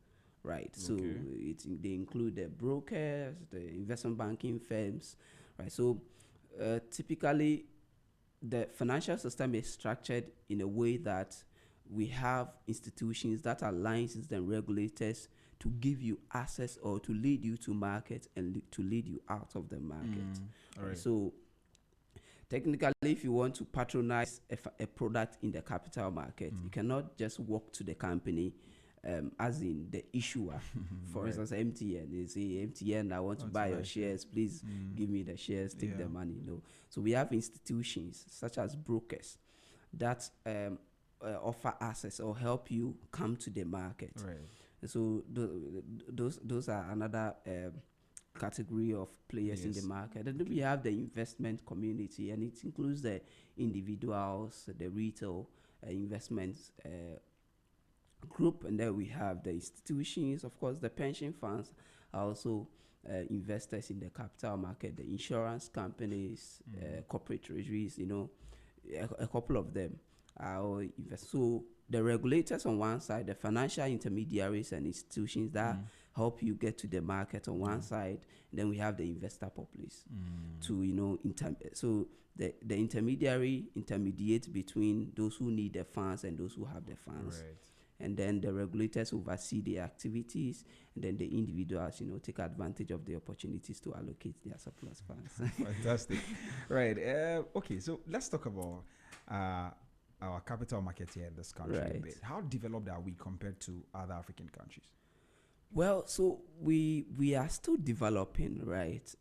right? So they include the brokers, the investment banking firms, right? So typically the financial system is structured in a way that we have institutions that are licensed and regulators to give you access or to lead you to market and to lead you out of the market. Right. So technically, if you want to patronize a product in the capital market, you cannot just walk to the company, as in the issuer. For instance, MTN. They say, MTN, I want to buy your shares. Please give me the shares, take the money. No. So we have institutions such as brokers that offer access or help you come to the market. Right. So those are another category of players in the market. And then we have the investment community, and it includes the individuals, the retail investments group, and then we have the institutions. Of course, the pension funds are also investors in the capital market, the insurance companies, corporate treasuries, a couple of them are all investors. So the regulators on one side, the financial intermediaries and institutions that help you get to the market on one side, and then we have the investor populace to so the intermediary intermediates between those who need the funds and those who have the funds. Right. And then the regulators oversee the activities, and then the individuals, take advantage of the opportunities to allocate their surplus funds. Fantastic. Right. Okay, so let's talk about our capital market here in this country a bit. How developed are we compared to other African countries? Well, so we are still developing, right?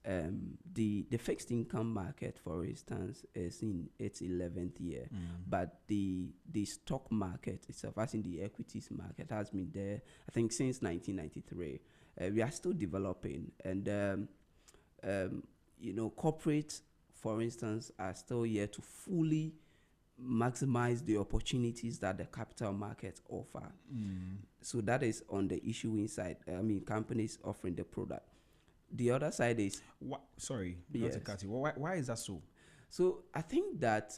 The fixed income market, for instance, is in its 11th year, but the stock market itself, as in the equities market, has been there, I think, since 1993. We are still developing, and corporates, for instance, are still here to fully maximize the opportunities that the capital markets offer. So that is on the issuing side. I mean, companies offering the product. The other side is... Sorry, not to cut you. Why is that so? So I think that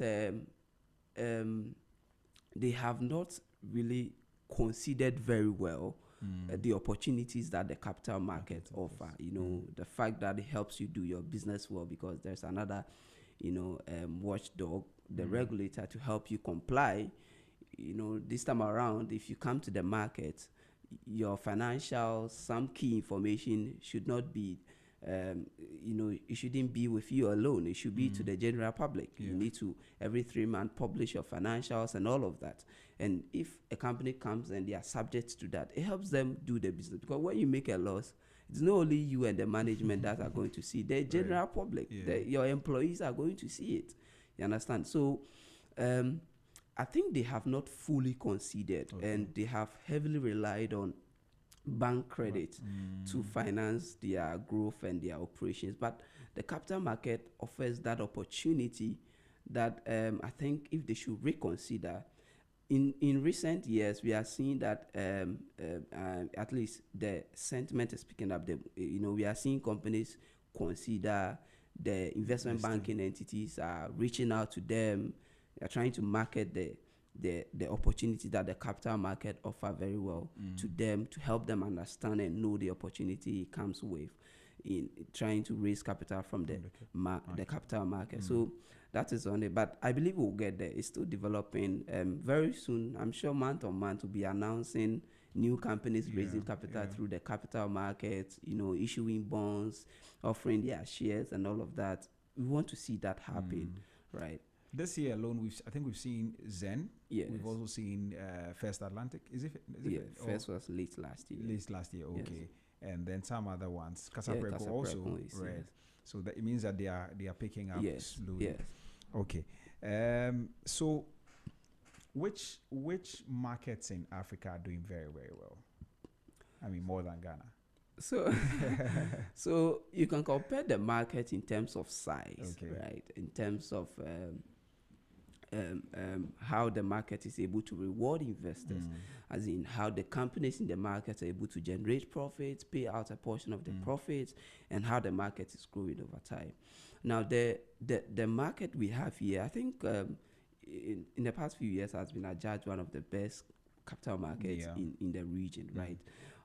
they have not really considered very well the opportunities that the capital markets offer. The fact that it helps you do your business well, because there's another, watchdog, the regulator, to help you comply. This time around, if you come to the market, your financial, some key information should not be, it shouldn't be with you alone. It should be to the general public. You need to, every 3 months, publish your financials and all of that. And if a company comes and they are subject to that, it helps them do the business. Because when you make a loss, it's not only you and the management that are going to see, the general public, your employees are going to see it. You understand? So I think they have not fully considered, and they have heavily relied on bank credit to finance their growth and their operations. But the capital market offers that opportunity that I think if they should reconsider. In recent years, we are seeing that at least the sentiment is picking up. We are seeing companies consider, the investment banking entities are reaching out to them. They are trying to market the opportunity that the capital market offer very well to them, to help them understand and know the opportunity it comes with in trying to raise capital from the capital market. So that is on it, but I believe we'll get there. It's still developing. Very soon, I'm sure month on month we'll be announcing new companies raising capital through the capital market, issuing bonds, offering their shares and all of that. We want to see that happen, right? This year alone, I think we've seen Zen. Yes. We've also seen First Atlantic. Is it? First was late last year. Late last year, okay. Yes. And then some other ones. Casapreco also, right? Yes. So that it means that they are picking up slowly. Yes. Okay. So which markets in Africa are doing very, very well? I mean, more than Ghana. So you can compare the market in terms of size, right? In terms of how the market is able to reward investors, as in how the companies in the market are able to generate profits, pay out a portion of the profits, and how the market is growing over time. Now, the market we have here, I think in the past few years has been adjudged one of the best capital markets in the region, right?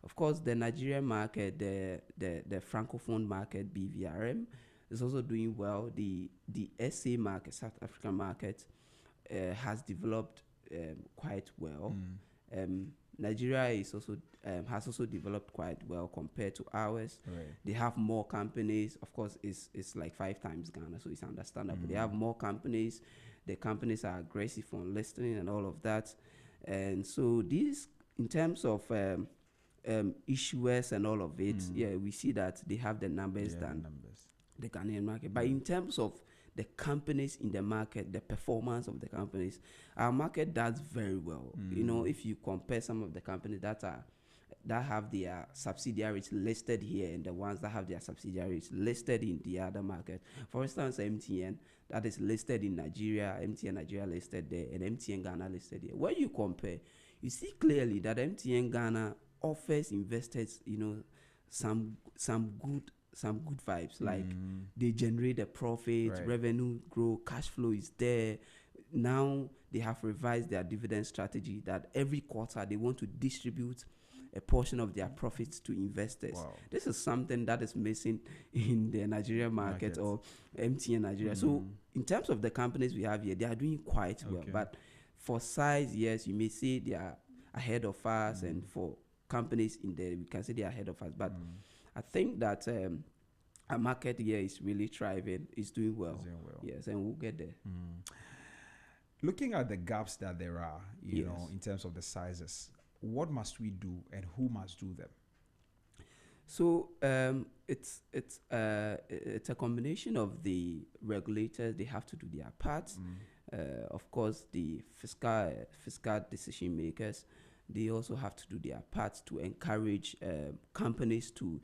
Of course, the Nigerian market, the Francophone market, BVRM, is also doing well. The SA market, South African market, has developed quite well. Nigeria is also has also developed quite well compared to ours. Right. They have more companies. Of course, it's like 5 times Ghana, so it's understandable. They have more companies. The companies are aggressive on listing and all of that. And so these, in terms of issuers and all of it, we see that they have the numbers than the Ghanaian market. But in terms of the companies in the market, the performance of the companies, our market does very well. If you compare some of the companies that have their subsidiaries listed here and the ones that have their subsidiaries listed in the other market. For instance, MTN, that is listed in Nigeria, MTN Nigeria listed there, and MTN Ghana listed here. When you compare, you see clearly that MTN Ghana offers investors, some good vibes. Like they generate a profit, revenue grow, cash flow is there. Now they have revised their dividend strategy that every quarter they want to distribute a portion of their profits to investors. Wow. This is something that is missing in the Nigerian market or MTN Nigeria. So in terms of the companies we have here, they are doing quite well. But for size, yes, you may say they are ahead of us, and for companies in there, we can say they are ahead of us. But I think that our market here is really thriving. It's doing well. Yes, and we'll get there. Looking at the gaps that there are, you know, in terms of the sizes, what must we do and who must do them? So it's a combination of the regulators. They have to do their parts. Of course, the fiscal decision makers, they also have to do their parts to encourage companies to,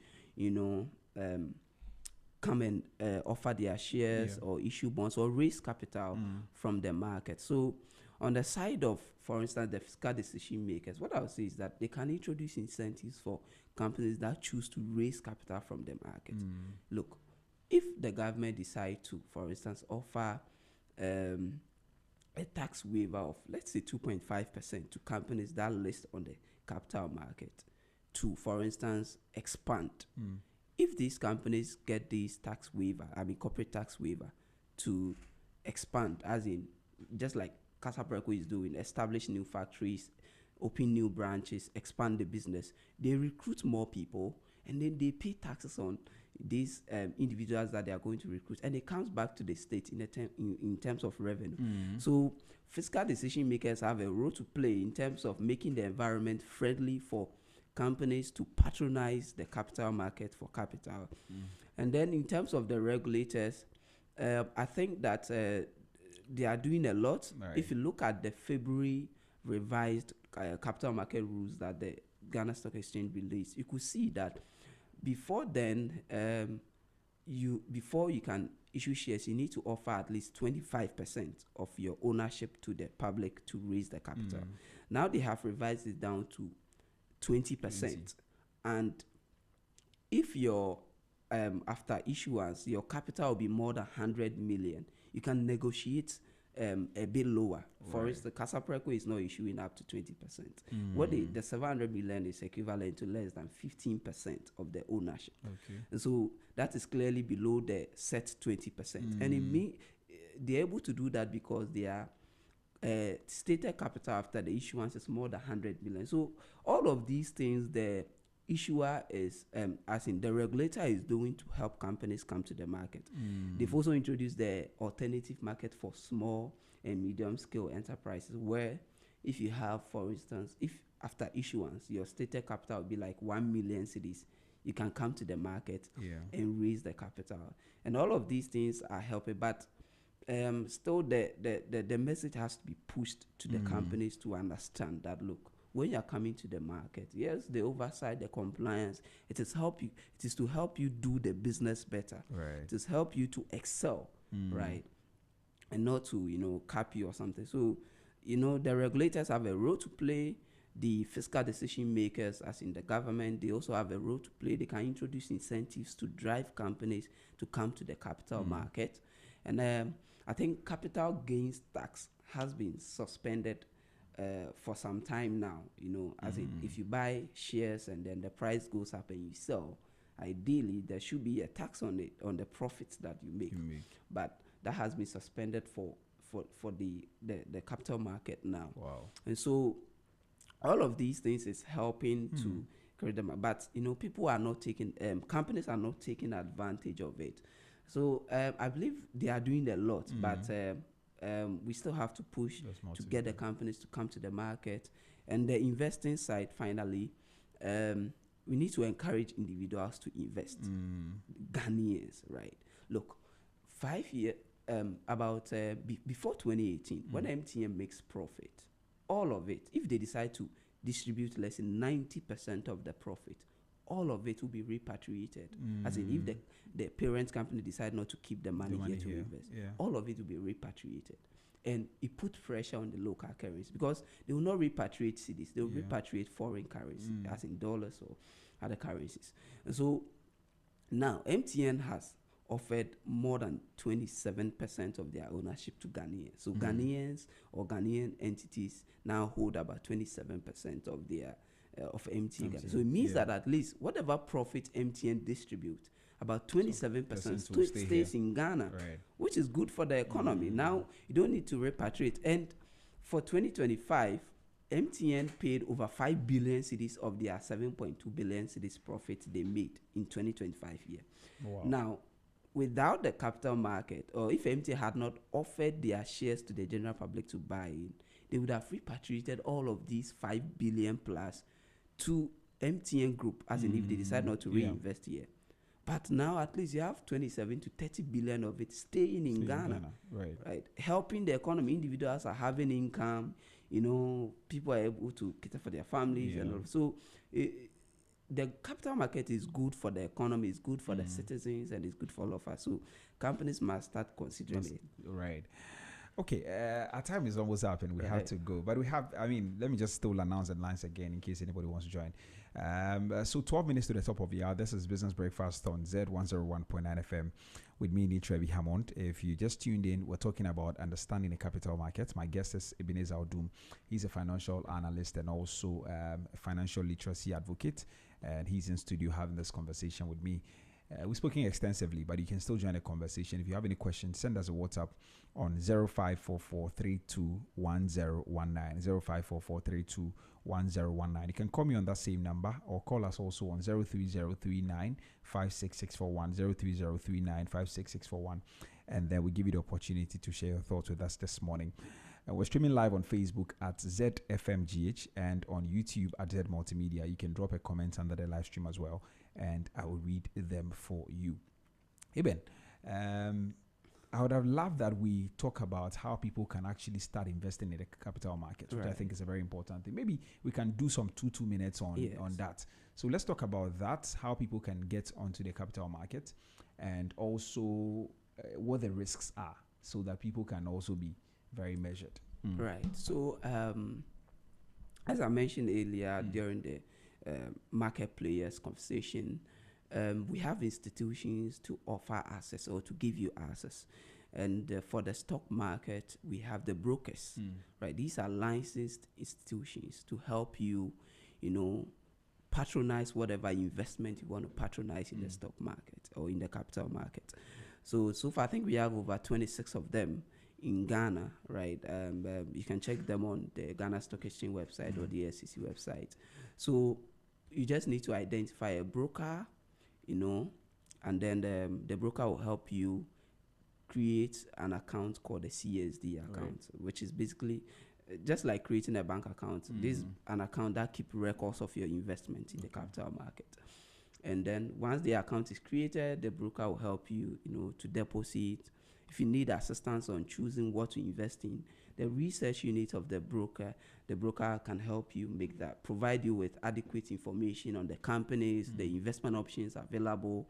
come and offer their shares or issue bonds or raise capital from the market. So on the side of, for instance, the fiscal decision makers, what I would say is that they can introduce incentives for companies that choose to raise capital from the market. Look, if the government decide to, for instance, offer a tax waiver of, let's say, 2.5% to companies that list on the capital market to, for instance, expand. If these companies get this tax waiver, corporate tax waiver, to expand, as in, just like Casapreco is doing, establish new factories, open new branches, expand the business, they recruit more people, and then they pay taxes on these individuals that they are going to recruit, and it comes back to the state in terms of revenue. So fiscal decision makers have a role to play in terms of making the environment friendly for companies to patronize the capital market for capital. And then in terms of the regulators, I think that they are doing a lot. If you look at the February revised capital market rules that the Ghana Stock Exchange released, you could see that before then, before you can issue shares, you need to offer at least 25% of your ownership to the public to raise the capital. Now they have revised it down to 20%. And if your after issuance, your capital will be more than 100 million, you can negotiate a bit lower. For instance, Casapreco is not issuing up to 20%. What the 700 million is equivalent to less than 15% of the ownership. And so that is clearly below the set 20%. And it means they're able to do that because they are stated capital after the issuance is more than 100 million. So all of these things, the issuer is, as in the regulator is doing to help companies come to the market. They've also introduced the alternative market for small and medium scale enterprises, where if you have, for instance, if after issuance, your stated capital will be like 1 million cedis, you can come to the market and raise the capital. And all of these things are helping, but still the message has to be pushed to the companies to understand that, look, when you're coming to the market, yes, the oversight, the compliance, it is to help you do the business better. It is help you to excel, right? And not to, cap you or something. So, the regulators have a role to play. The fiscal decision makers, as in the government, they also have a role to play. They can introduce incentives to drive companies to come to the capital market. And I think capital gains tax has been suspended for some time now, as in if you buy shares and then the price goes up and you sell, ideally there should be a tax on it, on the profits that you make. But that has been suspended for the capital market now. And so all of these things is helping to create them. But people are not taking, companies are not taking advantage of it. So I believe they are doing a lot, but we still have to push to get the companies to come to the market. And the investing side, finally, we need to encourage individuals to invest. Ghanaians, right? Look, 5 years, before 2018, when MTN makes profit, all of it, if they decide to distribute less than 90% of the profit, all of it will be repatriated. As in, if the parent company decide not to keep the money here to invest, all of it will be repatriated. And it puts pressure on the local currency, because they will not repatriate cedis, they will repatriate foreign currency, as in dollars or other currencies. And so now MTN has offered more than 27% of their ownership to Ghanaians. So Ghanaians or Ghanaian entities now hold about 27% of their of MTN. So it means that at least whatever profit MTN distributes, about 27% stays in Ghana, which is good for the economy. Now you don't need to repatriate. And for 2025, MTN paid over 5 billion cedis of their 7.2 billion cedis profit they made in 2025 year. Now, without the capital market, or if MTN had not offered their shares to the general public to buy in, they would have repatriated all of these 5 billion plus to MTN Group, as in if they decide not to reinvest here. But now at least you have 27 to 30 billion of it staying in Ghana. Right? Helping the economy. Individuals are having income, people are able to cater for their families and all. So the capital market is good for the economy, it's good for the citizens, and it's good for all of us. So companies must start considering it. Right. Okay, our time is almost up and we have to go. But we have, let me just still announce the lines again in case anybody wants to join. So 12 minutes to the top of the hour. This is Business Breakfast on Zed 101.9 FM with me, Trevi Hammond. If you just tuned in, we're talking about understanding the capital markets. My guest is Ebenezer Odum. He's a financial analyst and also a financial literacy advocate. And he's in studio having this conversation with me. We're speaking extensively, but you can still join the conversation. If you have any questions, send us a WhatsApp on 0544321019, 0544321019. You can call me on that same number or call us also on 03039 56641, 03039 56641, and then we give you the opportunity to share your thoughts with us this morning. We're streaming live on Facebook at ZFMGH and on YouTube at Z Multimedia. You can drop a comment under the live stream as well, and I will read them for you. Eben, I would have loved that we talk about how people can actually start investing in the capital market, which I think is a very important thing. Maybe we can do some 2 minutes on that. So let's talk about that, how people can get onto the capital market, and also what the risks are, so that people can also be very measured. Right. So as I mentioned earlier during the market players conversation, we have institutions to offer access or to give you access. And for the stock market, we have the brokers, right? These are licensed institutions to help you, patronize whatever investment you want to patronize in the stock market or in the capital market. So far, I think we have over 26 of them in Ghana, right? You can check them on the Ghana Stock Exchange website or the SEC website. So you just need to identify a broker, and then the broker will help you create an account called a CSD account, which is basically just like creating a bank account. This is an account that keeps records of your investment in the capital market. And then once the account is created, the broker will help you, to deposit. If you need assistance on choosing what to invest in, the research unit of the broker can help you make that, provide you with adequate information on the companies, the investment options available,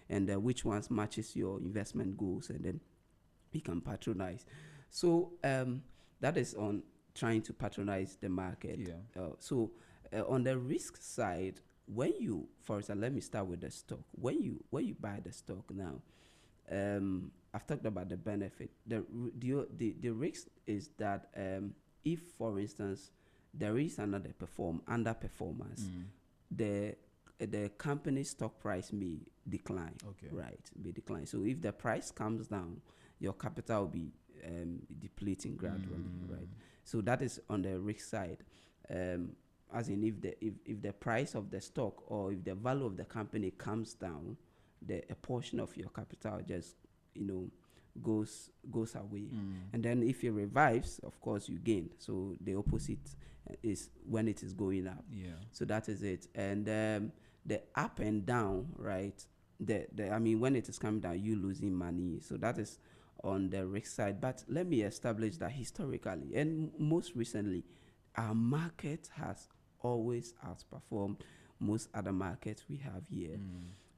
and which ones matches your investment goals, and then you can patronize. So that is on trying to patronize the market. On the risk side, when you, for example, let me start with the stock. When you buy the stock now, I've talked about the benefit. The risk is that if, for instance, there is another underperformance, the company's stock price may decline. Right, may decline. So if the price comes down, your capital will be depleting gradually. Right. So that is on the risk side. As in, if the price of the stock or if the value of the company comes down, a portion of your capital just goes away. And then if it revives, of course you gain. So the opposite is when it is going up. So that is it. And the up and down, right? When it is coming down, you losing money. So that is on the risk side. But let me establish that historically and most recently, our market has always outperformed most other markets we have here.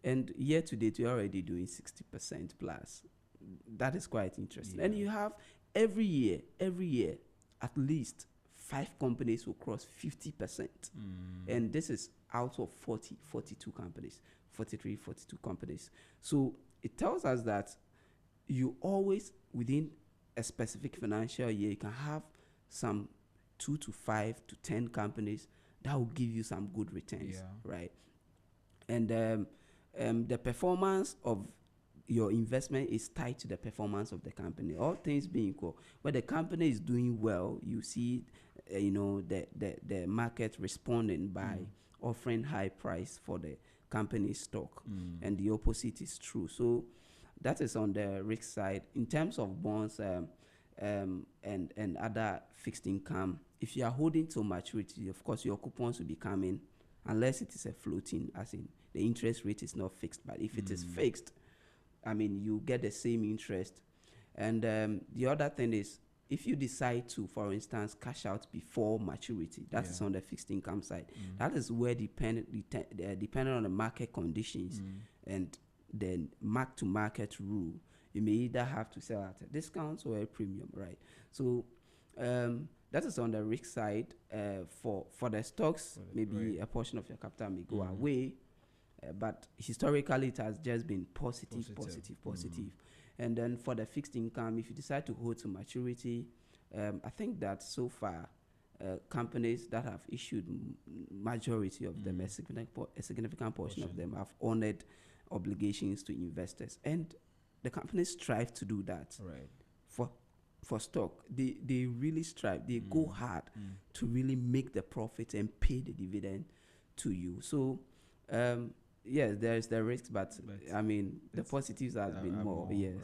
And year to date, we're already doing 60% plus. That is quite interesting. And you have every year, at least 5 companies will cross 50%. And this is out of 42 companies, 42 companies. So it tells us that you always, within a specific financial year, you can have some 2 to 5 to 10 companies that will give you some good returns, right? And the performance of your investment is tied to the performance of the company. All things being equal, when the company is doing well, you see, the market responding by offering high price for the company's stock, and the opposite is true. So that is on the risk side. In terms of bonds and other fixed income, if you are holding to maturity, of course your coupons will be coming, unless it is a floating, as in the interest rate is not fixed. But if it is fixed, you get the same interest. And the other thing is, if you decide to, for instance, cash out before maturity, that is on the fixed income side. That is where depending on the market conditions and the mark-to-market rule, you may either have to sell at a discount or a premium, right? So that is on the risk side. For the stocks, maybe a portion of your capital may go away, but historically it has just been positive. And then for the fixed income, if you decide to hold to maturity, I think that so far companies that have issued majority of them, a significant portion of them have honored obligations to investors, and the companies strive to do that. For stock, they really strive. They go hard to really make the profit and pay the dividend to you. So yes, there is the risk, but the positives has been more. Yes.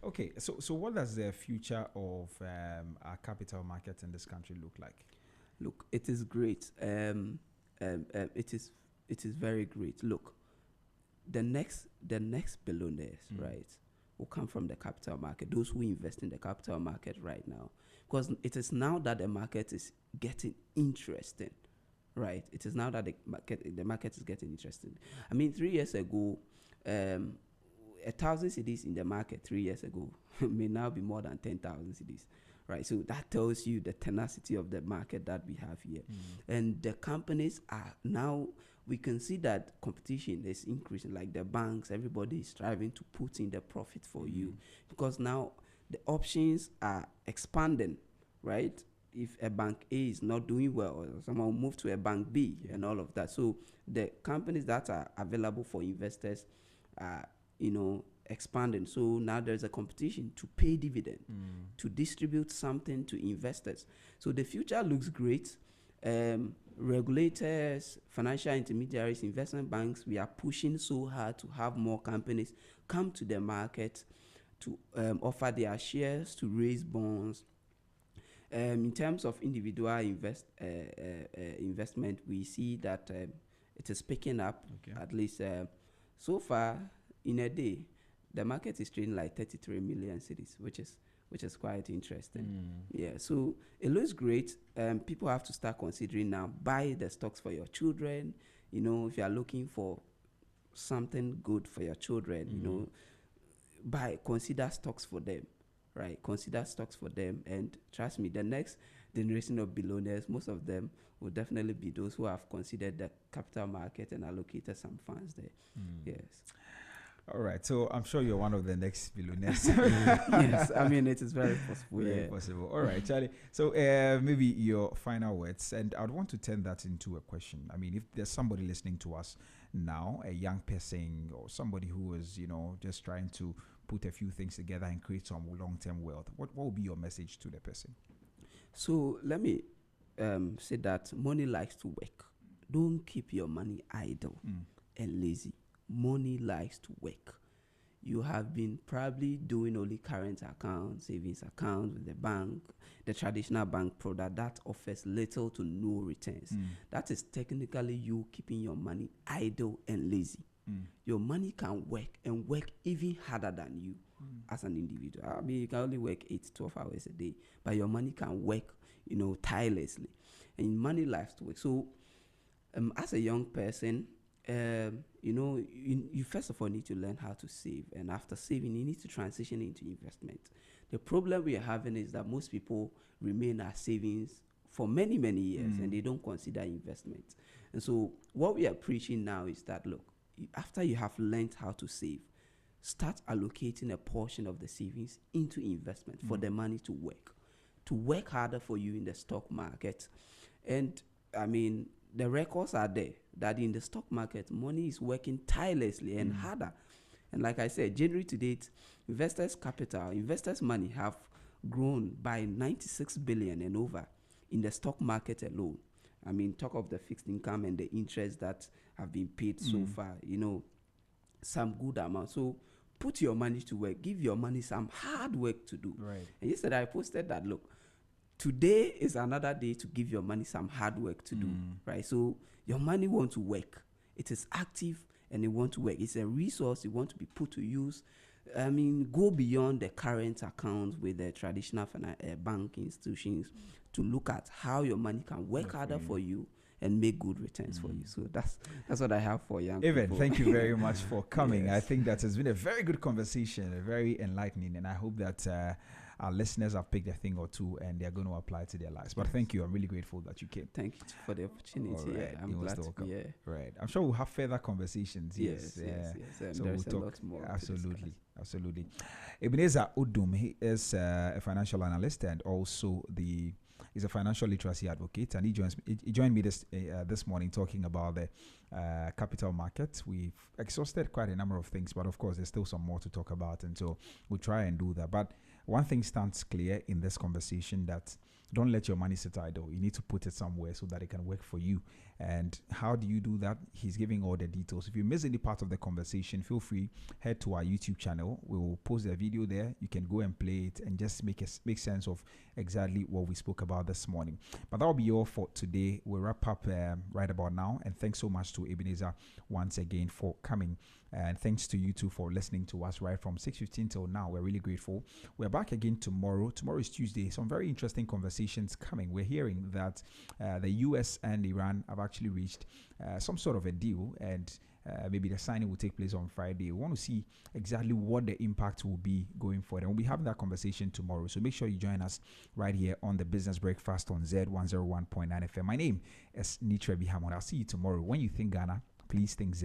Okay, so what does the future of our capital market in this country look like? Look, it is great. It is very great. Look, the next billionaires, right, will come from the capital market. Those who invest in the capital market right now, because it is now that the market is getting interesting. Right, it is now that the market is getting interesting. 3 years ago, 1,000 cedis in the market 3 years ago may now be more than 10,000 cedis. Right, so that tells you the tenacity of the market that we have here. And the companies are now we can see that competition is increasing. Like the banks, everybody is striving to put in the profit for you, because now the options are expanding, right? If a bank A is not doing well, someone will move to a bank B and all of that. So the companies that are available for investors are, expanding. So now there's a competition to pay dividend, to distribute something to investors. So the future looks great. Regulators, financial intermediaries, investment banks, we are pushing so hard to have more companies come to the market to offer their shares, to raise bonds. In terms of individual investment, we see that it is picking up. At least so far in a day, the market is trading like 33 million cedis, which is quite interesting. Yeah, so it looks great. People have to start considering now, buy the stocks for your children. If you are looking for something good for your children, consider stocks for them, right? Consider stocks for them, and trust me, the next generation of billionaires, most of them will definitely be those who have considered the capital market and allocated some funds there. Yes. All right, so I'm sure you're one of the next billionaires. Yes, I mean, it is very possible. Very possible. All right, Charlie. So maybe your final words, and I'd want to turn that into a question. I mean, if there's somebody listening to us now, a young person or somebody who is, just trying to put a few things together and create some long-term wealth, what would be your message to the person? So let me say that money likes to work. Don't keep your money idle and lazy. Money likes to work. You have been probably doing only current account, savings account with the bank, the traditional bank product that offers little to no returns. That is technically you keeping your money idle and lazy. Your money can work and work even harder than you as an individual. I mean, you can only work 8 to 12 hours a day, but your money can work, tirelessly. And money likes to work. So as a young person, you first of all need to learn how to save, and after saving, you need to transition into investment. The problem we are having is that most people remain as savings for many, many years, and they don't consider investment. And so what we are preaching now is that, look, after you have learned how to save, start allocating a portion of the savings into investment for the money to work harder for you in the stock market. And I mean, the records are there that in the stock market, money is working tirelessly and harder. And like I said, January to date, investors' money have grown by 96 billion and over in the stock market alone. I mean, talk of the fixed income and the interest that have been paid so far, some good amount. So put your money to work. Give your money some hard work to do. Right. And yesterday I posted that, look, today is another day to give your money some hard work to do, right? So your money wants to work. It is active and it wants to work. It's a resource. It wants to be put to use. I mean, go beyond the current account with the traditional bank institutions to look at how your money can work harder for you and make good returns for you. So that's what I have for young Evan, people. thank you very much for coming. Yes. I think that has been a very good conversation, very enlightening, and I hope that our listeners have picked a thing or two and they're going to apply it to their lives. But thank you. I'm really grateful that you came. Thank you for the opportunity. Right. Yeah, I'm glad to be here. Right. I'm sure we'll have further conversations. Yes. So there's a lot more. Absolutely. Ebenezer Udum, he is a financial analyst and also he's a financial literacy advocate, and he joined me this morning talking about the capital market. We've exhausted quite a number of things, but of course there's still some more to talk about, and so we'll try and do that. But one thing stands clear in this conversation, that don't let your money sit idle. You need to put it somewhere so that it can work for you. And how do you do that? He's giving all the details. If you miss any part of the conversation, feel free, head to our YouTube channel. We will post a video there. You can go and play it and just make sense of exactly what we spoke about this morning. But that will be all for today. We'll wrap up right about now. And thanks so much to Ebenezer once again for coming. And thanks to you too for listening to us right from 6:15 till now. We're really grateful. We're back again tomorrow. Tomorrow is Tuesday. Some very interesting conversations coming. We're hearing that the US and Iran have actually reached some sort of a deal, and maybe the signing will take place on Friday. We want to see exactly what the impact will be going forward. And we'll be having that conversation tomorrow. So make sure you join us right here on the Business Breakfast on Zed 101.9 FM. My name is Nitra Bihamon. I'll see you tomorrow. When you think Ghana, please think Zed.